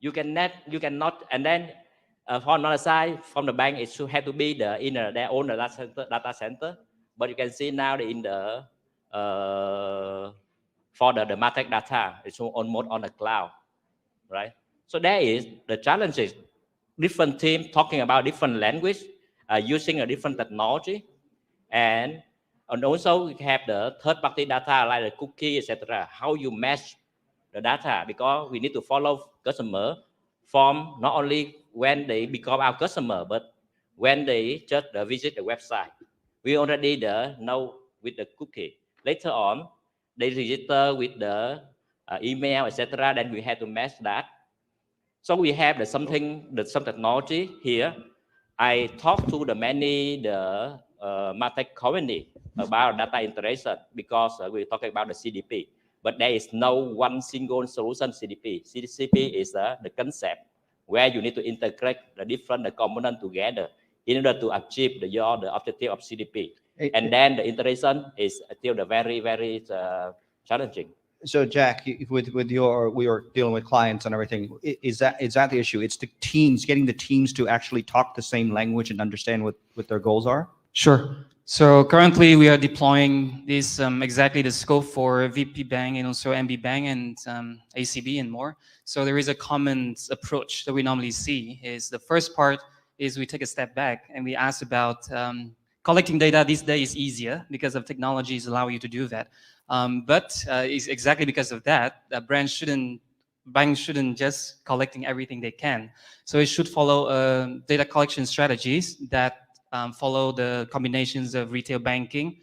You cannot, and then from another side, from the bank, it should have to be in their own data center. But you can see now in the for the Martech data, it's almost on the cloud, right? So there is the challenges. Different teams talking about different language, using a different technology, and also we have the third-party data like the cookie, etc. How you match the data, because we need to follow customer from not only when they become our customer, but when they just visit the website. We already know with the cookie. Later on, they register with the email, etc. Then we have to match that. So we have some technology here. I talked to many Martech company about data integration, because we're talking about the CDP. But there is no one single solution CDP. CDP is the concept where you need to integrate the different components together in order to achieve the objective of CDP. And then the integration is still very, very challenging. So Jack, we are dealing with clients and everything. Is that the issue? It's the teams, getting the teams to actually talk the same language and understand what their goals are? Sure. So currently we are deploying this exactly the scope for VP Bank and also MB Bank and ACB and more. So there is a common approach that we normally see. Is the first part is we take a step back and we ask about collecting data these days is easier because of technologies allow you to do that. But it's exactly because of that, banks shouldn't just collecting everything they can. So it should follow data collection strategies that follow the combinations of retail banking,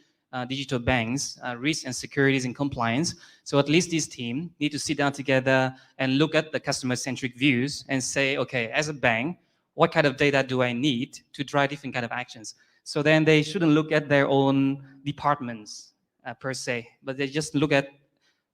digital banks, risk and securities and compliance. So at least this team need to sit down together and look at the customer-centric views and say, okay, as a bank, what kind of data do I need to drive different kind of actions? So then they shouldn't look at their own departments per se, but they just look at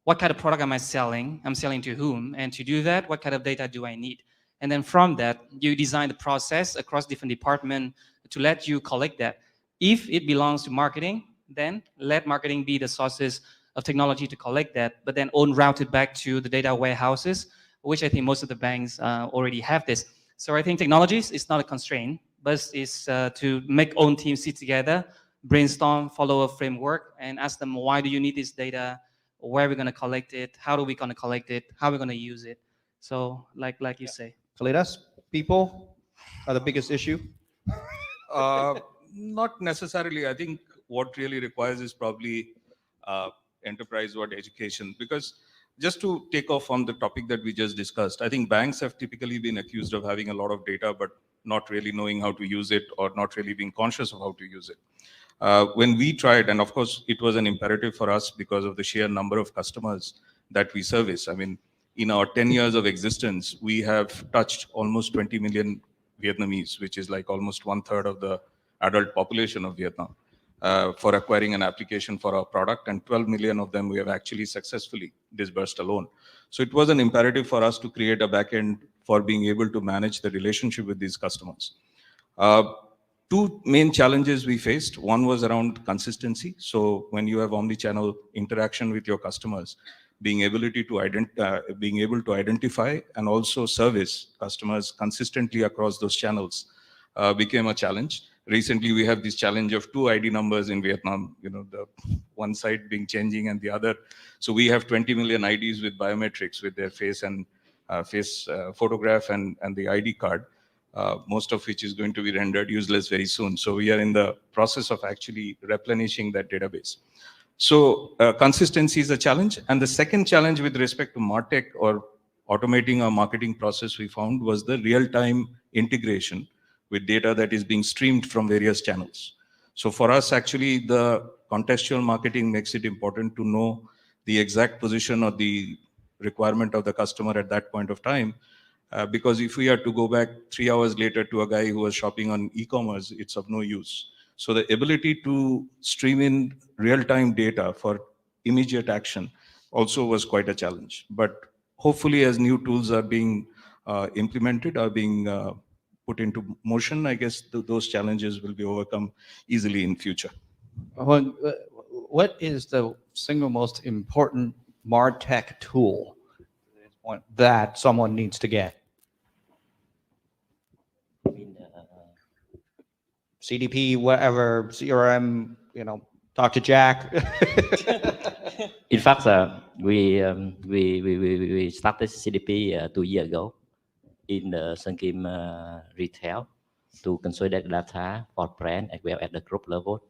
what kind of product am I selling? I'm selling to whom? And to do that, what kind of data do I need? And then from that, you design the process across different departments to let you collect that. If it belongs to marketing, then let marketing be the sources of technology to collect that, but then route it back to the data warehouses, which I think most of the banks already have this. So I think technologies is not a constraint, but it's to make own teams sit together, brainstorm, follow a framework, and ask them, why do you need this data? Where are we going to collect it? How are we going to collect it? How are we going to use it? So like you say. Kalidas, people are the biggest issue. Not necessarily. I think what really requires is probably enterprise-wide education. Because just to take off on the topic that we just discussed, I think banks have typically been accused of having a lot of data, but not really knowing how to use it or not really being conscious of how to use it. When we tried, and of course, it was an imperative for us because of the sheer number of customers that we service. I mean, in our 10 years of existence, we have touched almost 20 million Vietnamese, which is like almost 1/3 of the adult population of Vietnam, for acquiring an application for our product, and 12 million of them we have actually successfully disbursed alone. So it was an imperative for us to create a backend for being able to manage the relationship with these customers. Two main challenges we faced. One was around consistency. So when you have omni-channel interaction with your customers, being able to identify and also service customers consistently across those channels became a challenge. Recently, we have this challenge of 2 ID numbers in Vietnam, you know, the one side being changing and the other. So we have 20 million IDs with biometrics with their face and face photograph and the ID card. Most of which is going to be rendered useless very soon. So we are in the process of actually replenishing that database. So consistency is a challenge. And the second challenge with respect to Martech or automating our marketing process we found was the real-time integration with data that is being streamed from various channels. So for us, actually, the contextual marketing makes it important to know the exact position or the requirement of the customer at that point of time. Because if we are to go back 3 hours later to a guy who was shopping on e-commerce, it's of no use. So the ability to stream in real-time data for immediate action also was quite a challenge. But hopefully, as new tools are being implemented, are being put into motion, I guess those challenges will be overcome easily in future. What is the single most important Martech tool that someone needs to get? CDP, whatever, CRM, you know, talk to Jack. In fact, we started CDP 2 years ago in the Sunkim retail to consolidate data for brand as well at the group level.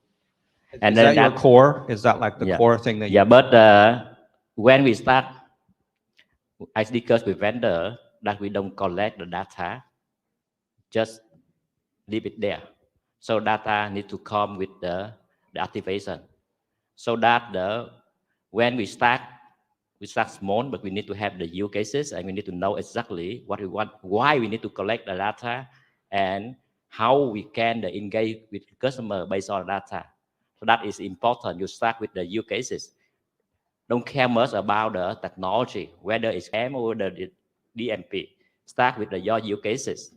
And is that your core? Is that like the core thing that you... Yeah, but when we start, I discussed with vendor that we don't collect the data, just leave it there. So data need to come with the activation. So that when we start small, but we need to have the use cases and we need to know exactly what we want, why we need to collect the data, and how we can engage with the customer based on data. So that is important. You start with the use cases. Don't care much about the technology, whether it's M or the DMP. Start with your use cases.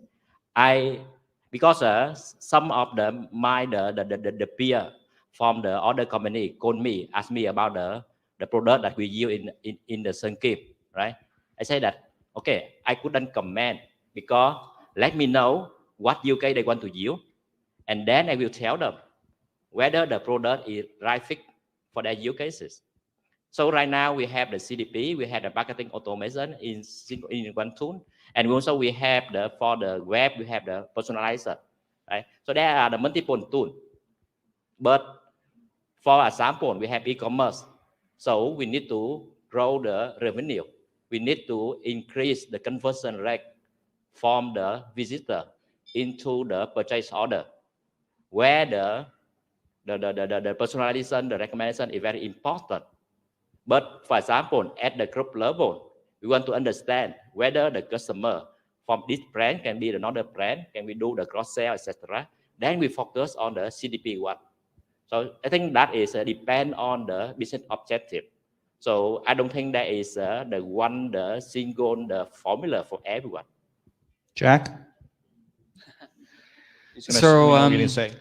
Because some of the peer from the other company called me, asked me about the product that we use in the Sunkim, right? I say that, okay, I couldn't comment because let me know what use case they want to use, and then I will tell them whether the product is right fit for their use cases. So right now we have the CDP, we have the marketing automation in one tool, and we have for the web, we have the personalizer, right? So there are the multiple tools. But for example, we have e-commerce. So we need to grow the revenue. We need to increase the conversion rate from the visitor into the purchase order, where the personalization, the recommendation is very important. But for example, at the group level, we want to understand whether the customer from this brand can be another brand, can we do the cross-sell, etc. Then we focus on the CDP one. So I think that is depend on the business objective. So I don't think that is the single formula for everyone. Jack? So what you're gonna say.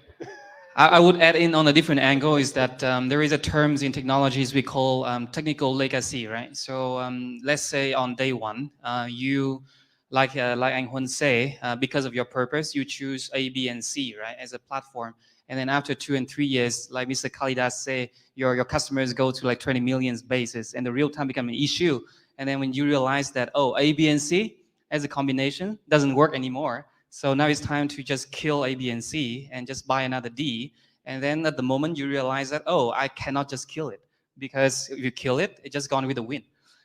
I would add in on a different angle is that there is a terms in technologies we call technical legacy, right? So let's say on day one, you, like Anh Huân say, because of your purpose, you choose A, B, and C, right, as a platform. And then after 2 and 3 years, like Mr. Kalidas say, your customers go to like 20 million bases and the real time become an issue. And then when you realize that, oh, A, B, and C as a combination doesn't work anymore. So now it's time to just kill A, B, and C and just buy another D. And then at the moment you realize that, oh, I cannot just kill it, because if you kill it, it's just gone with the wind.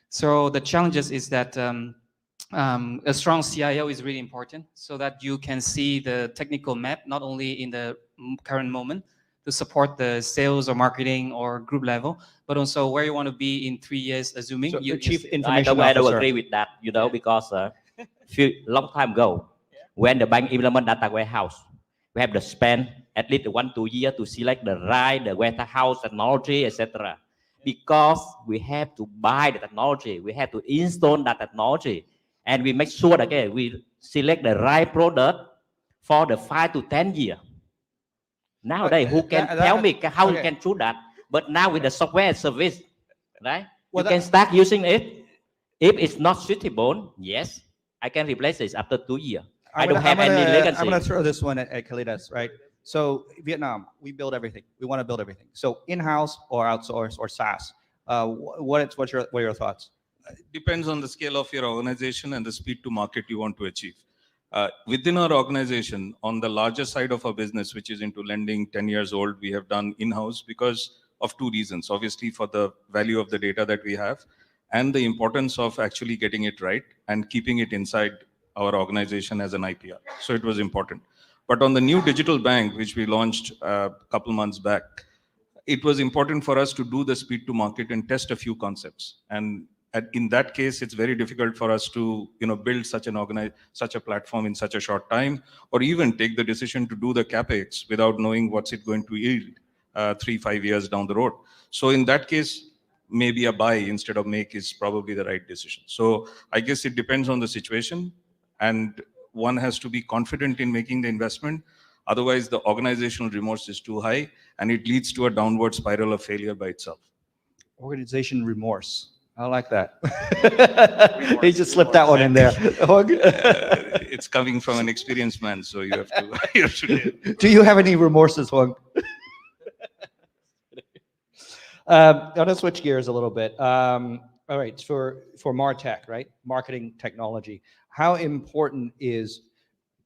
So the challenges is that a strong CIO is really important, so that you can see the technical map, not only in the current moment to support the sales or marketing or group level, but also where you want to be in 3 years, assuming So you, the chief I information don't officer. agree with that, because long time ago, when the bank implement data warehouse, we have to spend at least 1-2 years to select the warehouse technology, etc. Because we have to buy the technology, we have to install that technology, and we make sure that we select the right product for the 5 to 10 years. Nowadays, who can tell me how you can do that? But now with the software service, right? You can start using it. If it's not suitable, yes, I can replace it after 2 years. I don't have any legacy. I'm going to throw this one at Kalidas, right? So Vietnam, we build everything. We want to build everything. So in-house or outsource or SaaS. What are your thoughts? Depends on the scale of your organization and the speed to market you want to achieve. Within our organization, on the larger side of our business, which is into lending 10 years old, we have done in-house because of 2 reasons. Obviously, for the value of the data that we have and the importance of actually getting it right and keeping it inside our organization as an IPR. So it was important. But on the new digital bank, which we launched a couple months back, it was important for us to do the speed to market and test a few concepts. And in that case, it's very difficult for us to build such a platform in such a short time, or even take the decision to do the capex without knowing what's it going to yield 3-5 years down the road. So in that case, maybe a buy instead of make is probably the right decision. So I guess it depends on the situation, and one has to be confident in making the investment. Otherwise, the organizational remorse is too high, and it leads to a downward spiral of failure by itself. Organization remorse. I like that. He just slipped that one in there. It's coming from an experienced man, so you have to. Do you have any remorses, Huang? I'm going to switch gears a little bit. All right, for Martech, right? Marketing technology. How important is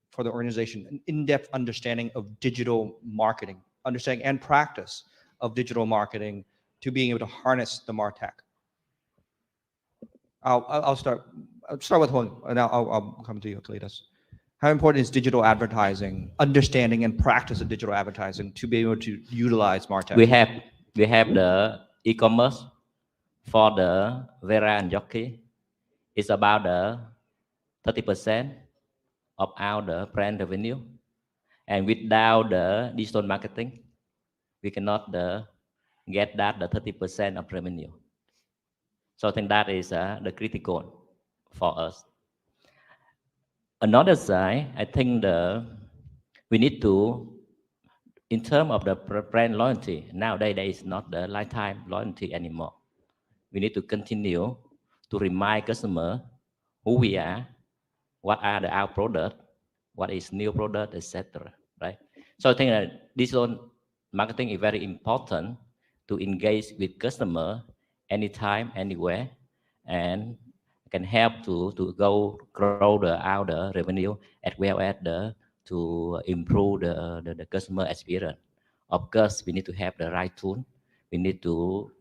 for the organization an in-depth understanding of digital marketing, understanding and practice of digital marketing to being able to harness the Martech? I'll start with Huang, and I'll come to you, Kalidas. How important is digital advertising, understanding and practice of digital advertising to be able to utilize Martech? We have the e-commerce for the Vera and Jockey. It's about the 30% of our brand revenue, and without the digital marketing, we cannot get that the 30% of revenue. So I think that is the critical for us. Another side, I think we need to, in terms of the brand loyalty, nowadays there is not the lifetime loyalty anymore. We need to continue to remind customer who we are, what are our product, what is new product, etc. Right? So I think that digital marketing is very important to engage with customer anytime, anywhere, and can help to grow our revenue as well as to improve the customer experience. Of course, we need to have the right tool. We need to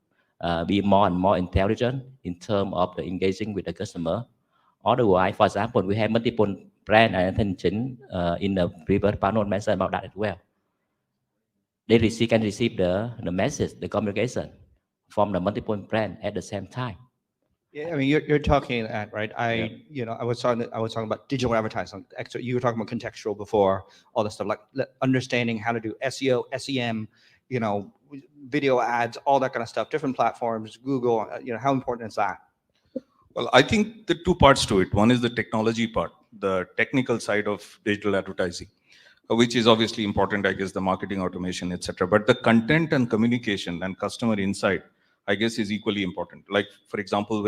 be more and more intelligent in terms of the engaging with the customer. Otherwise, for example, we have multiple brand and attention in the previous panel mentioned about that as well. They can receive the message, the communication from the multiple brand at the same time. Yeah, I mean, you're talking that, right? I was talking about digital advertising. Actually, you were talking about contextual before, all the stuff like understanding how to do SEO, SEM, video ads, all that kind of stuff. Different platforms, Google. How important is that? Well, I think the two parts to it. One is the technology part, the technical side of digital advertising, which is obviously important, I guess, the marketing automation, etc. But the content and communication and customer insight, I guess, is equally important. Like, for example,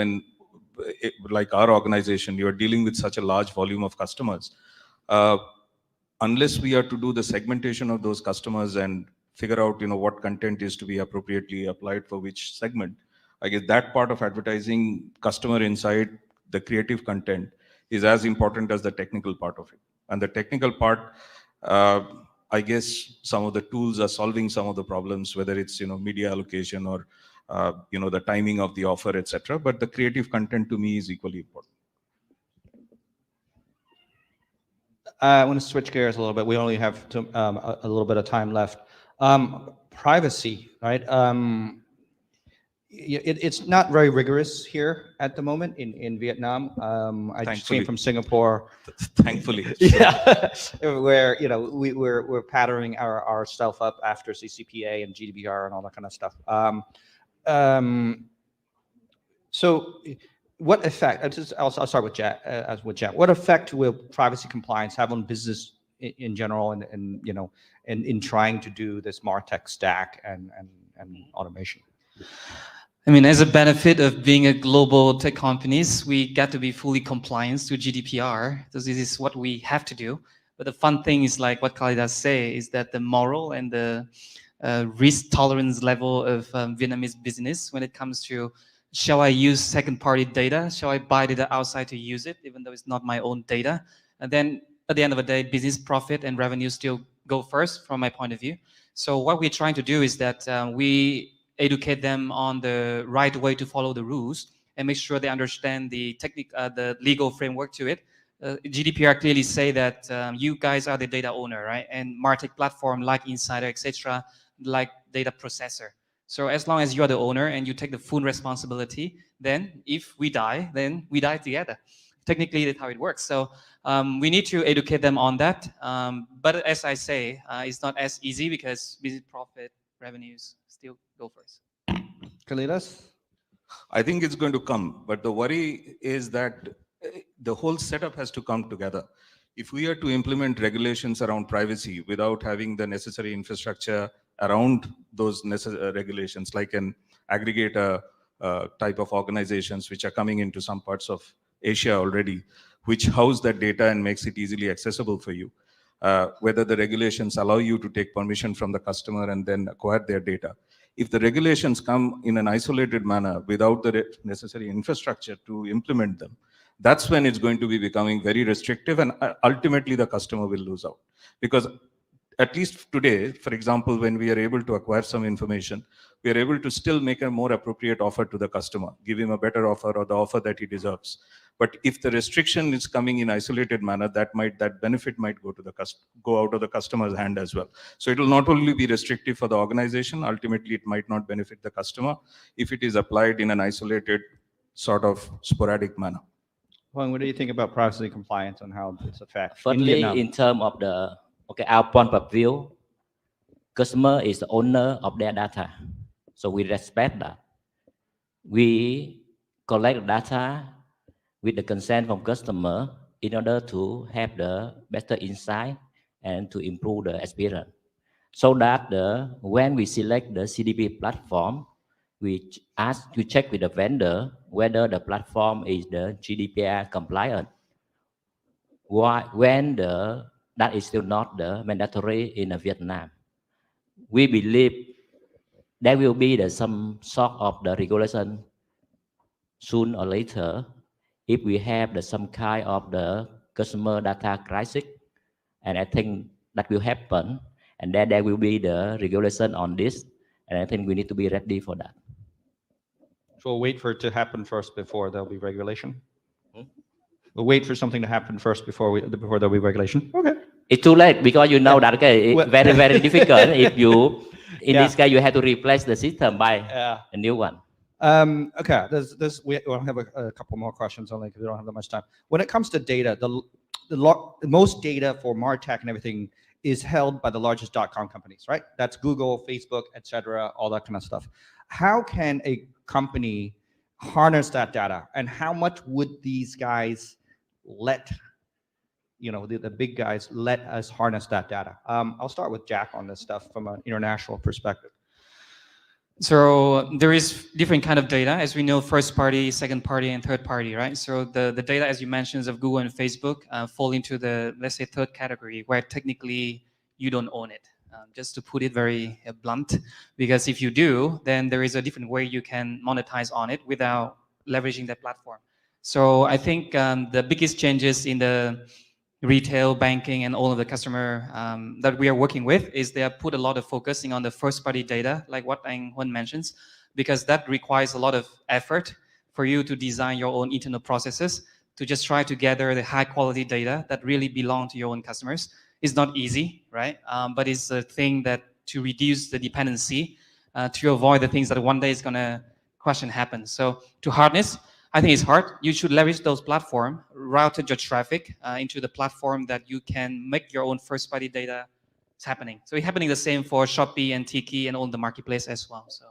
like our organization, you are dealing with such a large volume of customers. Unless we are to do the segmentation of those customers and figure out, what content is to be appropriately applied for which segment, I guess that part of advertising, customer insight, the creative content is as important as the technical part of it. And the technical part, I guess some of the tools are solving some of the problems, whether it's, media allocation or, the timing of the offer, etc. But the creative content to me is equally important. I want to switch gears a little bit. We only have a little bit of time left. Privacy, right? It's not very rigorous here at the moment in Vietnam. I just came from Singapore. Thankfully. Yeah, where we're patterning our stuff up after CCPA and GDPR and all that kind of stuff. So what effect? I'll start with Jack. What effect will privacy compliance have on business in general, and in trying to do this Martech stack and automation? I mean, as a benefit of being a global tech companies, we got to be fully compliant to GDPR. So this is what we have to do. But the fun thing is, like what Kalidas say, is that the moral and the risk tolerance level of Vietnamese business when it comes to, shall I use second-party data? Shall I buy data outside to use it, even though it's not my own data? And then at the end of the day, business profit and revenue still go first from my point of view. So what we're trying to do is that we educate them on the right way to follow the rules and make sure they understand the the legal framework to it. GDPR clearly say that you guys are the data owner, right? And Martech platform like Insider, etc., like data processor. So as long as you are the owner and you take the full responsibility, then if we die, then we die together. Technically, that's how it works. So we need to educate them on that. But as I say, it's not as easy because business profit revenues still go first. Kalidas? I think it's going to come, but the worry is that the whole setup has to come together. If we are to implement regulations around privacy without having the necessary infrastructure around those regulations, like an aggregator type of organizations which are coming into some parts of Asia already, which house that data and makes it easily accessible for you, whether the regulations allow you to take permission from the customer and then acquire their data. If the regulations come in an isolated manner without the necessary infrastructure to implement them, that's when it's going to be becoming very restrictive, and ultimately the customer will lose out. Because at least today, for example, when we are able to acquire some information, we are able to still make a more appropriate offer to the customer, give him a better offer or the offer that he deserves. But if the restriction is coming in isolated manner, that benefit might go out of the customer's hand as well. So it will not only be restrictive for the organization, ultimately it might not benefit the customer if it is applied in an isolated sort of sporadic manner. Well, what do you think about privacy compliance and how this affects Firstly, in terms of our point of view, customer is the owner of their data. So we respect that. We collect data with the consent from customer in order to have the better insight and to improve the experience. So that when we select the CDP platform, we ask to check with the vendor whether the platform is the GDPR compliant. When that is still not the mandatory in Vietnam. We believe there will be some sort of the regulation soon or later if we have some kind of the customer data crisis, and I think that will happen, and then there will be the regulation on this, and I think we need to be ready for that. So we'll wait for it to happen first before there'll be regulation? We'll wait for something to happen first before there'll be regulation? Okay. It's too late because you know that it's very, very difficult if you, in this case, you have to replace the system by a new one. Okay, we'll have a couple more questions only because we don't have that much time. When it comes to data, the most data for Martech and everything is held by the largest .com companies, right? That's Google, Facebook, etc., all that kind of stuff. How can a company harness that data, and how much would these guys let, the big guys let us harness that data? I'll start with Jack on this stuff from an international perspective. So there is different kind of data, as we know, first party, second party, and third party, right? So the data, as you mentioned, of Google and Facebook fall into the, let's say, third category, where technically you don't own it. Just to put it very blunt, because if you do, then there is a different way you can monetize on it without leveraging that platform. So I think the biggest changes in the retail banking and all of the customer that we are working with is they have put a lot of focusing on the first party data, like what Anh Huân mentions, because that requires a lot of effort for you to design your own internal processes to just try to gather the high quality data that really belong to your own customers. It's not easy, right? But it's a thing that to reduce the dependency, to avoid the things that one day is gonna question happen. So to harness, I think it's hard. You should leverage those platforms, route your traffic into the platform that you can make your own first-party data. It's happening. So it's happening the same for Shopee and Tiki and all the marketplace as well. So,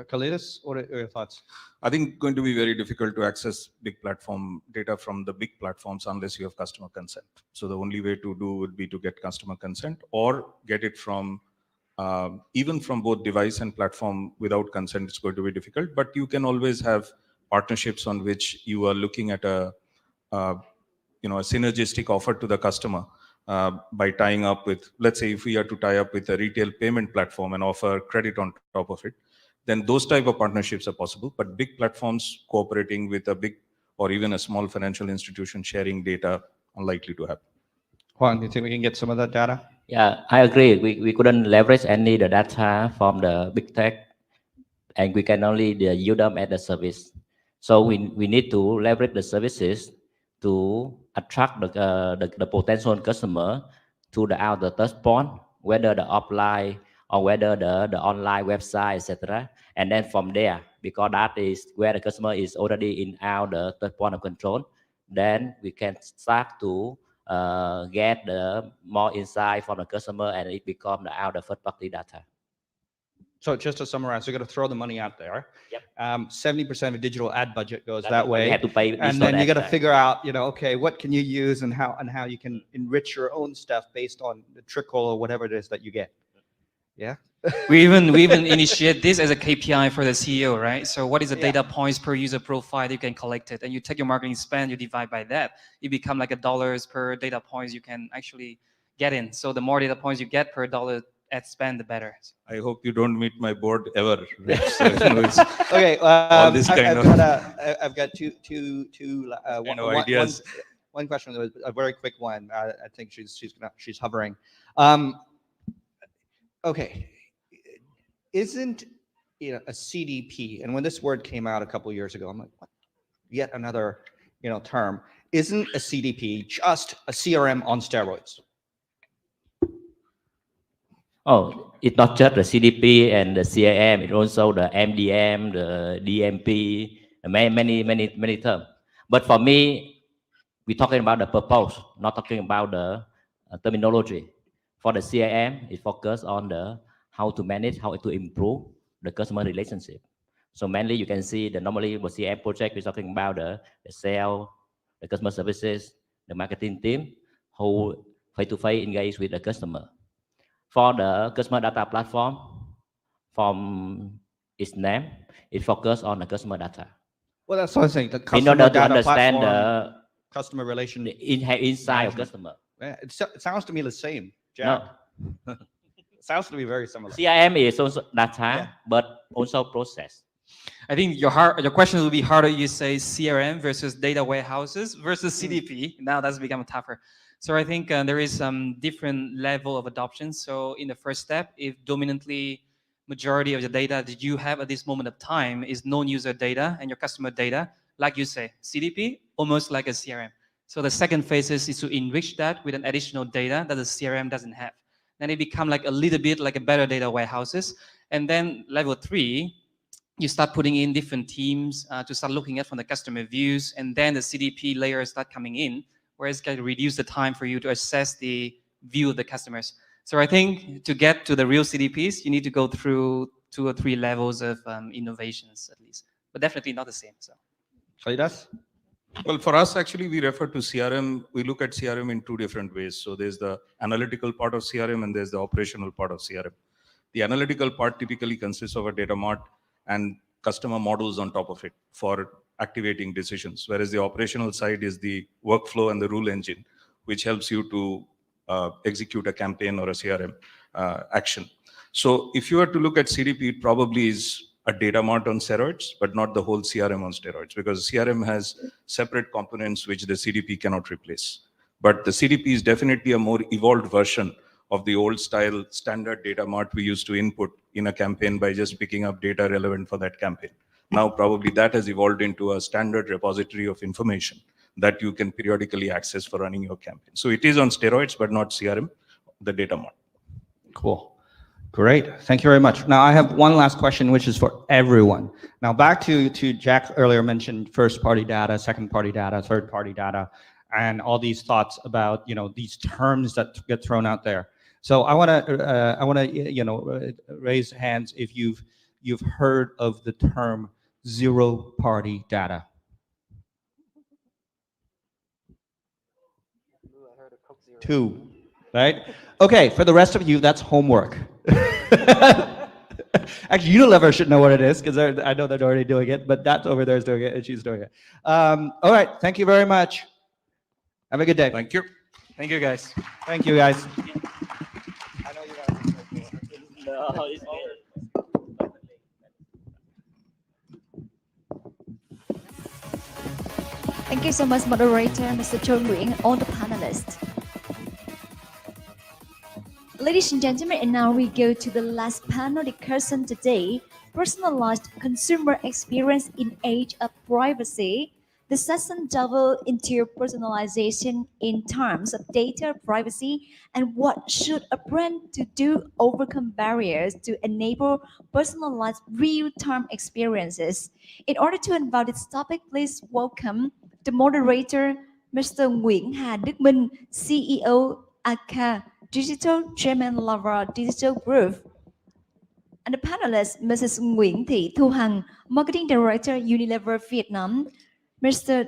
Kalidas, what are your thoughts? I think it's going to be very difficult to access big platform data from the big platforms unless you have customer consent. So the only way to do would be to get customer consent or get it from even from both device and platform without consent. It's going to be difficult, but you can always have partnerships on which you are looking at a synergistic offer to the customer by tying up with, let's say, if we are to tie up with a retail payment platform and offer credit on top of it, then those type of partnerships are possible. But big platforms cooperating with a big or even a small financial institution sharing data unlikely to happen. Juan, do you think we can get some of that data? Yeah, I agree. We couldn't leverage any the data from the big tech, and we can only use them as a service. So we need to leverage the services to attract the potential customer to the outer touch point, whether the offline or whether the online website, etc. And then from there, because that is where the customer is already in our third point of control, then we can start to get the more insight from the customer, and it becomes our first party data. So just to summarize, we're going to throw the money out there. Yep. 70% of digital ad budget goes That's that way. You have to pay, and then you got to figure out, okay, what can you use and how you can enrich your own stuff based on the trickle or whatever it is that you get. Yeah. we even initiate this as a KPI for the CEO, right? So what is the data points per user profile you can collect it, and you take your marketing spend, you divide by that, it become like $1 per data points you can actually get in. So the more data points you get per dollar ad spend, the better. I hope you don't meet my board ever. So, okay, all this kind I've got two ideas. One question that was a very quick one. I think she's hovering. Okay, isn't a CDP? And when this word came out a couple of years ago, I'm like, what? Yet another term. Isn't a CDP just a CRM on steroids? Oh, it's not just the CDP and the CRM, it's also the MDM, the DMP, many terms. But for me, we're talking about the purpose, not talking about the terminology. For the CRM, it focuses on how to manage, how to improve the customer relationship. So mainly you can see normally the CRM project, we're talking about the sales, the customer services, the marketing team, who face-to-face engage with the customer. For the customer data platform, from its name, it focuses on the customer data. Well, that's what I'm saying. The in customer order to data understand platform, customer relation, the inside of customer. Yeah, it sounds to me the same, Jack. No. It sounds to be very similar. CRM is also data, but also process. I think your question will be harder. You say CRM versus data warehouses versus CDP. Now that's become tougher. So I think there is some different level of adoption. So in the first step, if dominantly majority of the data that you have at this moment of time is known user data and your customer data, like you say, CDP, almost like a CRM. So the second phase is to enrich that with an additional data that the CRM doesn't have. Then it become like a little bit like a better data warehouses. And then level 3, you start putting in different teams to start looking at from the customer views, and then the CDP layers start coming in, whereas it can reduce the time for you to assess the view of the customers. So I think to get to the real CDPs, you need to go through 2 or 3 levels of innovations at least, but definitely not the same. So Kalidas? Well, for us, actually, we refer to CRM. We look at CRM in 2 different ways. So there's the analytical part of CRM and there's the operational part of CRM. The analytical part typically consists of a data mart and customer models on top of it for activating decisions, whereas the operational side is the workflow and the rule engine, which helps you to execute a campaign or a CRM action. So if you were to look at CDP, it probably is a data mart on steroids, but not the whole CRM on steroids, because CRM has separate components which the CDP cannot replace. But the CDP is definitely a more evolved version of the old style standard data mart we used to input in a campaign by just picking up data relevant for that campaign. Now, probably that has evolved into a standard repository of information that you can periodically access for running your campaign. So it is on steroids, but not CRM, the data mart. Cool. Great. Thank you very much. Now, I have one last question, which is for everyone. Now, back to Jack earlier mentioned first-party data, second-party data, third-party data, and all these thoughts about, these terms that get thrown out there. So I want to raise hands if you've heard of the term zero-party data. Two, right? Okay, for the rest of you, that's homework. Actually, Unilever should know what it is, because I know they're already doing it, but that over there is doing it, and she's doing it. All right, thank you very much. Have a good day. Thank you. Thank you, guys. Thank you, guys. Thank you so much, moderator, Mr. Choi Nguyen, all the panelists. Ladies and gentlemen, and now we go to the last panel discussion today, personalized consumer experience in age of privacy. The session delves into personalization in terms of data privacy and what should a brand to do overcome barriers to enable personalized real-time experiences. In order to unveil this topic, please welcome the moderator, Mr. Nguyễn Hà Đức Minh, CEO AK Digital, Chairman Lara Digital Group, and the panelists, Mrs. Nguyễn Thị Thu Hằng, Marketing Director, Unilever Vietnam, Mr.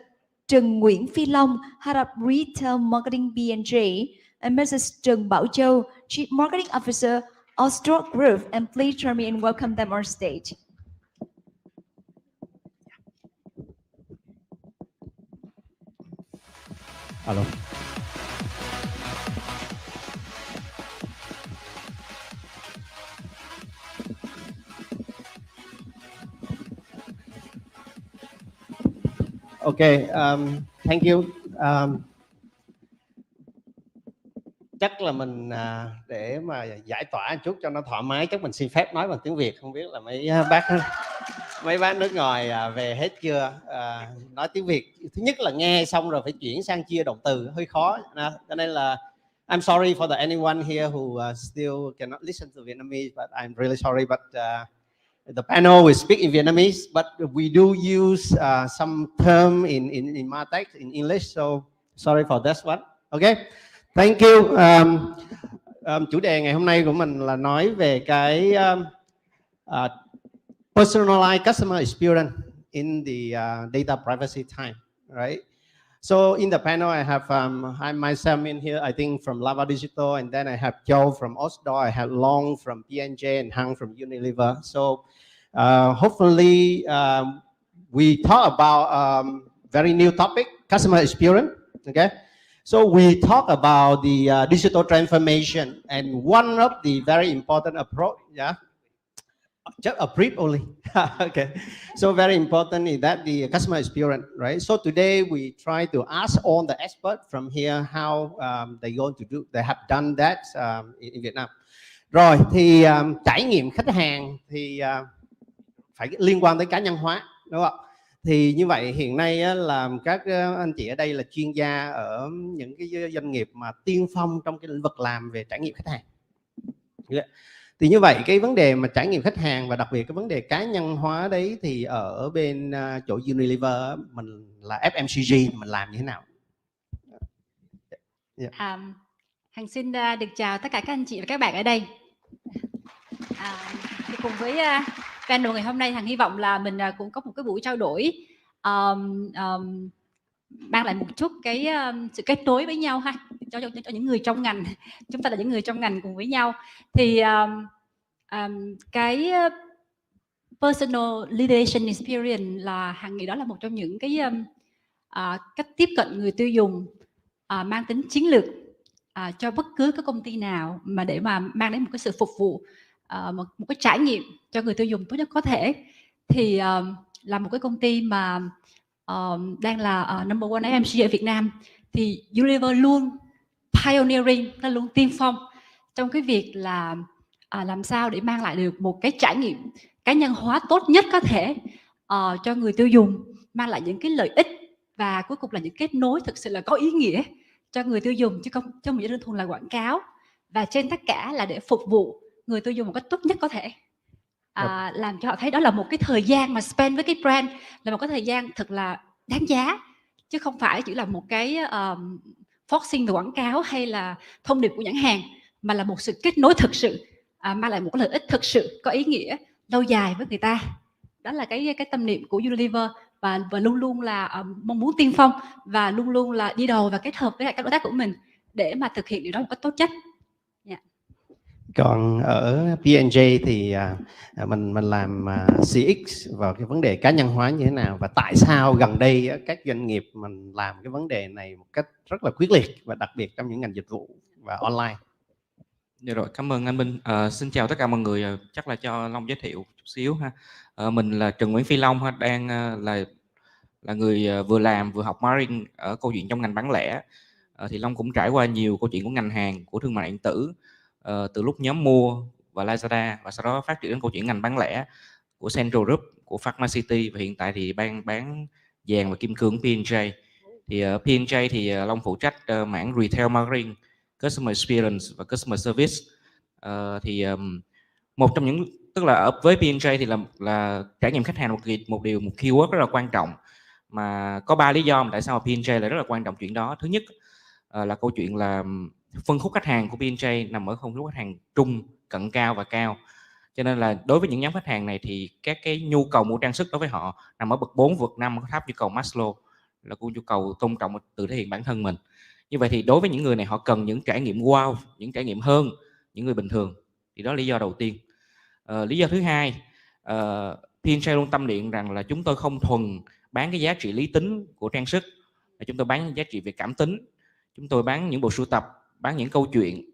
Trần Nguyễn Phi Long, Head of Retail Marketing B&J, and Mrs. Trần Bảo Châu, Chief Marketing Officer, Ostrock Group, and please join me in welcome them on stage. Hello. Okay, thank you. Chắc là mình để mà giải tỏa một chút cho nó thoải mái, chắc mình xin phép nói bằng tiếng Việt, không biết là mấy bác nước ngoài về hết chưa. Nói tiếng Việt thứ nhất là nghe xong rồi phải chuyển sang chia động từ hơi khó, cho nên là I'm sorry for anyone here who still cannot listen to Vietnamese, but I'm really sorry. But the panel will speak in Vietnamese, but we do use some term in Martech, in English, so sorry for this one. Okay, thank you. Chủ đề ngày hôm nay của mình là nói về cái personalized customer experience in the data privacy time, right? So in the panel, I have I myself in here, I think from Lava Digital, and then I have Joe from Osdo, I have Long from P&J, and Hang from Unilever. So hopefully we talk about very new topic, customer experience. Okay, so we talk about the digital transformation, and one of the very important approach, yeah. Just a brief only. Okay, so very important is that the customer experience, right? So today we try to ask all the experts from here how they going to do. They have done that in Vietnam. Rồi thì trải nghiệm khách hàng thì phải liên quan tới cá nhân hóa, đúng không? Thì như vậy hiện nay là các anh chị ở đây là chuyên gia ở những cái doanh nghiệp mà tiên phong trong cái lĩnh vực làm về trải nghiệm khách hàng. Thì như vậy cái vấn đề mà trải nghiệm khách hàng và đặc biệt cái vấn đề cá nhân hóa đấy thì ở bên chỗ Unilever mình là FMCG mình làm như thế nào? Hằng xin được chào tất cả các anh chị và các bạn ở đây. Thì cùng với panel ngày hôm nay, Hằng hy vọng là mình cũng có một cái buổi trao đổi mang lại một chút cái sự kết nối với nhau ha, cho những người trong ngành. Chúng ta là những người trong ngành cùng với nhau. Thì cái personal leadership experience là Hằng nghĩ đó là một trong những cái cách tiếp cận người tiêu dùng mang tính chiến lược cho bất cứ cái công ty nào mà để mà mang đến một cái sự phục vụ, một cái trải nghiệm cho người tiêu dùng tốt nhất có thể. Thì là một cái công ty mà đang là number one FMCG ở Việt Nam, thì Unilever luôn pioneering, nó luôn tiên phong trong cái việc là làm sao để mang lại được một cái trải nghiệm cá nhân hóa tốt nhất có thể cho người tiêu dùng, mang lại những cái lợi ích và cuối cùng là những kết nối thực sự là có ý nghĩa cho người tiêu dùng, chứ không chỉ đơn thuần là quảng cáo, và trên tất cả là để phục vụ người tiêu dùng một cách tốt nhất có thể. Làm cho họ thấy đó là một cái thời gian mà spend với cái brand là một cái thời gian thật là đáng giá, chứ không phải chỉ là một cái forcing về quảng cáo hay là thông điệp của nhãn hàng, mà là một sự kết nối thực sự, mang lại một cái lợi ích thực sự có ý nghĩa lâu dài với người ta. Đó là cái tâm niệm của Unilever, và luôn luôn là mong muốn tiên phong và luôn luôn là đi đầu và kết hợp với các đối tác của mình để mà thực hiện điều đó một cách tốt nhất. Còn ở P&J thì mình làm CX vào cái vấn đề cá nhân hóa như thế nào, và tại sao gần đây các doanh nghiệp mình làm cái vấn đề này một cách rất là quyết liệt, và đặc biệt trong những ngành dịch vụ và online. Dạ rồi, cảm ơn anh Minh. Xin chào tất cả mọi người. Chắc là cho Long giới thiệu chút xíu ha. Mình là Trần Nguyễn Phi Long ha, đang là người vừa làm vừa học marketing ở câu chuyện trong ngành bán lẻ. Thì Long cũng trải qua nhiều câu chuyện của ngành hàng, của thương mại điện tử, từ lúc nhóm mua và Lazada, và sau đó phát triển đến câu chuyện ngành bán lẻ của Central Group, của Pharmacity, và hiện tại thì bán vàng và kim cương P&J. Thì ở P&J thì Long phụ trách mảng retail marketing, customer experience và customer service. Thì một trong những, tức là ở với P&J thì là trải nghiệm khách hàng một keyword rất là quan trọng, mà có 3 lý do mà tại sao mà P&J lại rất là quan trọng chuyện đó. Thứ nhất là câu chuyện là phân khúc khách hàng của P&J nằm ở phân khúc khách hàng trung, cận cao và cao. Cho nên là đối với những nhóm khách hàng này thì các cái nhu cầu mua trang sức đối với họ nằm ở bậc 4 vượt 5, tháp nhu cầu Maslow, là nhu cầu tôn trọng tự thể hiện bản thân mình. Như vậy thì đối với những người này họ cần những trải nghiệm wow, những trải nghiệm hơn những người bình thường. Thì đó là lý do đầu tiên. Lý do thứ hai, P&J luôn tâm niệm rằng là chúng tôi không thuần bán cái giá trị lý tính của trang sức, mà chúng tôi bán giá trị về cảm tính. Chúng tôi bán những bộ sưu tập, bán những câu chuyện,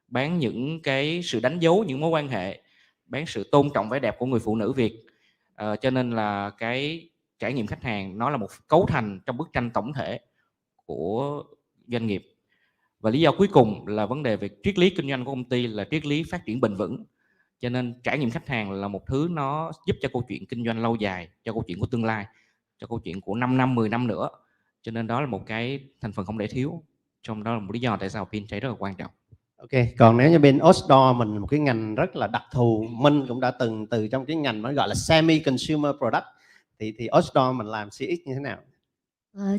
bán những cái sự đánh dấu những mối quan hệ, bán sự tôn trọng vẻ đẹp của người phụ nữ Việt. Cho nên là cái trải nghiệm khách hàng nó là một cấu thành trong bức tranh tổng thể của doanh nghiệp. Và lý do cuối cùng là vấn đề về triết lý kinh doanh của công ty là triết lý phát triển bền vững. Cho nên trải nghiệm khách hàng là một thứ nó giúp cho câu chuyện kinh doanh lâu dài, cho câu chuyện của tương lai, cho câu chuyện của 5 năm, 10 năm nữa. Cho nên đó là một cái thành phần không thể thiếu. Trong đó là một lý do tại sao P&J rất là quan trọng. Ok, còn nếu như bên outdoor mình một cái ngành rất là đặc thù, Minh cũng đã từng từ trong cái ngành nó gọi là semi consumer product, thì outdoor mình làm CX như thế nào?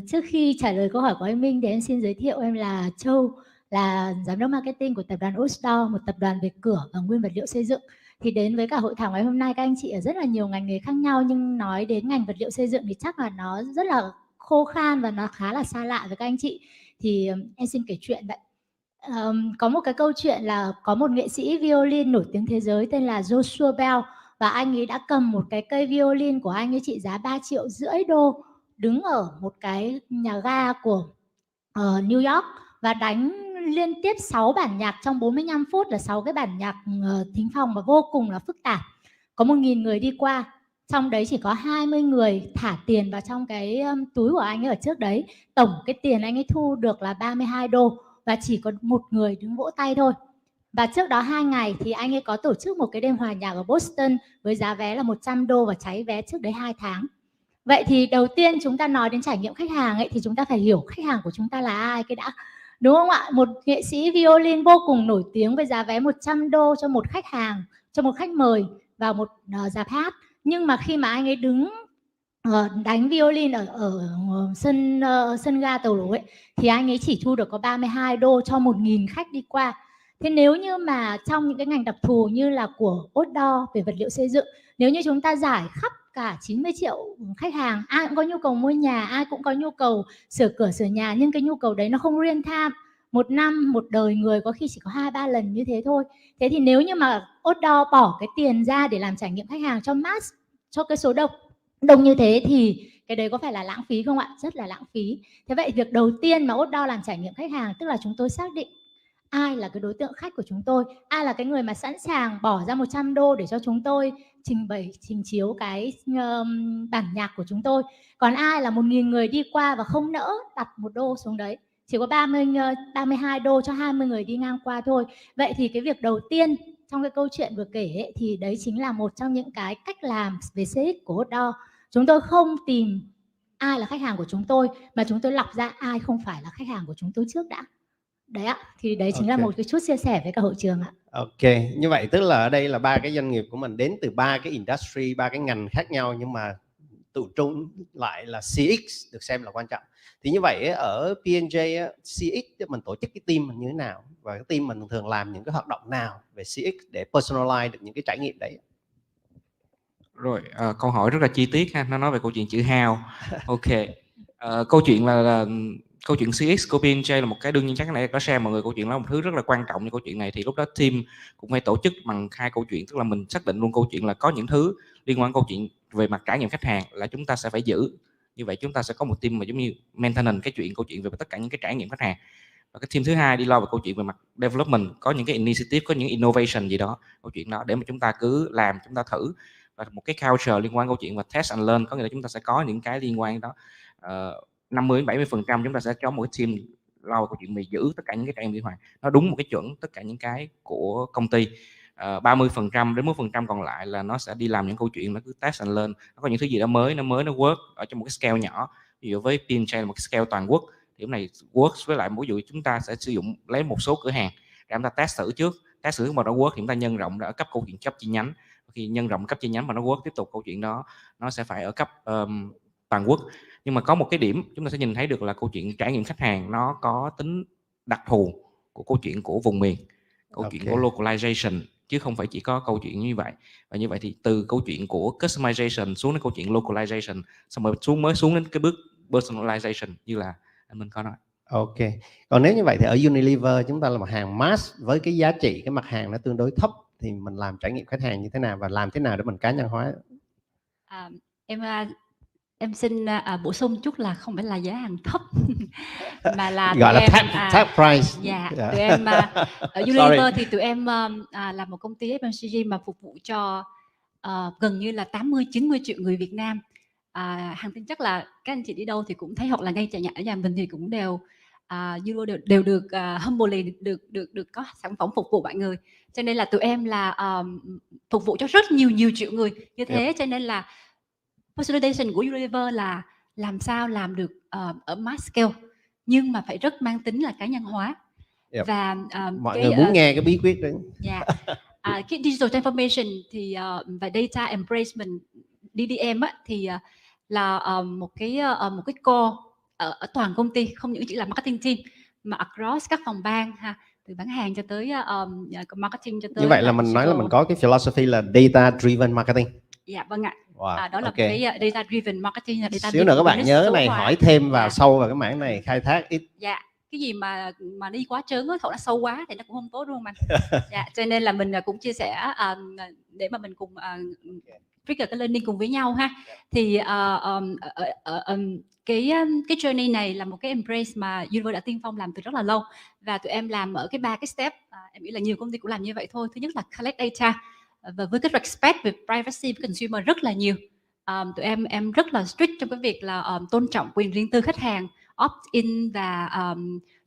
Trước khi trả lời câu hỏi của anh Minh thì em xin giới thiệu, em là Châu, là giám đốc marketing của tập đoàn Outdoor, một tập đoàn về cửa và nguyên vật liệu xây dựng. Thì đến với cả hội thảo ngày hôm nay, các anh chị ở rất là nhiều ngành nghề khác nhau, nhưng nói đến ngành vật liệu xây dựng thì chắc là nó rất là khô khan và nó khá là xa lạ với các anh chị. Thì em xin kể chuyện vậy. Có một cái câu chuyện là có một nghệ sĩ violin nổi tiếng thế giới tên là Joshua Bell, và anh ấy đã cầm một cái cây violin của anh ấy trị giá 3,5 triệu đô, đứng ở một cái nhà ga của New York và đánh liên tiếp 6 bản nhạc trong 45 phút, là 6 cái bản nhạc thính phòng và vô cùng là phức tạp. Có 1.000 người đi qua, trong đấy chỉ có 20 người thả tiền vào trong cái túi của anh ấy ở trước đấy. Tổng cái tiền anh ấy thu được là 32 đô và chỉ có một người đứng vỗ tay thôi. Và trước đó 2 ngày thì anh ấy có tổ chức một cái đêm hòa nhạc ở Boston với giá vé là 100 đô và cháy vé trước đấy 2 tháng. Vậy thì đầu tiên chúng ta nói đến trải nghiệm khách hàng ấy, thì chúng ta phải hiểu khách hàng của chúng ta là ai cái đã. đúng không ạ? Một nghệ sĩ violin vô cùng nổi tiếng với giá vé 100 đô cho một khách hàng, cho một khách mời vào một dạp hát. Nhưng mà khi mà anh ấy đứng đánh violin ở sân ga tàu lửa ấy, thì anh ấy chỉ thu được có 32 đô cho 1.000 khách đi qua. Thế nếu như mà trong những cái ngành đặc thù như là của outdoor về vật liệu xây dựng, nếu như chúng ta giải khắp cả 90 triệu khách hàng, ai cũng có nhu cầu mua nhà, ai cũng có nhu cầu sửa cửa sửa nhà, nhưng cái nhu cầu đấy nó không real time, một năm một đời người có khi chỉ có 2-3 lần như thế thôi. Thế thì nếu như mà outdoor bỏ cái tiền ra để làm trải nghiệm khách hàng cho mass, cho cái số đông như thế thì cái đấy có phải là lãng phí không ạ? Rất là lãng phí. Thế vậy việc đầu tiên mà outdoor làm trải nghiệm khách hàng tức là chúng tôi xác định ai là cái đối tượng khách của chúng tôi, ai là cái người mà sẵn sàng bỏ ra 100 đô để cho chúng tôi trình chiếu cái bản nhạc của chúng tôi. Còn ai là 1.000 người đi qua và không nỡ đặt 1 đô xuống đấy, chỉ có 32 đô cho 20 người đi ngang qua thôi. Vậy thì cái việc đầu tiên trong cái câu chuyện vừa kể ấy, thì đấy chính là một trong những cái cách làm về CX của outdoor. Chúng tôi không tìm ai là khách hàng của chúng tôi, mà chúng tôi lọc ra ai không phải là khách hàng của chúng tôi trước đã. Đấy ạ, thì đấy chính là một cái chút chia sẻ với cả hội trường ạ. Ok, như vậy tức là ở đây là 3 cái doanh nghiệp của mình đến từ 3 cái industry, 3 cái ngành khác nhau, nhưng mà tụ trung lại là CX được xem là quan trọng. Thì như vậy ở P&J CX mình tổ chức cái team mình như thế nào, và cái team mình thường làm những cái hoạt động nào về CX để personalize được những cái trải nghiệm đấy? Rồi, câu hỏi rất là chi tiết ha, nó nói về câu chuyện chữ how. Ok, câu chuyện là câu chuyện CX của P&J là một cái, đương nhiên chắc cái này có share mọi người, câu chuyện đó là một thứ rất là quan trọng. Như câu chuyện này thì lúc đó team cũng phải tổ chức bằng 2 câu chuyện, tức là mình xác định luôn câu chuyện là có những thứ liên quan câu chuyện về mặt trải nghiệm khách hàng là chúng ta sẽ phải giữ. Như vậy chúng ta sẽ có một team mà giống như maintenance câu chuyện về tất cả những cái trải nghiệm khách hàng. Và cái team thứ hai đi lo về câu chuyện về mặt development, có những cái initiative, có những innovation gì đó, câu chuyện đó để mà chúng ta cứ làm, chúng ta thử. Và một cái culture liên quan câu chuyện và test and learn, có nghĩa là chúng ta sẽ có những cái liên quan đó 50-70% chúng ta sẽ cho một cái team lo câu chuyện mình giữ tất cả những cái trải nghiệm liên hoàn nó đúng một cái chuẩn tất cả những cái của công ty. 30% đến 40% còn lại là nó sẽ đi làm những câu chuyện nó cứ test and learn, nó có những thứ gì đó mới nó work ở trong một cái scale nhỏ. Ví dụ với P&J là một cái scale toàn quốc thì cái này works, với lại ví dụ chúng ta sẽ sử dụng lấy một số cửa hàng để chúng ta test thử trước, test thử mà nó work thì chúng ta nhân rộng ở cấp câu chuyện cấp chi nhánh. Khi nhân rộng cấp chi nhánh mà nó work tiếp tục câu chuyện đó nó sẽ phải ở cấp toàn quốc. Nhưng mà có một cái điểm chúng ta sẽ nhìn thấy được là câu chuyện trải nghiệm khách hàng nó có tính đặc thù của câu chuyện của vùng miền, câu chuyện của localization, chứ không phải chỉ có câu chuyện như vậy. Và như vậy thì từ câu chuyện của customization xuống đến câu chuyện localization, xong rồi mới xuống đến cái bước personalization như là anh Minh có nói. Ok, còn nếu như vậy thì ở Unilever chúng ta là một hàng mass với cái giá trị cái mặt hàng nó tương đối thấp, thì mình làm trải nghiệm khách hàng như thế nào và làm thế nào để mình cá nhân hóa? Em xin bổ sung chút là không phải là giá hàng thấp mà là gọi là em, tag price. Dạ, tụi em ở Unilever thì tụi em là một công ty FMCG mà phục vụ cho gần như là 80-90 triệu người Việt Nam. Hằng tin chắc là các anh chị đi đâu thì cũng thấy, hoặc là ngay ở nhà mình thì cũng đều đều được humbly được có sản phẩm phục vụ mọi người. Cho nên là tụi em là phục vụ cho rất nhiều triệu người như thế. Cho nên là personalization của Unilever là làm sao làm được ở mass scale nhưng mà phải rất mang tính là cá nhân hóa. Và mọi người muốn nghe cái bí quyết đấy. Cái digital transformation thì và data embracement DDM á, thì là một cái core ở toàn công ty, không những chỉ là marketing team mà across các phòng ban ha, từ bán hàng cho tới marketing cho tới. Như vậy là mình nói là mình có cái philosophy là data driven marketing. Dạ vâng ạ. Wow, đó là cái data driven marketing, là data xíu nữa các bạn nhớ này hỏi thêm vào sâu vào cái mảng này, khai thác ít. Dạ, cái gì mà đi quá trớn á, nó sâu quá thì nó cũng không tốt đúng không anh? Dạ, cho nên là mình cũng chia sẻ để mà mình cùng trigger cái learning cùng với nhau ha. Thì cái journey này là một cái embrace mà Unilever đã tiên phong làm từ rất là lâu, và tụi em làm ở cái 3 cái step. Em nghĩ là nhiều công ty cũng làm như vậy thôi. Thứ nhất là collect data, và với cái respect về privacy với consumer rất là nhiều. Tụi em rất là strict trong cái việc là tôn trọng quyền riêng tư khách hàng, opt-in và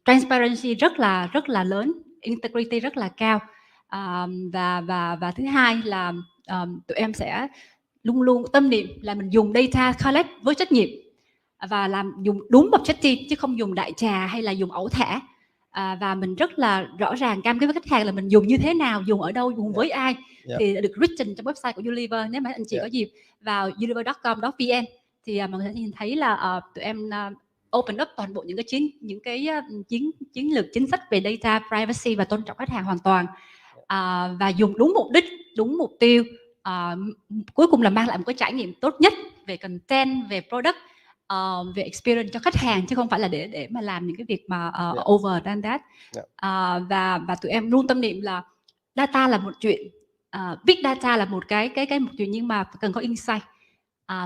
transparency rất là lớn, integrity rất là cao. Và thứ hai là tụi em sẽ luôn luôn tâm niệm là mình dùng data collect với trách nhiệm và dùng đúng objective chứ không dùng đại trà hay là dùng ẩu thả. và mình rất là rõ ràng cam kết với khách hàng là mình dùng như thế nào, dùng ở đâu, dùng với ai thì được written trong website của Unilever. Nếu mà anh chị có dịp vào unilever.com.vn thì mọi người sẽ nhìn thấy là tụi em open up toàn bộ những cái chiến lược chính sách về data privacy và tôn trọng khách hàng hoàn toàn, và dùng đúng mục đích, đúng mục tiêu, cuối cùng là mang lại một cái trải nghiệm tốt nhất về content, về product, về experience cho khách hàng, chứ không phải là để mà làm những cái việc mà over than that. Và tụi em luôn tâm niệm là data là một chuyện, big data là một cái một chuyện, nhưng mà cần có insight.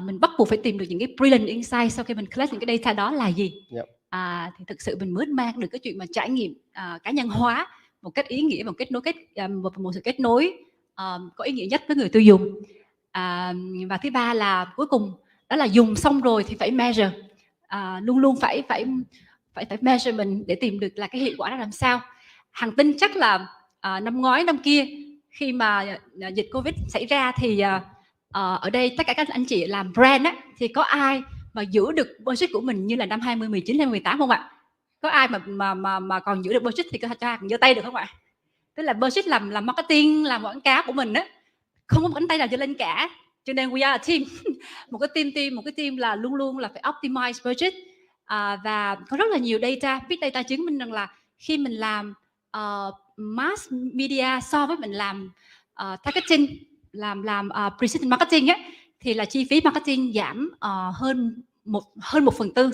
Mình bắt buộc phải tìm được những cái brilliant insight sau khi mình collect những cái data đó là gì. Thì thực sự mình mới mang được cái chuyện mà trải nghiệm cá nhân hóa một cách ý nghĩa, một sự kết nối có ý nghĩa nhất với người tiêu dùng. Và thứ ba là cuối cùng đó là dùng xong rồi thì phải measure, luôn luôn phải measurement để tìm được là cái hiệu quả nó làm sao. Hằng tin chắc là năm ngoái năm kia khi mà dịch Covid xảy ra thì ở đây tất cả các anh chị làm brand á, thì có ai mà giữ được budget của mình như là năm 2019 hay 2018 không ạ? Có ai mà còn giữ được budget thì cho Hằng giơ tay được không ạ? Tức là budget làm marketing, làm quảng cáo của mình á, không có một cánh tay nào giơ lên cả. Cho nên we are a team. một cái team là luôn luôn là phải optimize budget, và có rất là nhiều data, big data chứng minh rằng là khi mình làm mass media so với mình làm targeting, làm precision marketing á, thì là chi phí marketing giảm hơn 1/4.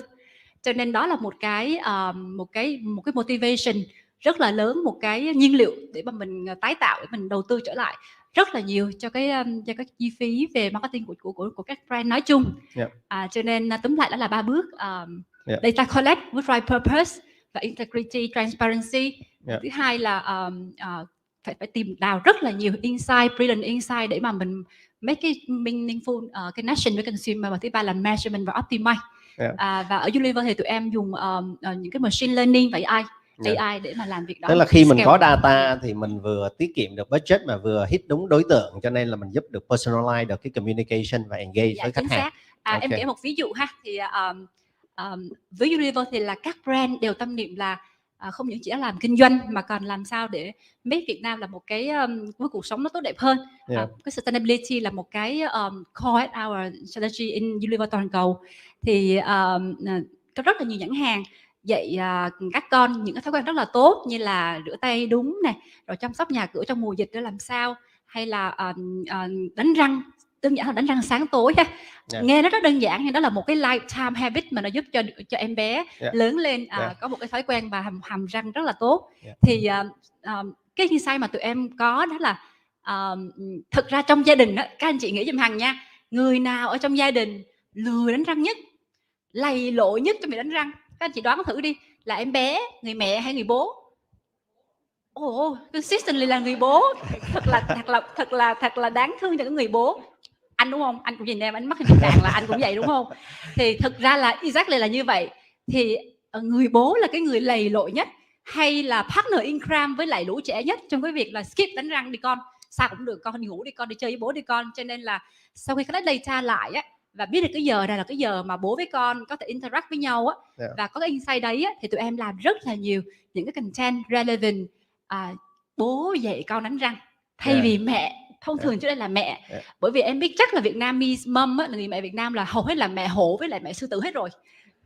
Cho nên đó là một cái motivation rất là lớn, một cái nhiên liệu để mà mình tái tạo, để mình đầu tư trở lại rất là nhiều cho cái chi phí về marketing của các brand nói chung. Cho nên túm lại đó là 3 bước: data collect with right purpose và integrity, transparency. Thứ hai là phải tìm đào rất là nhiều insight, brilliant insight để mà mình make cái meaningful connection với consumer. Và thứ ba là measurement và optimize. Và ở Unilever thì tụi em dùng những cái machine learning và AI để mà làm việc đó. Tức là khi mình có data thì mình vừa tiết kiệm được budget mà vừa hit đúng đối tượng, cho nên là mình giúp được personalize được cái communication và engage với khách hàng. Em kể một ví dụ ha, thì với Unilever thì là các brand đều tâm niệm là không những chỉ là làm kinh doanh mà còn làm sao để make Việt Nam là một cái cuộc sống nó tốt đẹp hơn. Cái sustainability là một cái core at our strategy in Unilever toàn cầu. Thì có rất là nhiều nhãn hàng dạy các con những cái thói quen rất là tốt, như là rửa tay đúng nè, rồi chăm sóc nhà cửa trong mùa dịch để làm sao, hay là đánh răng, đơn giản là đánh răng sáng tối ha. Nghe nó rất đơn giản nhưng đó là một cái lifetime habit mà nó giúp cho em bé lớn lên có một cái thói quen và hàm răng rất là tốt. Thì cái insight mà tụi em có đó là thực ra trong gia đình đó, các anh chị nghĩ giùm Hằng nha, người nào ở trong gia đình lười đánh răng nhất, lầy lội nhất trong việc đánh răng, các anh chị đoán thử đi, là em bé, người mẹ hay người bố? Consistently là người bố. Thật là đáng thương cho cái người bố. Anh đúng không? Anh cũng nhìn em ánh mắt hình trạng là anh cũng vậy đúng không? Thì thực ra là exactly là như vậy. Thì người bố là cái người lầy lội nhất, hay là partner in crime với lại lũ trẻ nhất trong cái việc là skip đánh răng đi con, sao cũng được, con đi ngủ đi con, đi chơi với bố đi con. Cho nên là sau khi collect data lại á, và biết được cái giờ này là cái giờ mà bố với con có thể interact với nhau á, và có cái insight đấy á, thì tụi em làm rất là nhiều những cái content relevant. Bố dạy con đánh răng thay vì mẹ. Thông thường trước đây là mẹ, bởi vì em biết chắc là Vietnamese mom á, là người mẹ Việt Nam là hầu hết là mẹ hổ với lại mẹ sư tử hết rồi,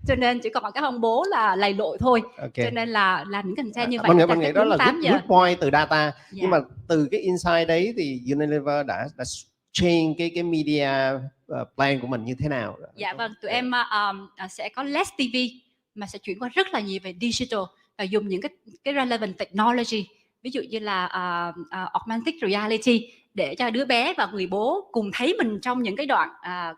cho nên chỉ còn các ông bố là lầy lội thôi. Cho nên là làm những content như vậy. Mình nghĩ đó là good point từ data. Nhưng mà từ cái insight đấy thì Unilever đã change cái media plan của mình như thế nào? Dạ vâng, tụi em sẽ có less TV mà sẽ chuyển qua rất là nhiều về digital và dùng những cái relevant technology, ví dụ như là augmented reality, để cho đứa bé và người bố cùng thấy mình trong những cái đoạn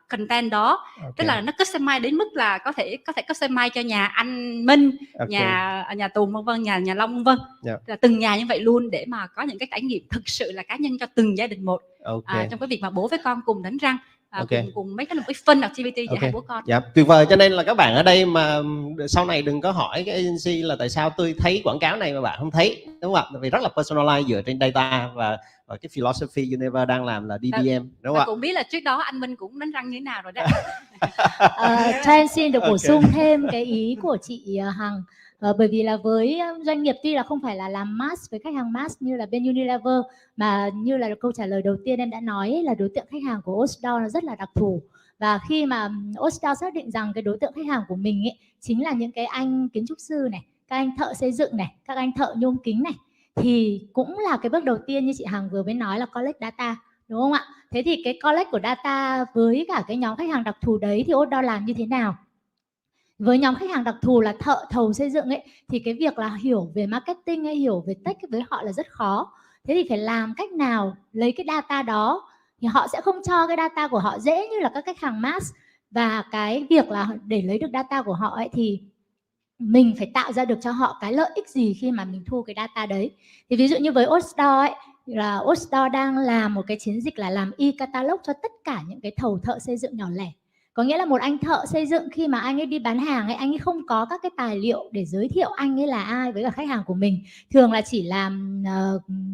content đó. Tức là nó customize đến mức là có thể customize cho nhà anh Minh, nhà Tùng vân vân, nhà Long vân, là từng nhà như vậy luôn, để mà có những cái trải nghiệm thực sự là cá nhân cho từng gia đình một. Trong cái việc mà bố với con cùng đánh răng, cùng mấy cái fun activity giữa hai bố con. Dạ, tuyệt vời. Cho nên là các bạn ở đây mà sau này đừng có hỏi cái agency là tại sao tôi thấy quảng cáo này mà bạn không thấy. đúng không ạ? Vì rất là personalize dựa trên data và cái philosophy Unilever đang làm là DDM, đúng không Và ạ? cũng biết là trước đó anh Minh cũng đánh răng như thế nào rồi đấy. Cho em xin được bổ Ok. sung thêm cái ý của chị Hằng. Bởi vì là với doanh nghiệp tuy là không phải là làm mass với khách hàng mass như là bên Unilever, mà như là câu trả lời đầu tiên em đã nói ấy, là đối tượng khách hàng của Osdor nó rất là đặc thù. Và khi mà Osdor xác định rằng cái đối tượng khách hàng của mình ấy chính là những cái anh kiến trúc sư này, các anh thợ xây dựng này, các anh thợ nhôm kính này, thì cũng là cái bước đầu tiên như chị Hằng vừa mới nói là collect data, đúng không ạ? Thế thì cái collect của data với cả cái nhóm khách hàng đặc thù đấy thì Osdor làm như thế nào? Với nhóm khách hàng đặc thù là thợ thầu xây dựng ấy, thì cái việc là hiểu về marketing hay hiểu về tech với họ là rất khó. Thế thì phải làm cách nào lấy cái data đó, thì họ sẽ không cho cái data của họ dễ như là các khách hàng mass. Và cái việc là để lấy được data của họ ấy thì mình phải tạo ra được cho họ cái lợi ích gì khi mà mình thu cái data đấy. Thì ví dụ như với Osdor ấy, là Osdor đang làm một cái chiến dịch là làm e-catalog cho tất cả những cái thầu thợ xây dựng nhỏ lẻ. Có nghĩa là một anh thợ xây dựng khi mà anh ấy đi bán hàng ấy, anh ấy không có các cái tài liệu để giới thiệu anh ấy là ai với cả khách hàng của mình. Thường là chỉ làm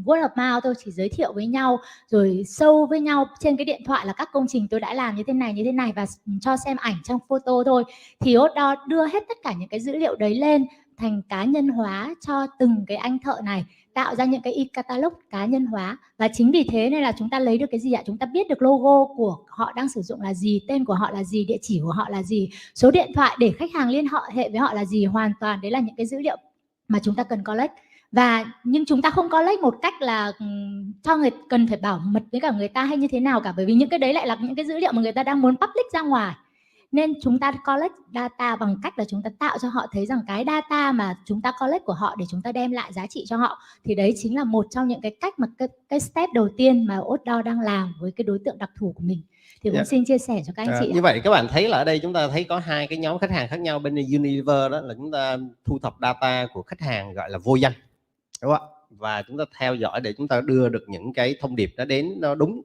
word of mouth thôi, chỉ giới thiệu với nhau rồi show với nhau trên cái điện thoại là các công trình tôi đã làm như thế này và cho xem ảnh trong photo thôi. Thì Osdor đưa hết tất cả những cái dữ liệu đấy lên thành cá nhân hóa cho từng cái anh thợ này, tạo ra những cái e-catalog cá nhân hóa. Và chính vì thế nên là chúng ta lấy được cái gì ạ? Chúng ta biết được logo của họ đang sử dụng là gì, tên của họ là gì, địa chỉ của họ là gì, số điện thoại để khách hàng liên hệ với họ là gì. Hoàn toàn đấy là những cái dữ liệu mà chúng ta cần collect. Nhưng chúng ta không collect một cách là cho người cần phải bảo mật với cả người ta hay như thế nào cả, bởi vì những cái đấy lại là những cái dữ liệu mà người ta đang muốn public ra ngoài. Nên chúng ta collect data bằng cách là chúng ta tạo cho họ thấy rằng cái data mà chúng ta collect của họ để chúng ta đem lại giá trị cho họ. Thì đấy chính là một trong những cái cách mà cái step đầu tiên mà Osdor đang làm với cái đối tượng đặc thù của mình. Thì cũng xin chia sẻ cho các anh chị. Như vậy các bạn thấy là ở đây chúng ta thấy có hai cái nhóm khách hàng khác nhau. Bên Unilever đó là chúng ta thu thập data của khách hàng gọi là vô danh, đúng không ạ? Và chúng ta theo dõi để chúng ta đưa được những cái thông điệp nó đến nó đúng.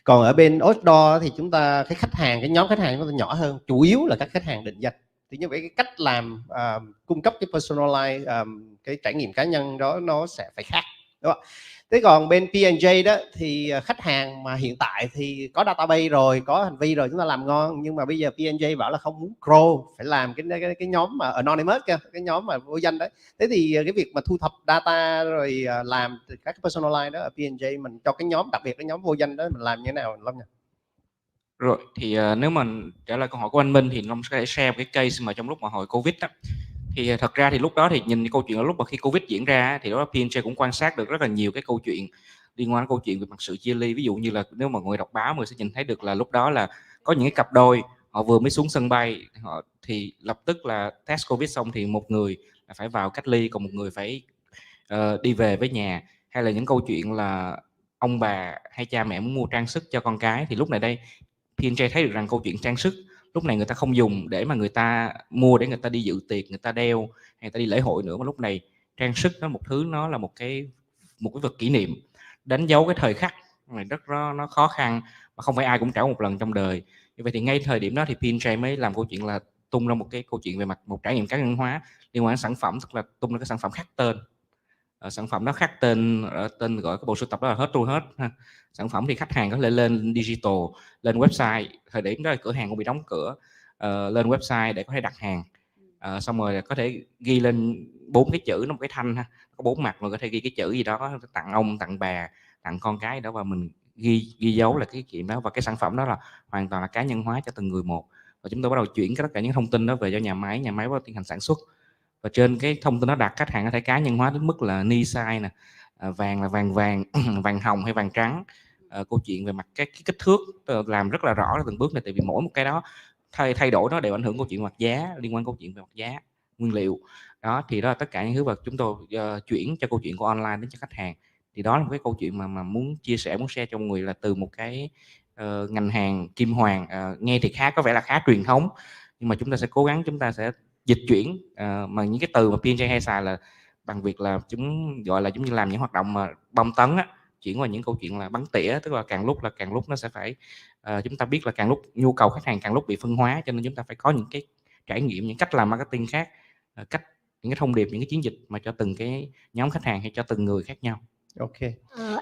Còn ở bên Osdor thì chúng ta cái nhóm khách hàng chúng ta nhỏ hơn, chủ yếu là các khách hàng định danh. Thì như vậy cái cách làm cung cấp cái personalize cái trải nghiệm cá nhân đó nó sẽ phải khác, đúng không? Thế còn bên P&J đó thì khách hàng mà hiện tại thì có database rồi, có hành vi rồi, chúng ta làm ngon, nhưng mà bây giờ P&J bảo là không muốn grow, phải làm cái nhóm mà anonymous kia, cái nhóm mà vô danh đấy. Thế thì cái việc mà thu thập data rồi làm các cái personalize đó ở P&J mình cho cái nhóm, đặc biệt cái nhóm vô danh đó mình làm như thế nào Long nhỉ? Rồi thì nếu mà trả lời câu hỏi của anh Minh thì Long sẽ share một cái case mà trong lúc mà hồi Covid đó. Thì thật ra thì lúc đó thì nhìn cái câu chuyện ở lúc mà khi Covid diễn ra thì đó P&J cũng quan sát được rất là nhiều cái câu chuyện liên quan đến câu chuyện về mặt sự chia ly. Ví dụ như là nếu mà người đọc báo người sẽ nhìn thấy được là lúc đó là có những cái cặp đôi họ vừa mới xuống sân bay họ thì lập tức là test Covid xong thì một người là phải vào cách ly, còn một người phải đi về với nhà. Hay là những câu chuyện là ông bà hay cha mẹ muốn mua trang sức cho con cái thì lúc này đây P&J thấy được rằng câu chuyện trang sức lúc này người ta không dùng để mà người ta mua để người ta đi dự tiệc, người ta đeo hay người ta đi lễ hội nữa, mà lúc này trang sức nó một thứ, nó là một cái vật kỷ niệm đánh dấu cái thời khắc này rất nó khó khăn mà không phải ai cũng trải một lần trong đời. Như vậy thì ngay thời điểm đó thì P&J mới làm câu chuyện là tung ra một cái câu chuyện về mặt một trải nghiệm cá nhân hóa liên quan đến sản phẩm, tức là tung ra cái sản phẩm khác tên. Sản phẩm đó khác tên, tên gọi cái bộ sưu tập đó là hết ha. Sản phẩm thì khách hàng có thể lên digital, lên website, thời điểm đó là cửa hàng cũng bị đóng cửa, lên website để có thể đặt hàng, xong rồi có thể ghi lên 4 cái chữ, nó một cái thanh ha, có 4 mặt, rồi có thể ghi cái chữ gì đó tặng ông, tặng bà, tặng con cái đó, và mình ghi dấu là cái chuyện đó, và cái sản phẩm đó là hoàn toàn là cá nhân hóa cho từng người một. Và chúng tôi bắt đầu chuyển tất cả những thông tin đó về cho nhà máy bắt đầu tiến hành sản xuất. Và trên cái thông tin đó đặt khách hàng có thể cá nhân hóa đến mức là ni size nè, vàng là vàng vàng hồng hay vàng trắng, câu chuyện về mặt cái kích thước làm rất là rõ từng bước này, tại vì mỗi một cái đó thay đổi nó đều ảnh hưởng câu chuyện mặt giá, liên quan câu chuyện về mặt giá nguyên liệu đó. Thì đó là tất cả những thứ mà chúng tôi chuyển cho câu chuyện của online đến cho khách hàng. Thì đó là một cái câu chuyện mà muốn chia sẻ, muốn share cho mọi người, là từ một cái ngành hàng kim hoàng nghe thì có vẻ là khá truyền thống, nhưng mà chúng ta sẽ cố gắng, chúng ta sẽ dịch chuyển mà những cái từ mà P&J hay xài là bằng việc là chúng gọi là giống như làm những hoạt động mà bom tấn á, chuyển qua những câu chuyện là bắn tỉa, tức là càng lúc nó sẽ phải chúng ta biết là càng lúc nhu cầu khách hàng càng lúc bị phân hóa, cho nên chúng ta phải có những cái trải nghiệm, những cách làm marketing khác, cách những cái thông điệp, những cái chiến dịch mà cho từng cái nhóm khách hàng hay cho từng người khác nhau. Ok.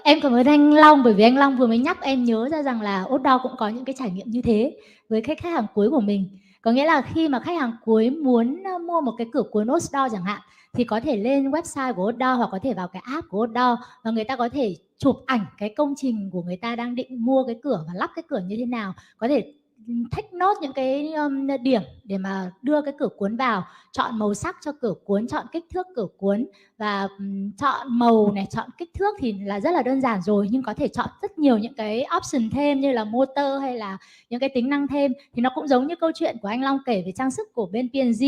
Em cảm ơn anh Long, bởi vì anh Long vừa mới nhắc em nhớ ra rằng là Outdoor cũng có những cái trải nghiệm như thế với khách hàng cuối của mình. Có nghĩa là khi mà khách hàng cuối muốn mua một cái cửa cuốn Outdoor chẳng hạn, thì có thể lên website của Outdoor hoặc có thể vào cái app của Outdoor và người ta có thể chụp ảnh cái công trình của người ta đang định mua cái cửa và lắp cái cửa như thế nào, có thể take note những cái điểm để mà đưa cái cửa cuốn vào, chọn màu sắc cho cửa cuốn, chọn kích thước cửa cuốn và chọn màu này, chọn kích thước thì là rất là đơn giản rồi, nhưng có thể chọn rất nhiều những cái option thêm như là motor hay là những cái tính năng thêm. Thì nó cũng giống như câu chuyện của anh Long kể về trang sức của bên P&G,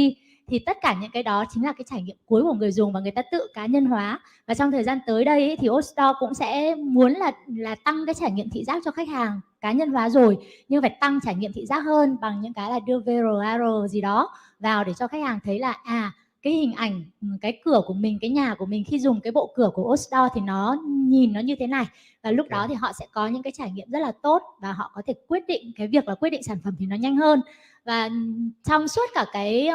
thì tất cả những cái đó chính là cái trải nghiệm cuối của người dùng và người ta tự cá nhân hóa. Và trong thời gian tới đây thì Outdoor cũng sẽ muốn là tăng cái trải nghiệm thị giác cho khách hàng cá nhân hóa rồi, nhưng phải tăng trải nghiệm thị giác hơn bằng những cái là đưa VR gì đó vào để cho khách hàng thấy là cái hình ảnh cái cửa của mình, cái nhà của mình khi dùng cái bộ cửa của Outdoor thì nó nhìn nó như thế này, và lúc đó thì họ sẽ có những cái trải nghiệm rất là tốt và họ có thể quyết định cái việc là quyết định sản phẩm thì nó nhanh hơn. Và trong suốt cả cái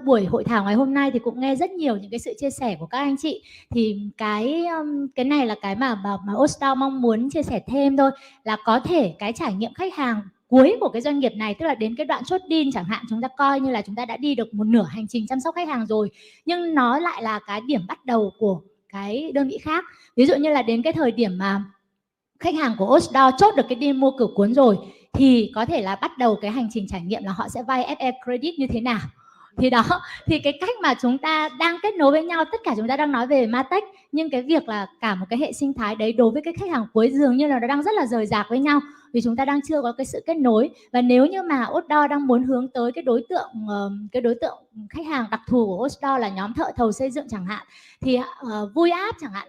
buổi hội thảo ngày hôm nay thì cũng nghe rất nhiều những cái sự chia sẻ của các anh chị, thì cái này là cái mà Outdoor mong muốn chia sẻ thêm thôi, là có thể cái trải nghiệm khách hàng cuối của cái doanh nghiệp này, tức là đến cái đoạn chốt deal chẳng hạn, chúng ta coi như là chúng ta đã đi được một nửa hành trình chăm sóc khách hàng rồi, nhưng nó lại là cái điểm bắt đầu của cái đơn vị khác. Ví dụ như là đến cái thời điểm mà khách hàng của Outdoor chốt được cái deal mua cửa cuốn rồi, thì có thể là bắt đầu cái hành trình trải nghiệm là họ sẽ vay FE credit như thế nào. Thì đó, thì cái cách mà chúng ta đang kết nối với nhau, tất cả chúng ta đang nói về Martech, nhưng cái việc là cả một cái hệ sinh thái đấy đối với cái khách hàng cuối dường như là nó đang rất là rời rạc với nhau, vì chúng ta đang chưa có cái sự kết nối. Và nếu như mà Outdoor đang muốn hướng tới cái đối tượng khách hàng đặc thù của Outdoor là nhóm thợ thầu xây dựng chẳng hạn, thì vui app chẳng hạn,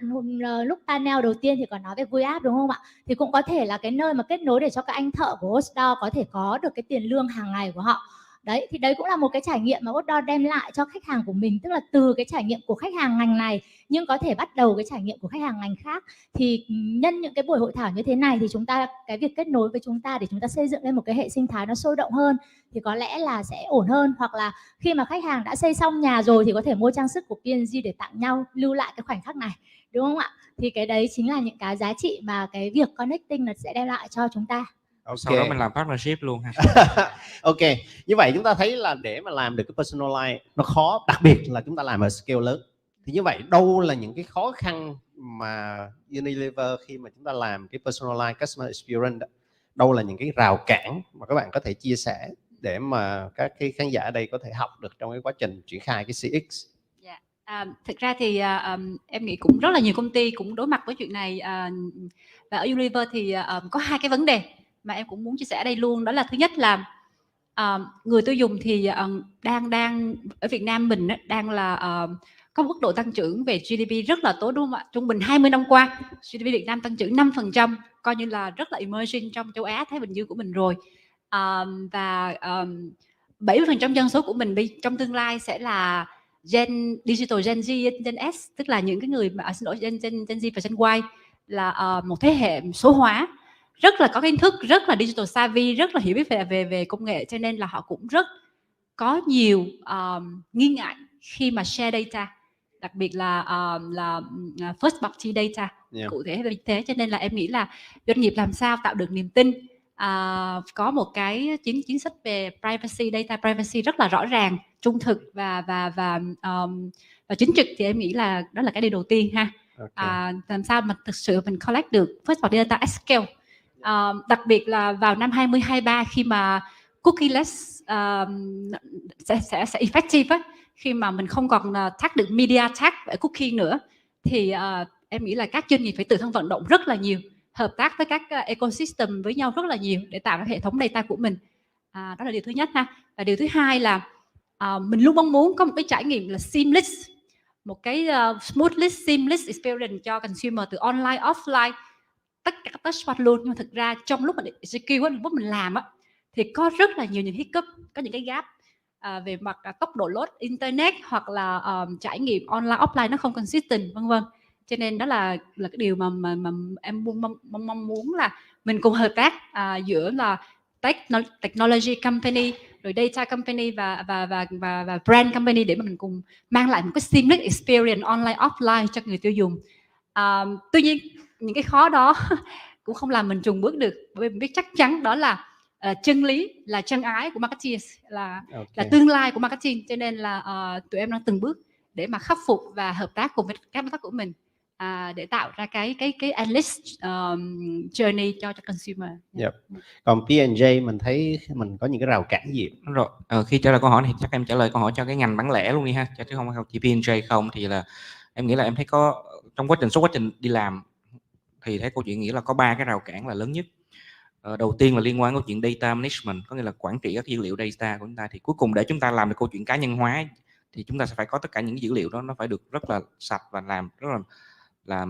lúc panel đầu tiên thì còn nói về vui app đúng không ạ, thì cũng có thể là cái nơi mà kết nối để cho các anh thợ của Outdoor có thể có được cái tiền lương hàng ngày của họ. Đấy, thì đấy cũng là một cái trải nghiệm mà Outdoor đem lại cho khách hàng của mình, tức là từ cái trải nghiệm của khách hàng ngành này nhưng có thể bắt đầu cái trải nghiệm của khách hàng ngành khác. Thì nhân những cái buổi hội thảo như thế này thì chúng ta, cái việc kết nối với chúng ta để chúng ta xây dựng lên một cái hệ sinh thái nó sôi động hơn thì có lẽ là sẽ ổn hơn. Hoặc là khi mà khách hàng đã xây xong nhà rồi thì có thể mua trang sức của P&G để tặng nhau, lưu lại cái khoảnh khắc này, đúng không ạ? Thì cái đấy chính là những cái giá trị mà cái việc connecting nó sẽ đem lại cho chúng ta. Okay. Sau đó mình làm partnership luôn ha. Ok, như vậy chúng ta thấy là để mà làm được cái personalize nó khó, đặc biệt là chúng ta làm ở scale lớn. Thì như vậy đâu là những cái khó khăn mà Unilever khi mà chúng ta làm cái personalize customer experience, đâu là những cái rào cản mà các bạn có thể chia sẻ để mà các cái khán giả ở đây có thể học được trong cái quá trình triển khai cái CX? Thực ra thì em nghĩ cũng rất là nhiều công ty cũng đối mặt với chuyện này, và ở Unilever thì có hai cái vấn đề mà em cũng muốn chia sẻ ở đây luôn. Đó là thứ nhất là người tiêu dùng thì đang ở Việt Nam mình đang là có mức độ tăng trưởng về GDP rất là tốt, đúng không ạ? Trung bình 20 năm qua GDP Việt Nam tăng trưởng 5%, coi như là rất là emerging trong châu Á Thái Bình Dương của mình rồi. Và 70% dân số của mình trong tương lai sẽ là digital Gen Z, Gen S, tức là những cái người mà xin lỗi Gen Z và Gen Y, là một thế hệ số hóa, rất là có kiến thức, rất là digital savvy, rất là hiểu biết về công nghệ, cho nên là họ cũng rất có nhiều nghi ngại khi mà share data, đặc biệt là first party data, cụ thể về thế. Cho nên là em nghĩ là doanh nghiệp làm sao tạo được niềm tin, có một cái chính sách về privacy, data privacy rất là rõ ràng, trung thực và chính trực, thì em nghĩ là đó là cái điều đầu tiên ha. Làm sao mà thực sự mình collect được first party data at scale, đặc biệt là vào năm 2023 khi mà cookieless sẽ effective á, khi mà mình không còn tag được media tag ở cookie nữa, thì em nghĩ là các doanh nghiệp phải tự thân vận động rất là nhiều, hợp tác với các ecosystem với nhau rất là nhiều để tạo ra hệ thống data của mình. Đó là điều thứ nhất ha. Và điều thứ hai là mình luôn mong muốn có một cái trải nghiệm là seamless, một cái smoothest seamless experience cho consumer từ online offline, tất cả các touch point luôn. Nhưng mà thực ra trong lúc mình execute, lúc mình làm á, thì có rất là nhiều những hiccup, có những cái gap về mặt tốc độ load internet, hoặc là trải nghiệm online offline nó không consistent, vân vân. Cho nên đó là cái điều mà em mong muốn là mình cùng hợp tác giữa là technology company, rồi data company và brand company để mà mình cùng mang lại một cái seamless experience online offline cho người tiêu dùng. Tuy nhiên những cái khó đó cũng không làm mình chùn bước được, bởi vì mình biết chắc chắn đó là chân lý, là chân ái của marketing, là tương lai của marketing, cho nên là tụi em đang từng bước để mà khắc phục và hợp tác cùng với các đối tác của mình để tạo ra cái endless journey cho consumer. Còn P&J mình thấy mình có những cái rào cản gì? Đúng rồi. Khi trả lời câu hỏi thì chắc em trả lời câu hỏi cho cái ngành bán lẻ luôn đi ha, chứ không chỉ P&J không. Thì là em nghĩ là em thấy có trong suốt quá trình đi làm thì thấy câu chuyện nghĩ là có 3 cái rào cản là lớn nhất. Đầu tiên là liên quan đến câu chuyện data management, có nghĩa là quản trị các dữ liệu data của chúng ta. Thì cuối cùng để chúng ta làm được câu chuyện cá nhân hóa thì chúng ta sẽ phải có tất cả những dữ liệu đó nó phải được rất là sạch và làm rất là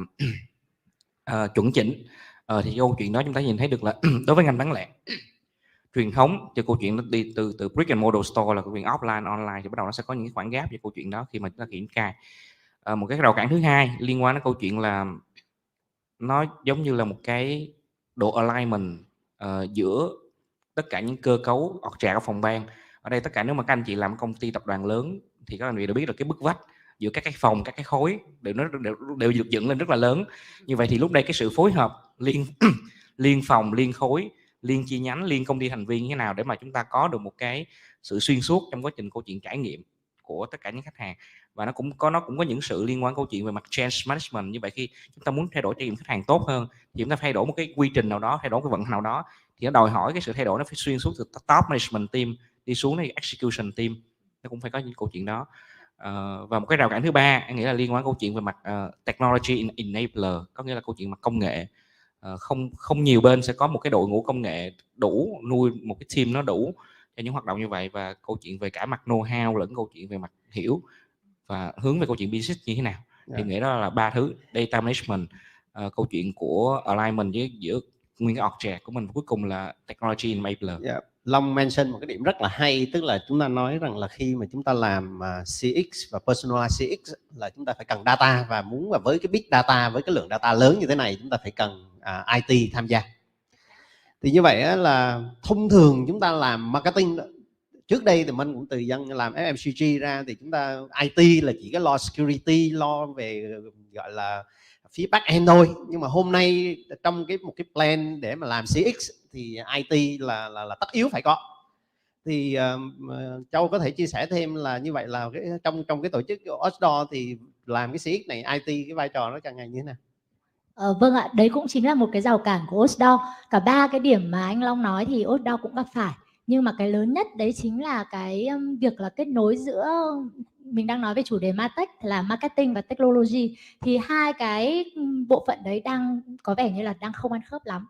chuẩn chỉnh. Thì câu chuyện đó chúng ta nhìn thấy được là đối với ngành bán lẻ truyền thống thì câu chuyện nó đi từ brick and mortar store là câu chuyện offline online, thì bắt đầu nó sẽ có những cái khoảng gap về câu chuyện đó khi mà chúng ta triển khai. Một cái rào cản thứ hai liên quan đến câu chuyện là nó giống như là một cái độ alignment giữa tất cả những cơ cấu org ở phòng ban. Ở đây tất cả nếu mà các anh chị làm công ty tập đoàn lớn thì các anh chị đều biết là cái bức vách giữa các cái phòng, các cái khối đều được dựng lên rất là lớn. Như vậy thì lúc đây cái sự phối hợp liên phòng, liên khối, liên chi nhánh, liên công ty thành viên như thế nào để mà chúng ta có được một cái sự xuyên suốt trong quá trình câu chuyện trải nghiệm của tất cả những khách hàng. Và nó cũng có những sự liên quan câu chuyện về mặt change management. Như vậy khi chúng ta muốn thay đổi trải nghiệm khách hàng tốt hơn thì chúng ta thay đổi một cái quy trình nào đó, thay đổi cái vận hành nào đó, thì nó đòi hỏi cái sự thay đổi nó phải xuyên suốt từ top management team đi xuống đến execution team, nó cũng phải có những câu chuyện đó. Và một cái rào cản thứ ba anh nghĩ là liên quan câu chuyện về mặt technology enabler, có nghĩa là câu chuyện mặt công nghệ. Không nhiều bên sẽ có một cái đội ngũ công nghệ đủ nuôi một cái team nó đủ cho những hoạt động như vậy, và câu chuyện về cả mặt know-how lẫn câu chuyện về mặt hiểu và hướng về câu chuyện business như thế nào. Thì nghĩ đó là 3 thứ: data management, câu chuyện của alignment giữa nguyên cái org của mình, và cuối cùng là technology enabler. Long mention một cái điểm rất là hay, tức là chúng ta nói rằng là khi mà chúng ta làm CX và personalized CX là chúng ta phải cần data, và muốn và với cái big data, với cái lượng data lớn như thế này chúng ta phải cần IT tham gia. Thì như vậy là thông thường chúng ta làm marketing trước đây thì mình cũng từ dân làm FMCG ra thì chúng ta IT là chỉ cái lo security, lo về gọi là phía back end thôi. Nhưng mà hôm nay trong một cái plan để mà làm CX thì IT là tất yếu phải có. Thì Châu có thể chia sẻ thêm là như vậy là trong cái tổ chức Osdor thì làm cái CX này IT cái vai trò nó càng ngày như thế nào? Vâng ạ, đấy cũng chính là một cái rào cản của Osdor. Cả 3 cái điểm mà anh Long nói thì Osdor cũng gặp phải. Nhưng mà cái lớn nhất đấy chính là cái việc là kết nối giữa, mình đang nói về chủ đề Martech là marketing và technology, thì hai cái bộ phận đấy đang có vẻ như là đang không ăn khớp lắm.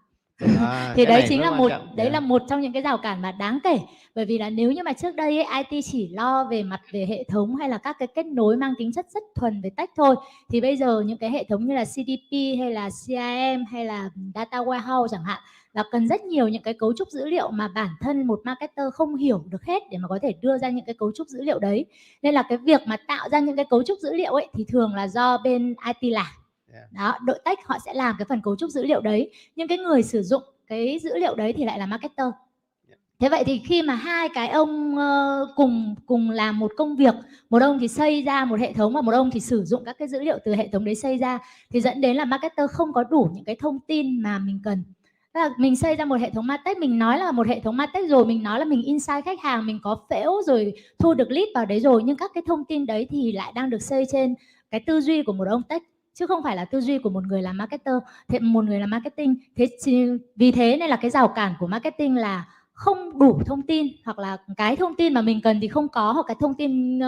Thì đấy chính là là một trong những cái rào cản mà đáng kể. Bởi vì là nếu như mà trước đây ấy, IT chỉ lo về mặt về hệ thống hay là các cái kết nối mang tính chất rất thuần về tech thôi, thì bây giờ những cái hệ thống như là CDP hay là CRM hay là data warehouse chẳng hạn là cần rất nhiều những cái cấu trúc dữ liệu mà bản thân một marketer không hiểu được hết để mà có thể đưa ra những cái cấu trúc dữ liệu đấy. Nên là cái việc mà tạo ra những cái cấu trúc dữ liệu ấy thì thường là do bên IT làm. Đó, đội tech họ sẽ làm cái phần cấu trúc dữ liệu đấy, nhưng cái người sử dụng cái dữ liệu đấy thì lại là marketer. Thế vậy thì khi mà hai cái ông cùng làm một công việc, một ông thì xây ra một hệ thống và một ông thì sử dụng các cái dữ liệu từ hệ thống đấy xây ra, thì dẫn đến là marketer không có đủ những cái thông tin mà mình cần. Tức là mình xây ra một hệ thống Martech, mình nói là một hệ thống Martech rồi, mình nói là mình insight khách hàng, mình có phễu rồi thu được lead vào đấy rồi, nhưng các cái thông tin đấy thì lại đang được xây trên cái tư duy của một ông tech chứ không phải là tư duy của một người làm marketer, một người làm marketing. Vì thế nên là cái rào cản của marketing là không đủ thông tin, hoặc là cái thông tin mà mình cần thì không có, hoặc cái thông tin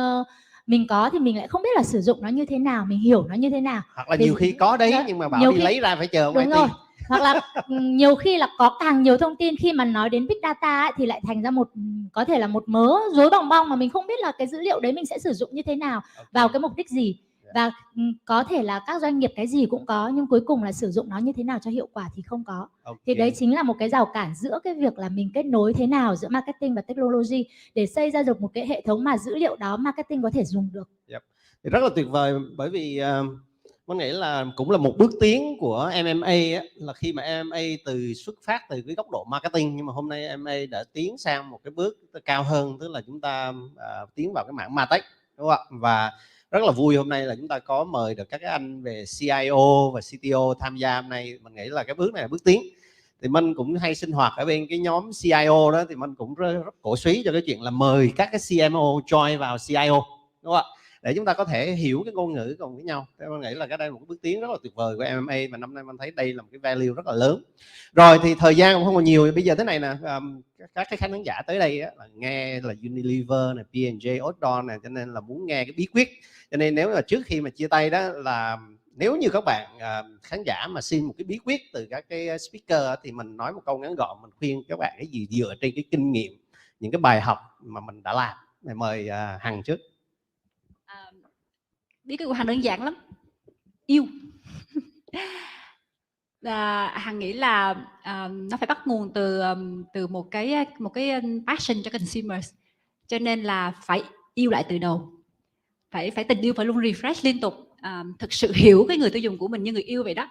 mình có thì mình lại không biết là sử dụng nó như thế nào, mình hiểu nó như thế nào. Hoặc là nhiều khi có đấy nhưng mà bảo đi lấy ra phải chờ đúng rồi. Hoặc là nhiều khi là có càng nhiều thông tin, khi mà nói đến big data ấy, thì lại thành ra có thể là một mớ rối bòng bong mà mình không biết là cái dữ liệu đấy mình sẽ sử dụng như thế nào, vào cái mục đích gì. Và có thể là các doanh nghiệp cái gì cũng có, nhưng cuối cùng là sử dụng nó như thế nào cho hiệu quả thì không có. Thì đấy chính là một cái rào cản giữa cái việc là mình kết nối thế nào giữa marketing và technology để xây ra được một cái hệ thống mà dữ liệu đó marketing có thể dùng được. Rất là tuyệt vời, bởi vì Mình nghĩ là cũng là một bước tiến của MMA á, là khi mà MMA xuất phát từ cái góc độ marketing, nhưng mà hôm nay MMA đã tiến sang một cái bước cao hơn, tức là chúng ta tiến vào cái mảng Martech, đúng không ạ? Và rất là vui hôm nay là chúng ta có mời được các anh về CIO và CTO tham gia hôm nay. Mình nghĩ là cái bước này là bước tiến. Thì mình cũng hay sinh hoạt ở bên cái nhóm CIO đó, thì mình cũng rất cổ suý cho cái chuyện là mời các cái CMO join vào CIO, đúng không ạ? Để chúng ta có thể hiểu cái ngôn ngữ cùng với nhau. Thế mình nghĩ là cái đây là một bước tiến rất là tuyệt vời của MMA, mà năm nay mình thấy đây là một cái value rất là lớn. Rồi thì thời gian cũng không còn nhiều, bây giờ thế này nè, các cái khán giả tới đây á, là nghe là Unilever này, P&G, Odon này, cho nên là muốn nghe cái bí quyết. Cho nên nếu mà trước khi mà chia tay đó, là nếu như các bạn khán giả mà xin một cái bí quyết từ các cái speaker, thì mình nói một câu ngắn gọn, mình khuyên các bạn cái gì dựa trên cái kinh nghiệm, những cái bài học mà mình đã làm. Mời Hằng trước. Bí quyết của Hằng đơn giản lắm, yêu. Hằng nghĩ là nó phải bắt nguồn từ một cái passion cho consumers, cho nên là phải yêu lại từ đầu, phải tình yêu phải luôn refresh liên tục, thực sự hiểu cái người tiêu dùng của mình như người yêu vậy đó,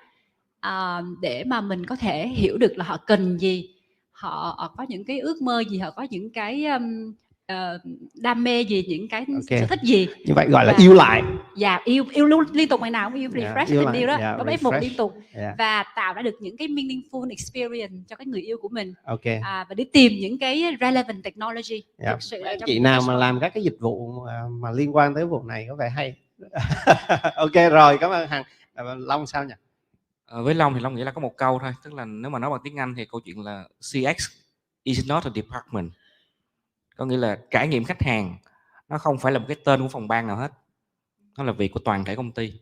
để mà mình có thể hiểu được là họ cần gì, họ có những cái ước mơ gì, họ có những cái đam mê gì, những cái sở thích gì. Như vậy gọi là yêu lại. Dạ, yêu luôn liên tục, ngày nào cũng yêu, refresh yêu tình yêu đó, bấm F1 liên tục, và tạo ra được những cái meaningful experience cho cái người yêu của mình. Và đi tìm những cái relevant technology. Thực sự là chị nào mà làm các cái dịch vụ mà liên quan tới vụ này có vẻ hay. Ok rồi, cảm ơn Hằng. Long sao nhỉ? Với Long thì Long nghĩ là có một câu thôi, tức là nếu mà nói bằng tiếng Anh thì câu chuyện là CX is not a department, có nghĩa là trải nghiệm khách hàng nó không phải là một cái tên của phòng ban nào hết, nó là việc của toàn thể công ty.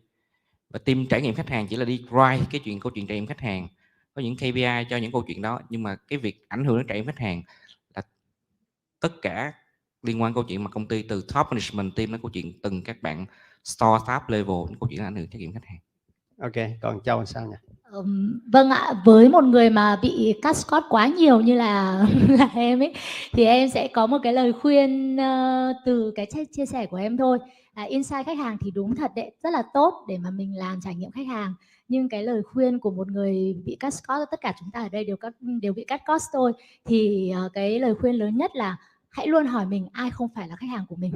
Và team trải nghiệm khách hàng chỉ là đi drive cái câu chuyện trải nghiệm khách hàng, có những KPI cho những câu chuyện đó, nhưng mà cái việc ảnh hưởng đến trải nghiệm khách hàng là tất cả liên quan câu chuyện mà công ty, từ top management team đến câu chuyện từng các bạn store staff level, những câu chuyện ảnh hưởng trải nghiệm khách hàng. Ok, còn Châu sao nhỉ? Vâng ạ, với một người mà bị cut score quá nhiều như là em ấy, thì em sẽ có một cái lời khuyên từ cái chia sẻ của em thôi. Insight khách hàng thì đúng thật đấy, rất là tốt để mà mình làm trải nghiệm khách hàng. Nhưng cái lời khuyên của một người bị cut score, tất cả chúng ta ở đây đều bị cut cost thôi, thì cái lời khuyên lớn nhất là hãy luôn hỏi mình ai không phải là khách hàng của mình.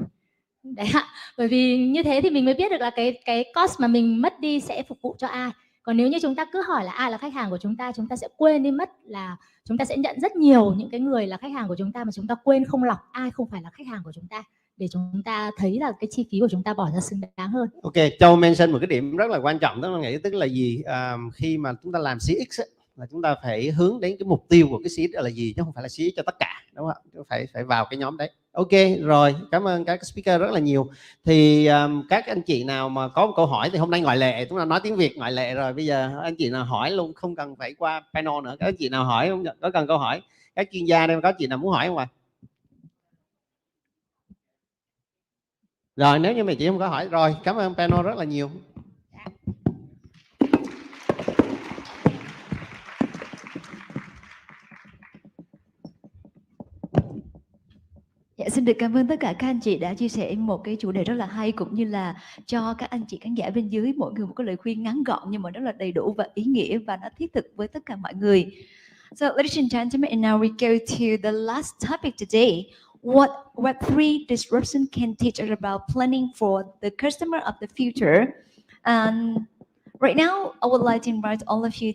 Đấy ạ, bởi vì như thế thì mình mới biết được là cái cost mà mình mất đi sẽ phục vụ cho ai. Còn nếu như chúng ta cứ hỏi là ai là khách hàng của chúng ta sẽ quên đi mất là chúng ta sẽ nhận rất nhiều những cái người là khách hàng của chúng ta, mà chúng ta quên không lọc ai không phải là khách hàng của chúng ta, để chúng ta thấy là cái chi phí của chúng ta bỏ ra xứng đáng hơn. Ok, Châu mention một cái điểm rất là quan trọng, tức là gì? Khi mà chúng ta làm CX ấy, là chúng ta phải hướng đến cái mục tiêu của cái CX là gì, chứ không phải là CX cho tất cả, đúng không? Phải vào cái nhóm đấy. Ok rồi, cảm ơn các speaker rất là nhiều. Thì các anh chị nào mà có một câu hỏi thì hôm nay ngoại lệ, chúng ta nói tiếng Việt ngoại lệ rồi, bây giờ anh chị nào hỏi luôn, không cần phải qua panel nữa. Các anh chị nào hỏi không, có cần câu hỏi, các chuyên gia đây có chị nào muốn hỏi không ạ? Rồi nếu như mà chị không có hỏi rồi, cảm ơn panel rất là nhiều. Dạ, xin được cảm ơn tất cả các anh chị đã chia sẻ một cái chủ đề rất là hay, cũng như là cho các anh chị khán giả bên dưới mỗi người một cái lời khuyên ngắn gọn nhưng mà rất là đầy đủ và ý nghĩa, và nó thiết thực với tất cả mọi người. So ladies and gentlemen, and now we go to the last topic today. What Web3 disruption can teach us about planning for the customer of the future. And right now, I would like to invite all of you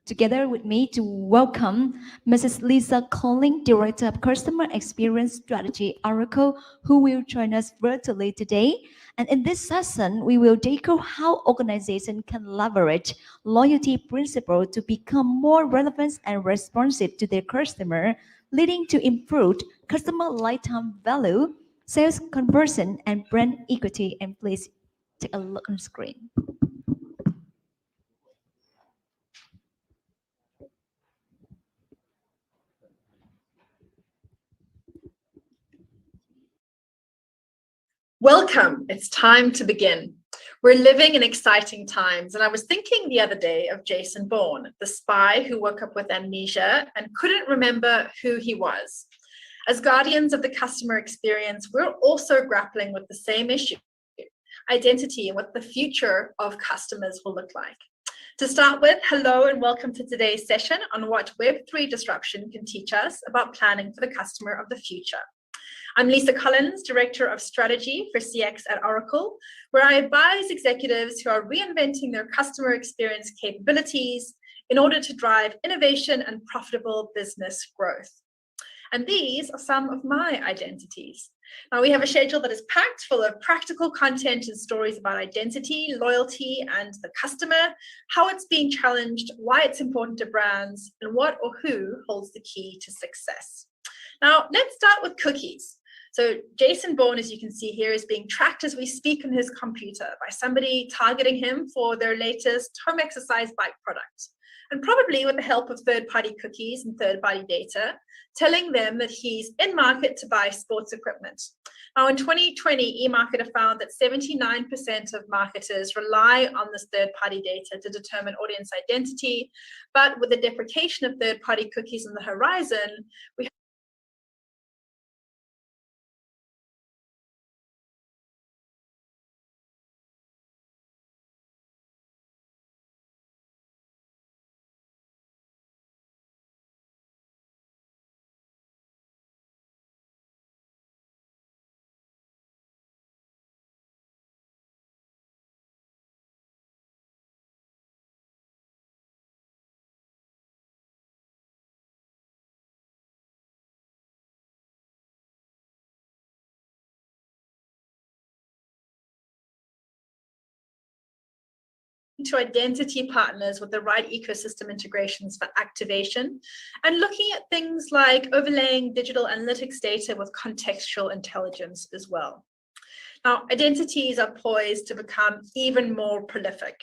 together with me to welcome Mrs. Lisa Colling, Director of Customer Experience Strategy, Oracle, who will join us virtually today. And in this session, we will decode how organizations can leverage loyalty principle to become more relevant and responsive to their customer, leading to improved customer lifetime value, sales conversion, and brand equity. And please take a look on screen. Welcome. It's time to begin. We're living in exciting times, and I was thinking the other day of Jason Bourne, the spy who woke up with amnesia and couldn't remember who he was. As guardians of the customer experience, we're also grappling with the same issue. identity and what the future of customers will look like. To start with, hello and welcome to today's session on what Web3 disruption can teach us about planning for the customer of the future. I'm Lisa Collins, Director of Strategy for CX at Oracle, where I advise executives who are reinventing their customer experience capabilities in order to drive innovation and profitable business growth. And these are some of my identities. Now, we have a schedule that is packed full of practical content and stories about identity, loyalty, and the customer, how it's being challenged, why it's important to brands, and what or who holds the key to success. Now, let's start with cookies. So Jason Bourne, as you can see here, is being tracked as we speak on his computer by somebody targeting him for their latest home exercise bike product. And probably with the help of third-party cookies and third-party data, telling them that he's in market to buy sports equipment. Now, in 2020, eMarketer found that 79% of marketers rely on this third-party data to determine audience identity, but with the deprecation of third-party cookies on the horizon, we to identity partners with the right ecosystem integrations for activation, and looking at things like overlaying digital analytics data with contextual intelligence as well. Now, identities are poised to become even more prolific.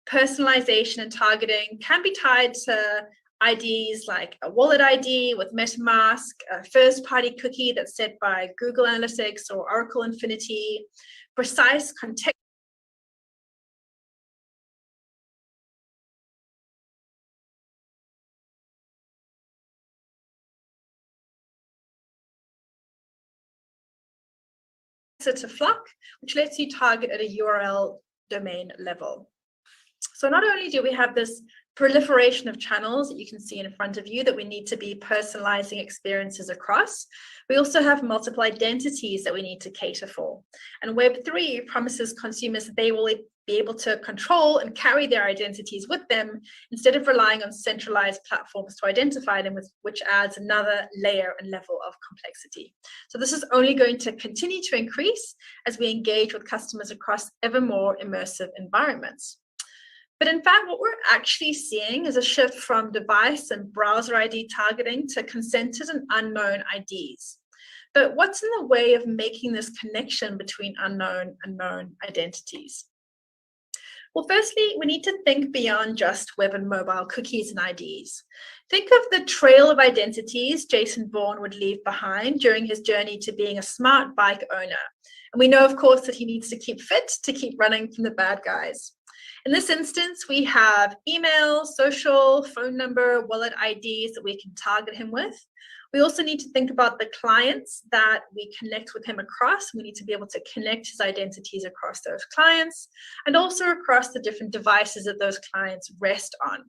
Personalization and targeting can be tied to IDs like a wallet ID with MetaMask, a first-party cookie that's set by Google Analytics or Oracle Infinity, precise context to Flock, which lets you target at a URL domain level. So not only do we have this proliferation of channels that you can see in front of you that we need to be personalizing experiences across, we also have multiple identities that we need to cater for. And Web3 promises consumers that they will be able to control and carry their identities with them instead of relying on centralized platforms to identify them, which adds another layer and level of complexity. So this is only going to continue to increase as we engage with customers across ever more immersive environments. But in fact, what we're actually seeing is a shift from device and browser ID targeting to consented and unknown IDs. But what's in the way of making this connection between unknown and known identities? Well, firstly, we need to think beyond just web and mobile cookies and IDs. Think of the trail of identities Jason Bourne would leave behind during his journey to being a smart bike owner. And we know, of course, that he needs to keep fit to keep running from the bad guys. In this instance, we have email, social, phone number, wallet IDs that we can target him with. We also need to think about the clients that we connect with him across. We need to be able to connect his identities across those clients and also across the different devices that those clients rest on.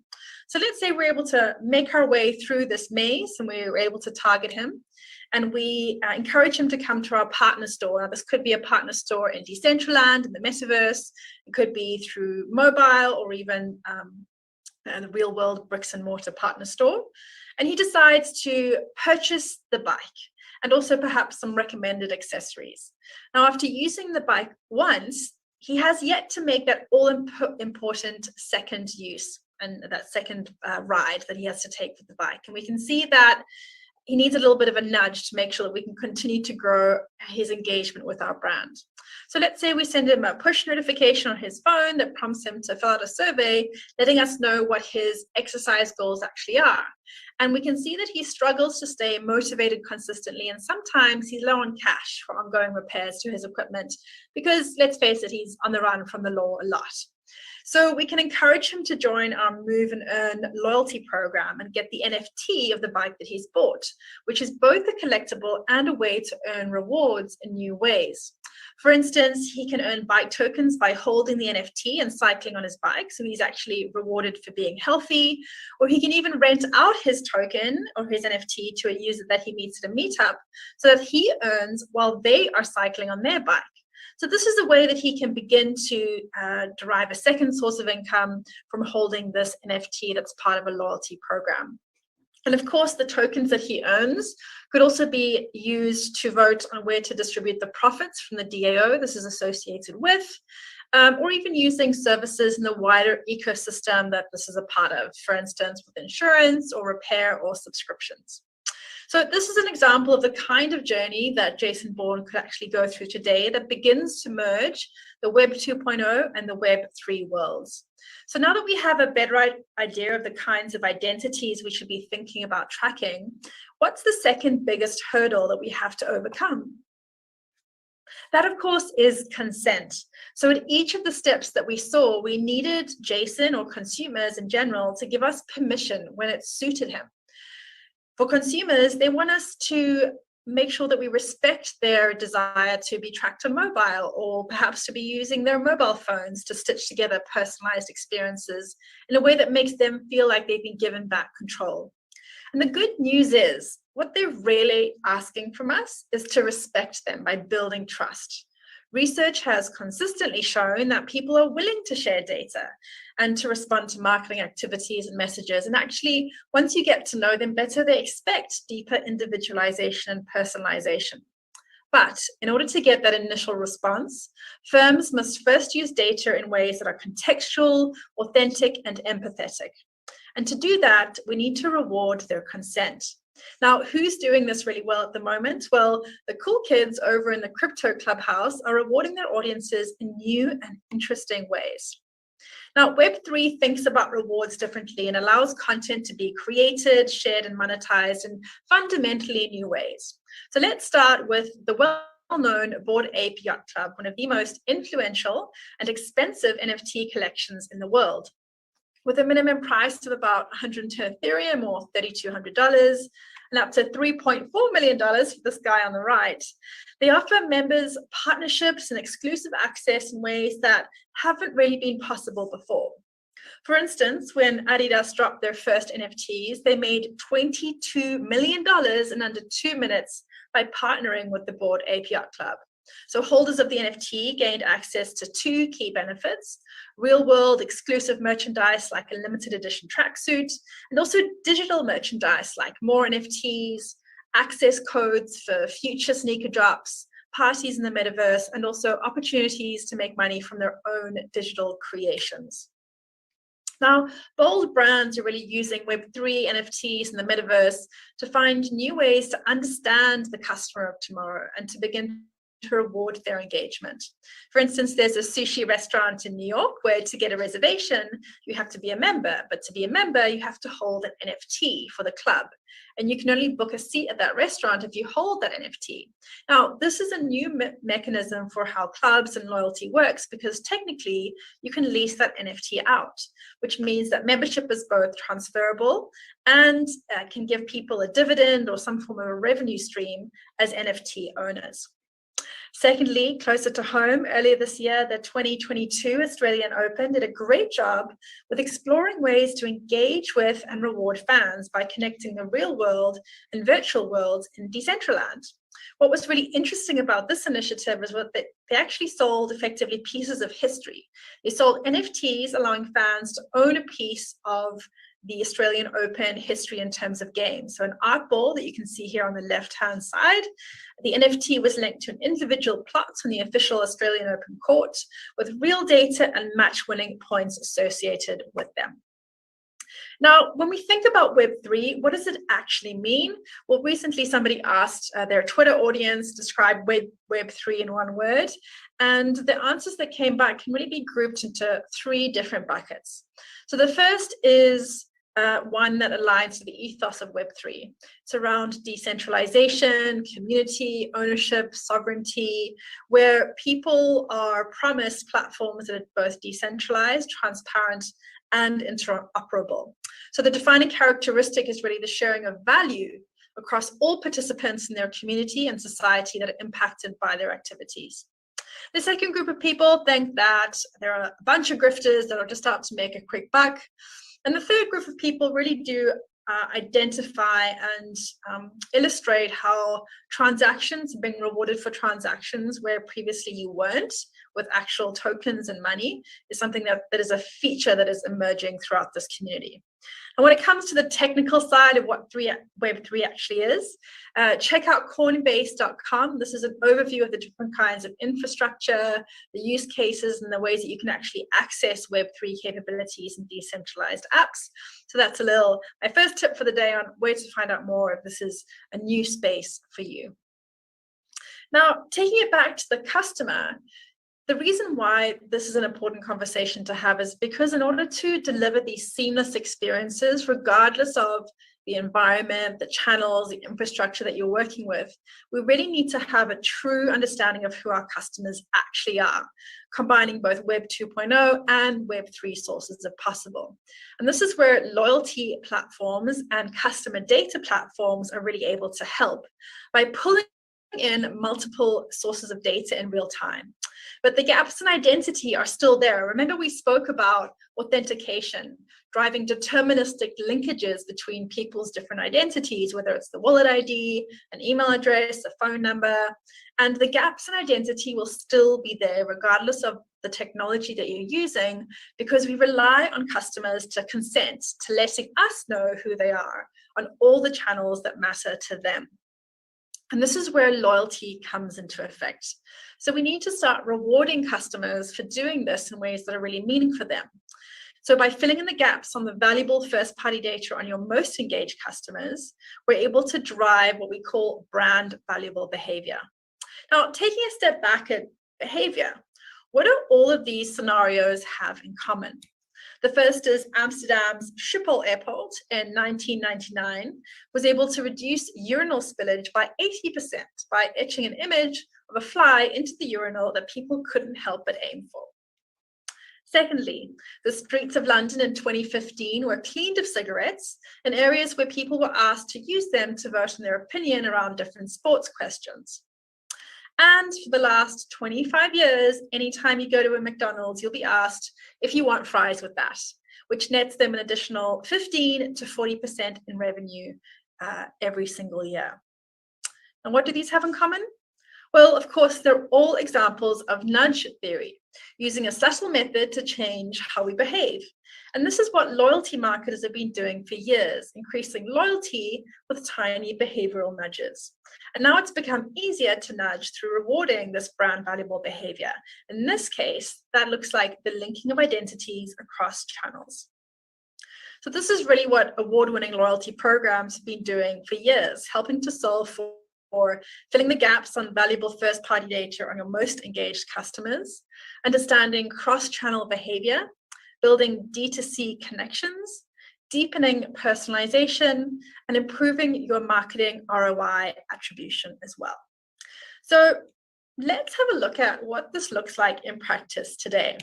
So let's say we're able to make our way through this maze and we're able to target him. And we encourage him to come to our partner store. Now, this could be a partner store in Decentraland, in the metaverse. It could be through mobile or even the real world bricks and mortar partner store. And he decides to purchase the bike and also perhaps some recommended accessories. Now, after using the bike once, he has yet to make that all-important second use and that second ride that he has to take with the bike. And we can see that he needs a little bit of a nudge to make sure that we can continue to grow his engagement with our brand. So let's say we send him a push notification on his phone that prompts him to fill out a survey, letting us know what his exercise goals actually are. And we can see that he struggles to stay motivated consistently, and sometimes he's low on cash for ongoing repairs to his equipment because, let's face it, he's on the run from the law a lot. So we can encourage him to join our Move and Earn loyalty program and get the NFT of the bike that he's bought, which is both a collectible and a way to earn rewards in new ways. For instance, he can earn bike tokens by holding the NFT and cycling on his bike, so he's actually rewarded for being healthy. Or he can even rent out his token or his NFT to a user that he meets at a meetup so that he earns while they are cycling on their bike. So this is a way that he can begin to derive a second source of income from holding this NFT that's part of a loyalty program. And of course, the tokens that he earns could also be used to vote on where to distribute the profits from the DAO this is associated with, or even using services in the wider ecosystem that this is a part of, for instance, with insurance or repair or subscriptions. So this is an example of the kind of journey that Jason Bourne could actually go through today that begins to merge the Web 2.0 and the Web 3 worlds. So now that we have a better idea of the kinds of identities we should be thinking about tracking, what's the second biggest hurdle that we have to overcome? That, of course, is consent. So at each of the steps that we saw, we needed Jason or consumers in general to give us permission when it suited him. For consumers, they want us to make sure that we respect their desire to be tracked on mobile, or perhaps to be using their mobile phones to stitch together personalized experiences in a way that makes them feel like they've been given back control. And the good news is, what they're really asking from us is to respect them by building trust. Research has consistently shown that people are willing to share data and to respond to marketing activities and messages. And actually, once you get to know them better, they expect deeper individualization and personalization. But in order to get that initial response, firms must first use data in ways that are contextual, authentic, and empathetic. And to do that, we need to reward their consent. Now, who's doing this really well at the moment? Well, the cool kids over in the crypto clubhouse are rewarding their audiences in new and interesting ways. Now, Web3 thinks about rewards differently and allows content to be created, shared, and monetized in fundamentally new ways. So let's start with the well-known Bored Ape Yacht Club, one of the most influential and expensive NFT collections in the world. With a minimum price of about 110 Ethereum or $3,200 and up to $3.4 million for this guy on the right. They offer members partnerships and exclusive access in ways that haven't really been possible before. For instance, when Adidas dropped their first NFTs, they made $22 million in under 2 minutes by partnering with the Bored Ape Yacht Club. So holders of the NFT gained access to 2 key benefits: real-world exclusive merchandise like a limited edition tracksuit, and also digital merchandise like more NFTs, access codes for future sneaker drops, parties in the metaverse, and also opportunities to make money from their own digital creations. Now, bold brands are really using Web3, NFTs, and the metaverse to find new ways to understand the customer of tomorrow and to begin to reward their engagement. For instance, there's a sushi restaurant in New York where to get a reservation, you have to be a member, but to be a member, you have to hold an NFT for the club. And you can only book a seat at that restaurant if you hold that NFT. Now, this is a new mechanism for how clubs and loyalty works, because technically you can lease that NFT out, which means that membership is both transferable and can give people a dividend or some form of a revenue stream as NFT owners. Secondly, closer to home, earlier this year, the 2022 Australian Open did a great job with exploring ways to engage with and reward fans by connecting the real world and virtual worlds in Decentraland. What was really interesting about this initiative is what they actually sold effectively pieces of history. They sold NFTs allowing fans to own a piece of the Australian Open history in terms of games. So an art ball that you can see here on the left-hand side, the NFT was linked to an individual plot on the official Australian Open court with real data and match-winning points associated with them. Now, when we think about Web3, what does it actually mean? Well, recently somebody asked their Twitter audience to describe Web3 in one word, and the answers that came back can really be grouped into 3 different buckets. So the first is one that aligns to the ethos of Web3. It's around decentralization, community, ownership, sovereignty, where people are promised platforms that are both decentralized, transparent, and interoperable. So the defining characteristic is really the sharing of value across all participants in their community and society that are impacted by their activities. The second group of people think that there are a bunch of grifters that are just out to make a quick buck. And the third group of people really do identify and illustrate how transactions, being rewarded for transactions where previously you weren't, with actual tokens and money, is something that is a feature that is emerging throughout this community. And when it comes to the technical side of what Web3 actually is, check out coinbase.com. This is an overview of the different kinds of infrastructure, the use cases, and the ways that you can actually access Web3 capabilities and decentralized apps. So that's my first tip for the day on where to find out more if this is a new space for you. Now, taking it back to the customer, the reason why this is an important conversation to have is because in order to deliver these seamless experiences, regardless of the environment, the channels, the infrastructure that you're working with, we really need to have a true understanding of who our customers actually are, combining both Web 2.0 and Web 3 sources if possible. And this is where loyalty platforms and customer data platforms are really able to help by pulling in multiple sources of data in real time. But the gaps in identity are still there. Remember, we spoke about authentication, driving deterministic linkages between people's different identities, whether it's the wallet ID, an email address, a phone number, and the gaps in identity will still be there regardless of the technology that you're using, because we rely on customers to consent to letting us know who they are on all the channels that matter to them. And this is where loyalty comes into effect. So we need to start rewarding customers for doing this in ways that are really meaningful for them. So by filling in the gaps on the valuable first-party data on your most engaged customers, we're able to drive what we call brand valuable behavior. Now, taking a step back at behavior, what do all of these scenarios have in common? The first is Amsterdam's Schiphol Airport in 1999 was able to reduce urinal spillage by 80% by etching an image of a fly into the urinal that people couldn't help but aim for. Secondly, the streets of London in 2015 were cleaned of cigarettes in areas where people were asked to use them to vote in their opinion around different sports questions. And for the last 25 years, anytime you go to a McDonald's, you'll be asked if you want fries with that, which nets them an additional 15 to 40% in revenue every single year. And what do these have in common? Well, of course, they're all examples of nudge theory, using a subtle method to change how we behave. And this is what loyalty marketers have been doing for years, increasing loyalty with tiny behavioral nudges. And now it's become easier to nudge through rewarding this brand valuable behavior. In this case, that looks like the linking of identities across channels. So this is really what award-winning loyalty programs have been doing for years, helping to solve for filling the gaps on valuable first-party data on your most engaged customers, understanding cross-channel behavior, building D2C connections, deepening personalization, and improving your marketing ROI attribution as well. So let's have a look at what this looks like in practice today.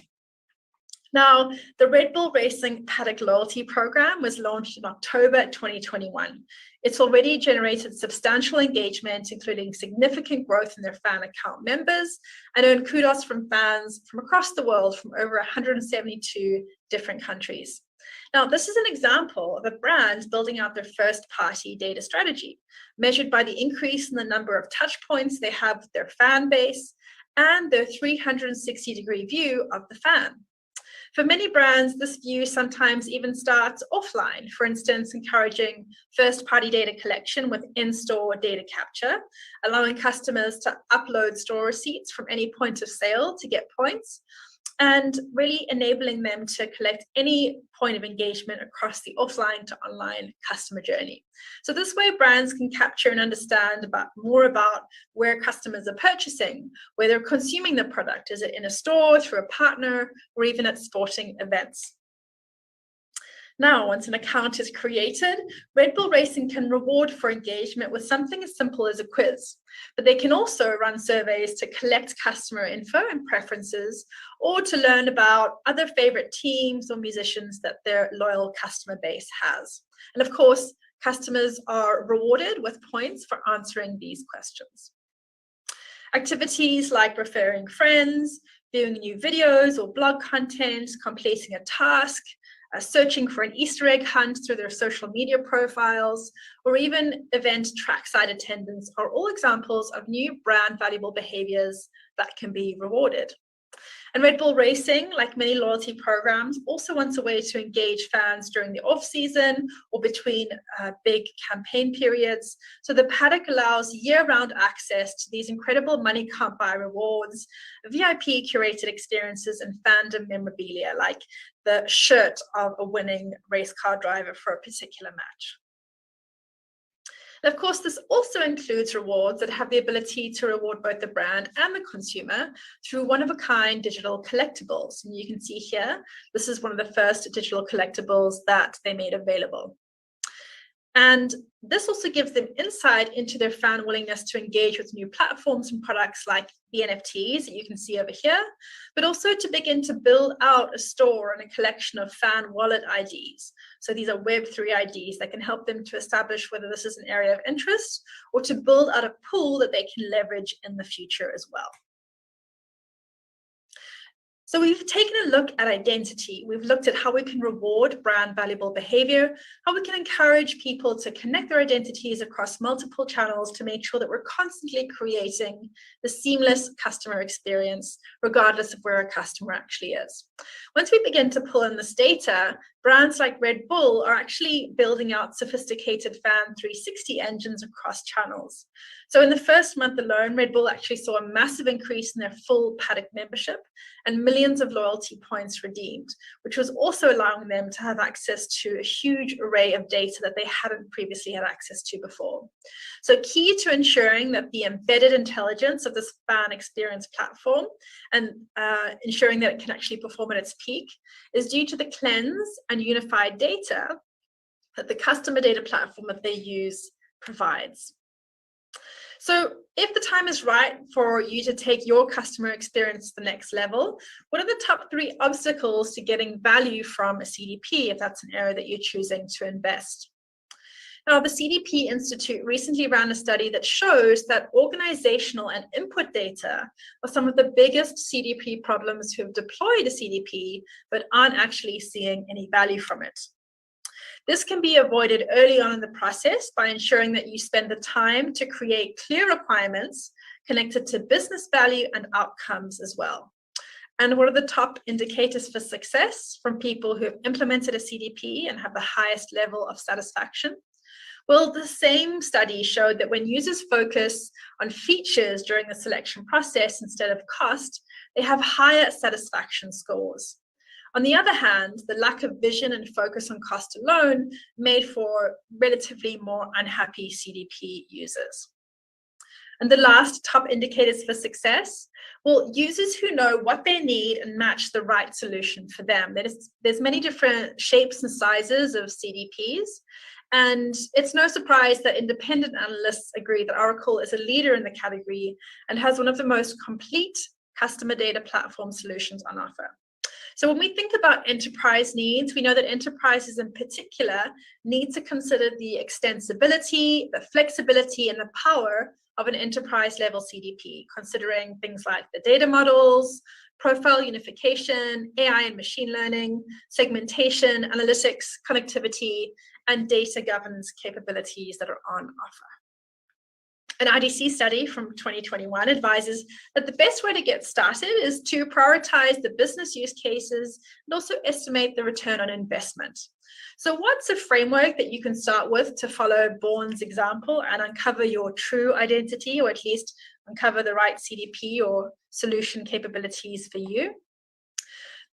Now, the Red Bull Racing Paddock Loyalty Program was launched in October 2021. It's already generated substantial engagement, including significant growth in their fan account members, and earned kudos from fans from across the world from over 172 different countries. Now, this is an example of a brand building out their first-party data strategy, measured by the increase in the number of touch points they have with their fan base and their 360-degree view of the fan. For many brands, this view sometimes even starts offline, for instance, encouraging first-party data collection with in-store data capture, allowing customers to upload store receipts from any point of sale to get points, and really enabling them to collect any point of engagement across the offline to online customer journey. So this way, brands can capture and understand more about where customers are purchasing, where they're consuming the product. Is it in a store, through a partner, or even at sporting events? Now, once an account is created, Red Bull Racing can reward for engagement with something as simple as a quiz, but they can also run surveys to collect customer info and preferences, or to learn about other favorite teams or musicians that their loyal customer base has. And of course, customers are rewarded with points for answering these questions. Activities like referring friends, viewing new videos or blog content, completing a task, searching for an Easter egg hunt through their social media profiles, or even event trackside attendance are all examples of new brand valuable behaviors that can be rewarded. And Red Bull Racing, like many loyalty programs, also wants a way to engage fans during the off-season or between big campaign periods. So the paddock allows year-round access to these incredible money can't buy rewards, VIP curated experiences, and fandom memorabilia, like the shirt of a winning race car driver for a particular match. And of course, this also includes rewards that have the ability to reward both the brand and the consumer through one-of-a-kind digital collectibles. And you can see here, this is one of the first digital collectibles that they made available. And this also gives them insight into their fan willingness to engage with new platforms and products like the NFTs that you can see over here, but also to begin to build out a store and a collection of fan wallet IDs. So these are Web3 IDs that can help them to establish whether this is an area of interest or to build out a pool that they can leverage in the future as well. So we've taken a look at identity. We've looked at how we can reward brand valuable behavior, how we can encourage people to connect their identities across multiple channels to make sure that we're constantly creating the seamless customer experience, regardless of where a customer actually is. Once we begin to pull in this data, brands like Red Bull are actually building out sophisticated fan 360 engines across channels. So in the first month alone, Red Bull actually saw a massive increase in their full paddock membership and millions of loyalty points redeemed, which was also allowing them to have access to a huge array of data that they hadn't previously had access to before. So key to ensuring that the embedded intelligence of this fan experience platform and ensuring that it can actually perform at its peak is due to the cleanse and unified data that the customer data platform that they use provides. So if the time is right for you to take your customer experience to the next level, what are the top 3 obstacles to getting value from a CDP if that's an area that you're choosing to invest? Now, the CDP Institute recently ran a study that shows that organizational and input data are some of the biggest CDP problems who have deployed a CDP but aren't actually seeing any value from it. This can be avoided early on in the process by ensuring that you spend the time to create clear requirements connected to business value and outcomes as well. And what are the top indicators for success from people who have implemented a CDP and have the highest level of satisfaction? Well, the same study showed that when users focus on features during the selection process instead of cost, they have higher satisfaction scores. On the other hand, the lack of vision and focus on cost alone made for relatively more unhappy CDP users. And the last top indicators for success, well, users who know what they need and match the right solution for them. There's many different shapes and sizes of CDPs, and it's no surprise that independent analysts agree that Oracle is a leader in the category and has one of the most complete customer data platform solutions on offer. So when we think about enterprise needs, we know that enterprises in particular need to consider the extensibility, the flexibility, and the power of an enterprise level CDP, considering things like the data models, profile unification, AI and machine learning, segmentation, analytics, connectivity, and data governance capabilities that are on offer. An IDC study from 2021 advises that the best way to get started is to prioritize the business use cases and also estimate the return on investment. So what's a framework that you can start with to follow Bourne's example and uncover your true identity, or at least uncover the right CDP or solution capabilities for you?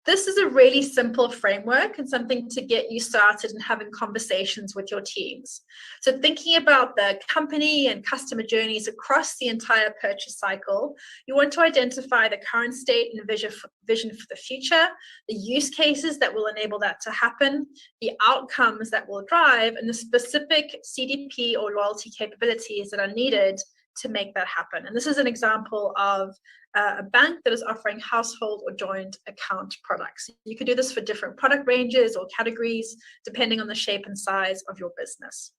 This is a really simple framework and something to get you started in having conversations with your teams. So thinking about the company and customer journeys across the entire purchase cycle, you want to identify the current state and vision for the future, the use cases that will enable that to happen, the outcomes that will drive, and the specific CDP or loyalty capabilities that are needed to make that happen. And this is an example of a bank that is offering household or joint account products. You could do this for different product ranges or categories, depending on the shape and size of your business.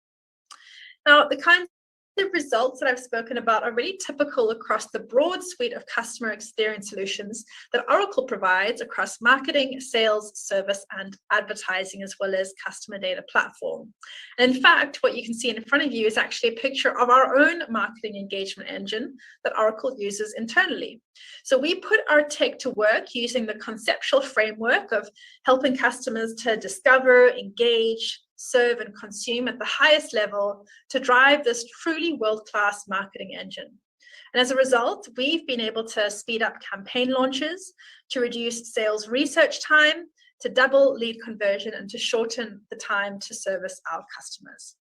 Now, the kinds the results that I've spoken about are really typical across the broad suite of customer experience solutions that Oracle provides across marketing, sales, service, and advertising, as well as customer data platform. And in fact, what you can see in front of you is actually a picture of our own marketing engagement engine that Oracle uses internally. So we put our tech to work using the conceptual framework of helping customers to discover, engage, serve, and consume at the highest level to drive this truly world-class marketing engine. And as a result, we've been able to speed up campaign launches, to reduce sales research time, to double lead conversion, and to shorten the time to service our customers.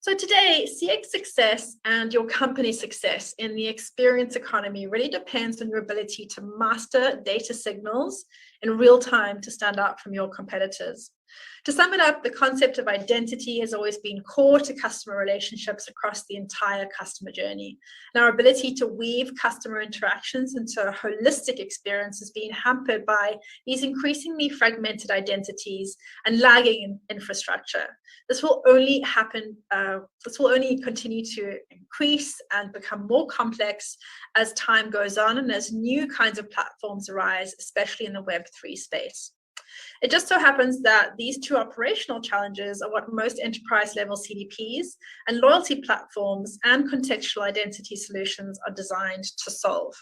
So today, CX success and your company's success in the experience economy really depends on your ability to master data signals in real time to stand out from your competitors. To sum it up, the concept of identity has always been core to customer relationships across the entire customer journey. And our ability to weave customer interactions into a holistic experience has been hampered by these increasingly fragmented identities and lagging infrastructure. This will only continue to increase and become more complex as time goes on and as new kinds of platforms arise, especially in the Web3 space. It just so happens that these two operational challenges are what most enterprise-level CDPs and loyalty platforms and contextual identity solutions are designed to solve.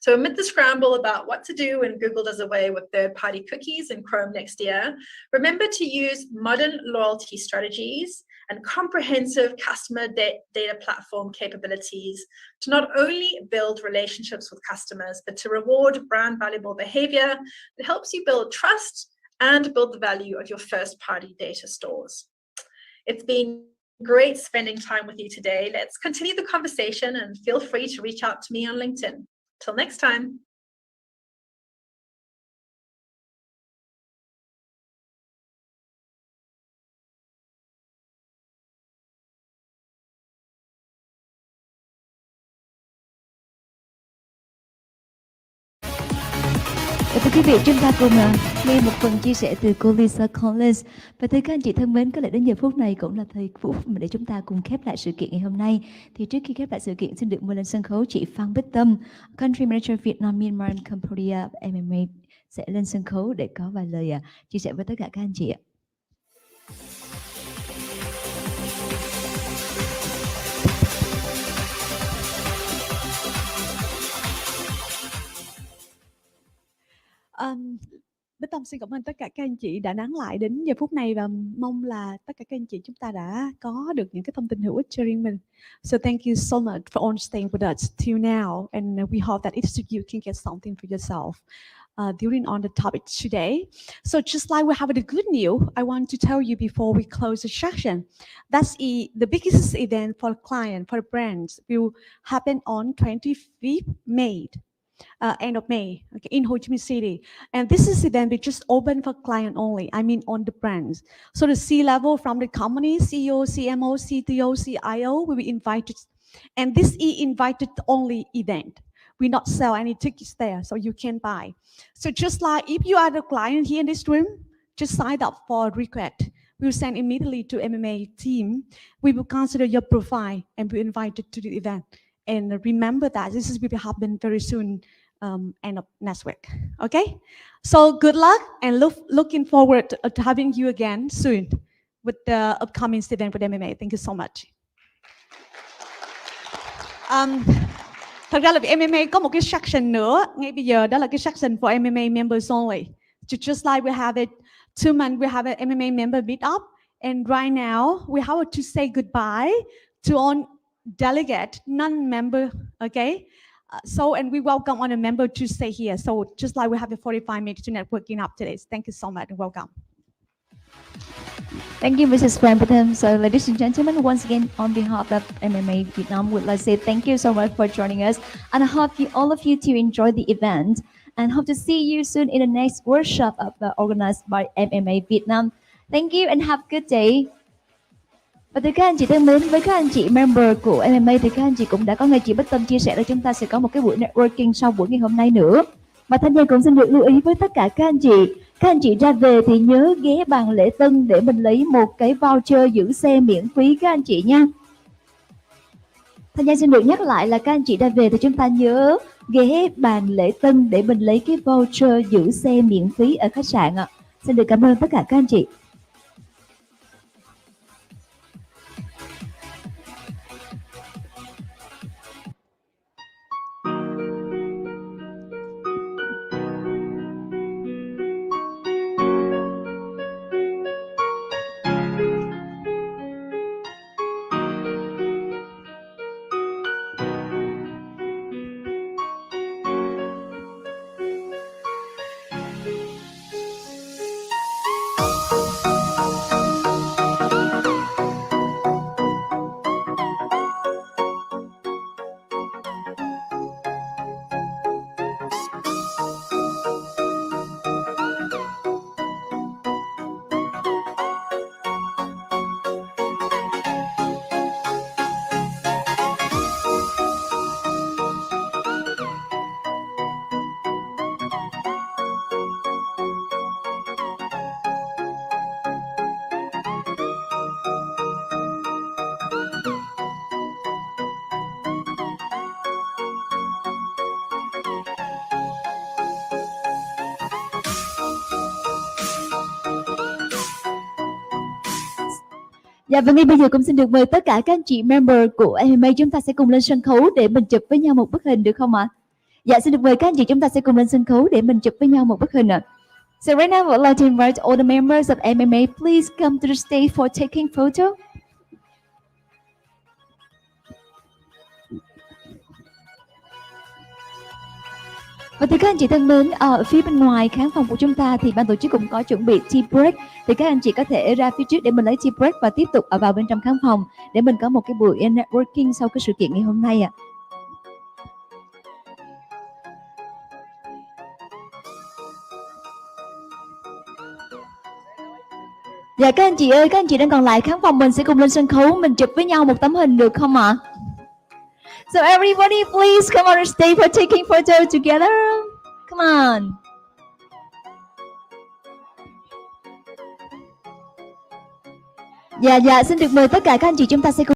So amid the scramble about what to do when Google does away with third-party cookies in Chrome next year, remember to use modern loyalty strategies and comprehensive customer data platform capabilities to not only build relationships with customers, but to reward brand valuable behavior that helps you build trust and build the value of your first-party data stores. It's been great spending time with you today. Let's continue the conversation and feel free to reach out to me on LinkedIn. Till next time. Thưa quý vị, chúng ta cùng nghe một phần chia sẻ từ cô Lisa Collins. Và thưa các anh chị thân mến, có lẽ đến giờ phút này cũng là thời phút để chúng ta cùng khép lại sự kiện ngày hôm nay. Thì trước khi khép lại sự kiện, xin được mời lên sân khấu chị Phan Bích Tâm, Country Manager Vietnam, Myanmar, Cambodia, MMA sẽ lên sân khấu để có vài lời chia sẻ với tất cả các anh chị ạ. Bích Tâm xin cảm ơn tất cả các anh chị đã nán lại đến giờ phút này và mong là tất cả các anh chị chúng ta đã có được những cái thông tin hữu ích cho riêng mình. So thank you so much for all staying with us till now, and we hope that if you can get something for yourself during on the topic today. So just like we have the good news, I want to tell you before we close the session, that's the biggest event for client, for brands will happen on 25th May. End of May, okay, in Ho Chi Minh City. And this is event be just open for client only, I mean on the brands. So the C-level from the company, CEO, CMO, CTO, CIO will be invited. And this invited only event. We not sell any tickets there, so you can buy. So just like if you are the client here in this room, just sign up for a request. We'll send immediately to MMA team. We will consider your profile and be invited to the event. And remember that this will happen very soon, end of next week. Okay, so good luck and looking forward to having you again soon with the upcoming event with MMA. Thank you so much. Thật ra là MMA có một cái section nữa ngay bây giờ, đó là cái section for MMA members only. Just like we have it 2 months, we have an MMA member meet up, and right now we have to say goodbye to all delegate, non-member, okay? And we welcome on a member to stay here. So just like we have a 45 minutes to networking up today. Thank you so much and welcome. Thank you, Mrs. Prambatham. So ladies and gentlemen, once again, on behalf of MMA Vietnam, we'd like to say thank you so much for joining us. And I hope all of you to enjoy the event and hope to see you soon in the next workshop organized by MMA Vietnam. Thank you and have a good day. Và thưa các anh chị thân mến, với các anh chị member của MMA thì các anh chị cũng đã có nghe chị Bích Tâm chia sẻ là chúng ta sẽ có một cái buổi networking sau buổi ngày hôm nay nữa. Và Thanh Huyền cũng xin được lưu ý với tất cả các anh chị, Các anh chị ra về thì nhớ ghé bàn lễ tân để mình lấy một cái voucher giữ xe miễn phí các anh chị nha. Thanh Giang xin được nhắc lại là các anh chị ra về thì chúng ta nhớ ghé bàn lễ tân để mình lấy cái voucher giữ xe miễn phí ở khách sạn ạ. Xin được cảm ơn tất cả các anh chị. Dạ và ngay bây giờ cũng xin được mời tất cả các anh chị member của MMA chúng ta sẽ cùng lên sân khấu để mình chụp với nhau một bức hình được không ạ? Dạ xin được mời các anh chị chúng ta sẽ cùng lên sân khấu để mình chụp với nhau một bức hình ạ. So right now I would like to invite all the members of MMA please come to the stage for taking photo. Và thưa các anh chị thân mến, ở phía bên ngoài khán phòng của chúng ta thì ban tổ chức cũng có chuẩn bị tea break. Thì các anh chị có thể ra phía trước để mình lấy tea break và tiếp tục vào bên trong khán phòng để mình có một cái buổi networking sau cái sự kiện ngày hôm nay ạ. Dạ các anh chị ơi, các anh chị đang còn lại khán phòng mình sẽ cùng lên sân khấu mình chụp với nhau một tấm hình được không ạ? So everybody please come on stage for taking photo together. Come on. Dạ, xin được mời tất cả các anh chị chúng ta sẽ cùng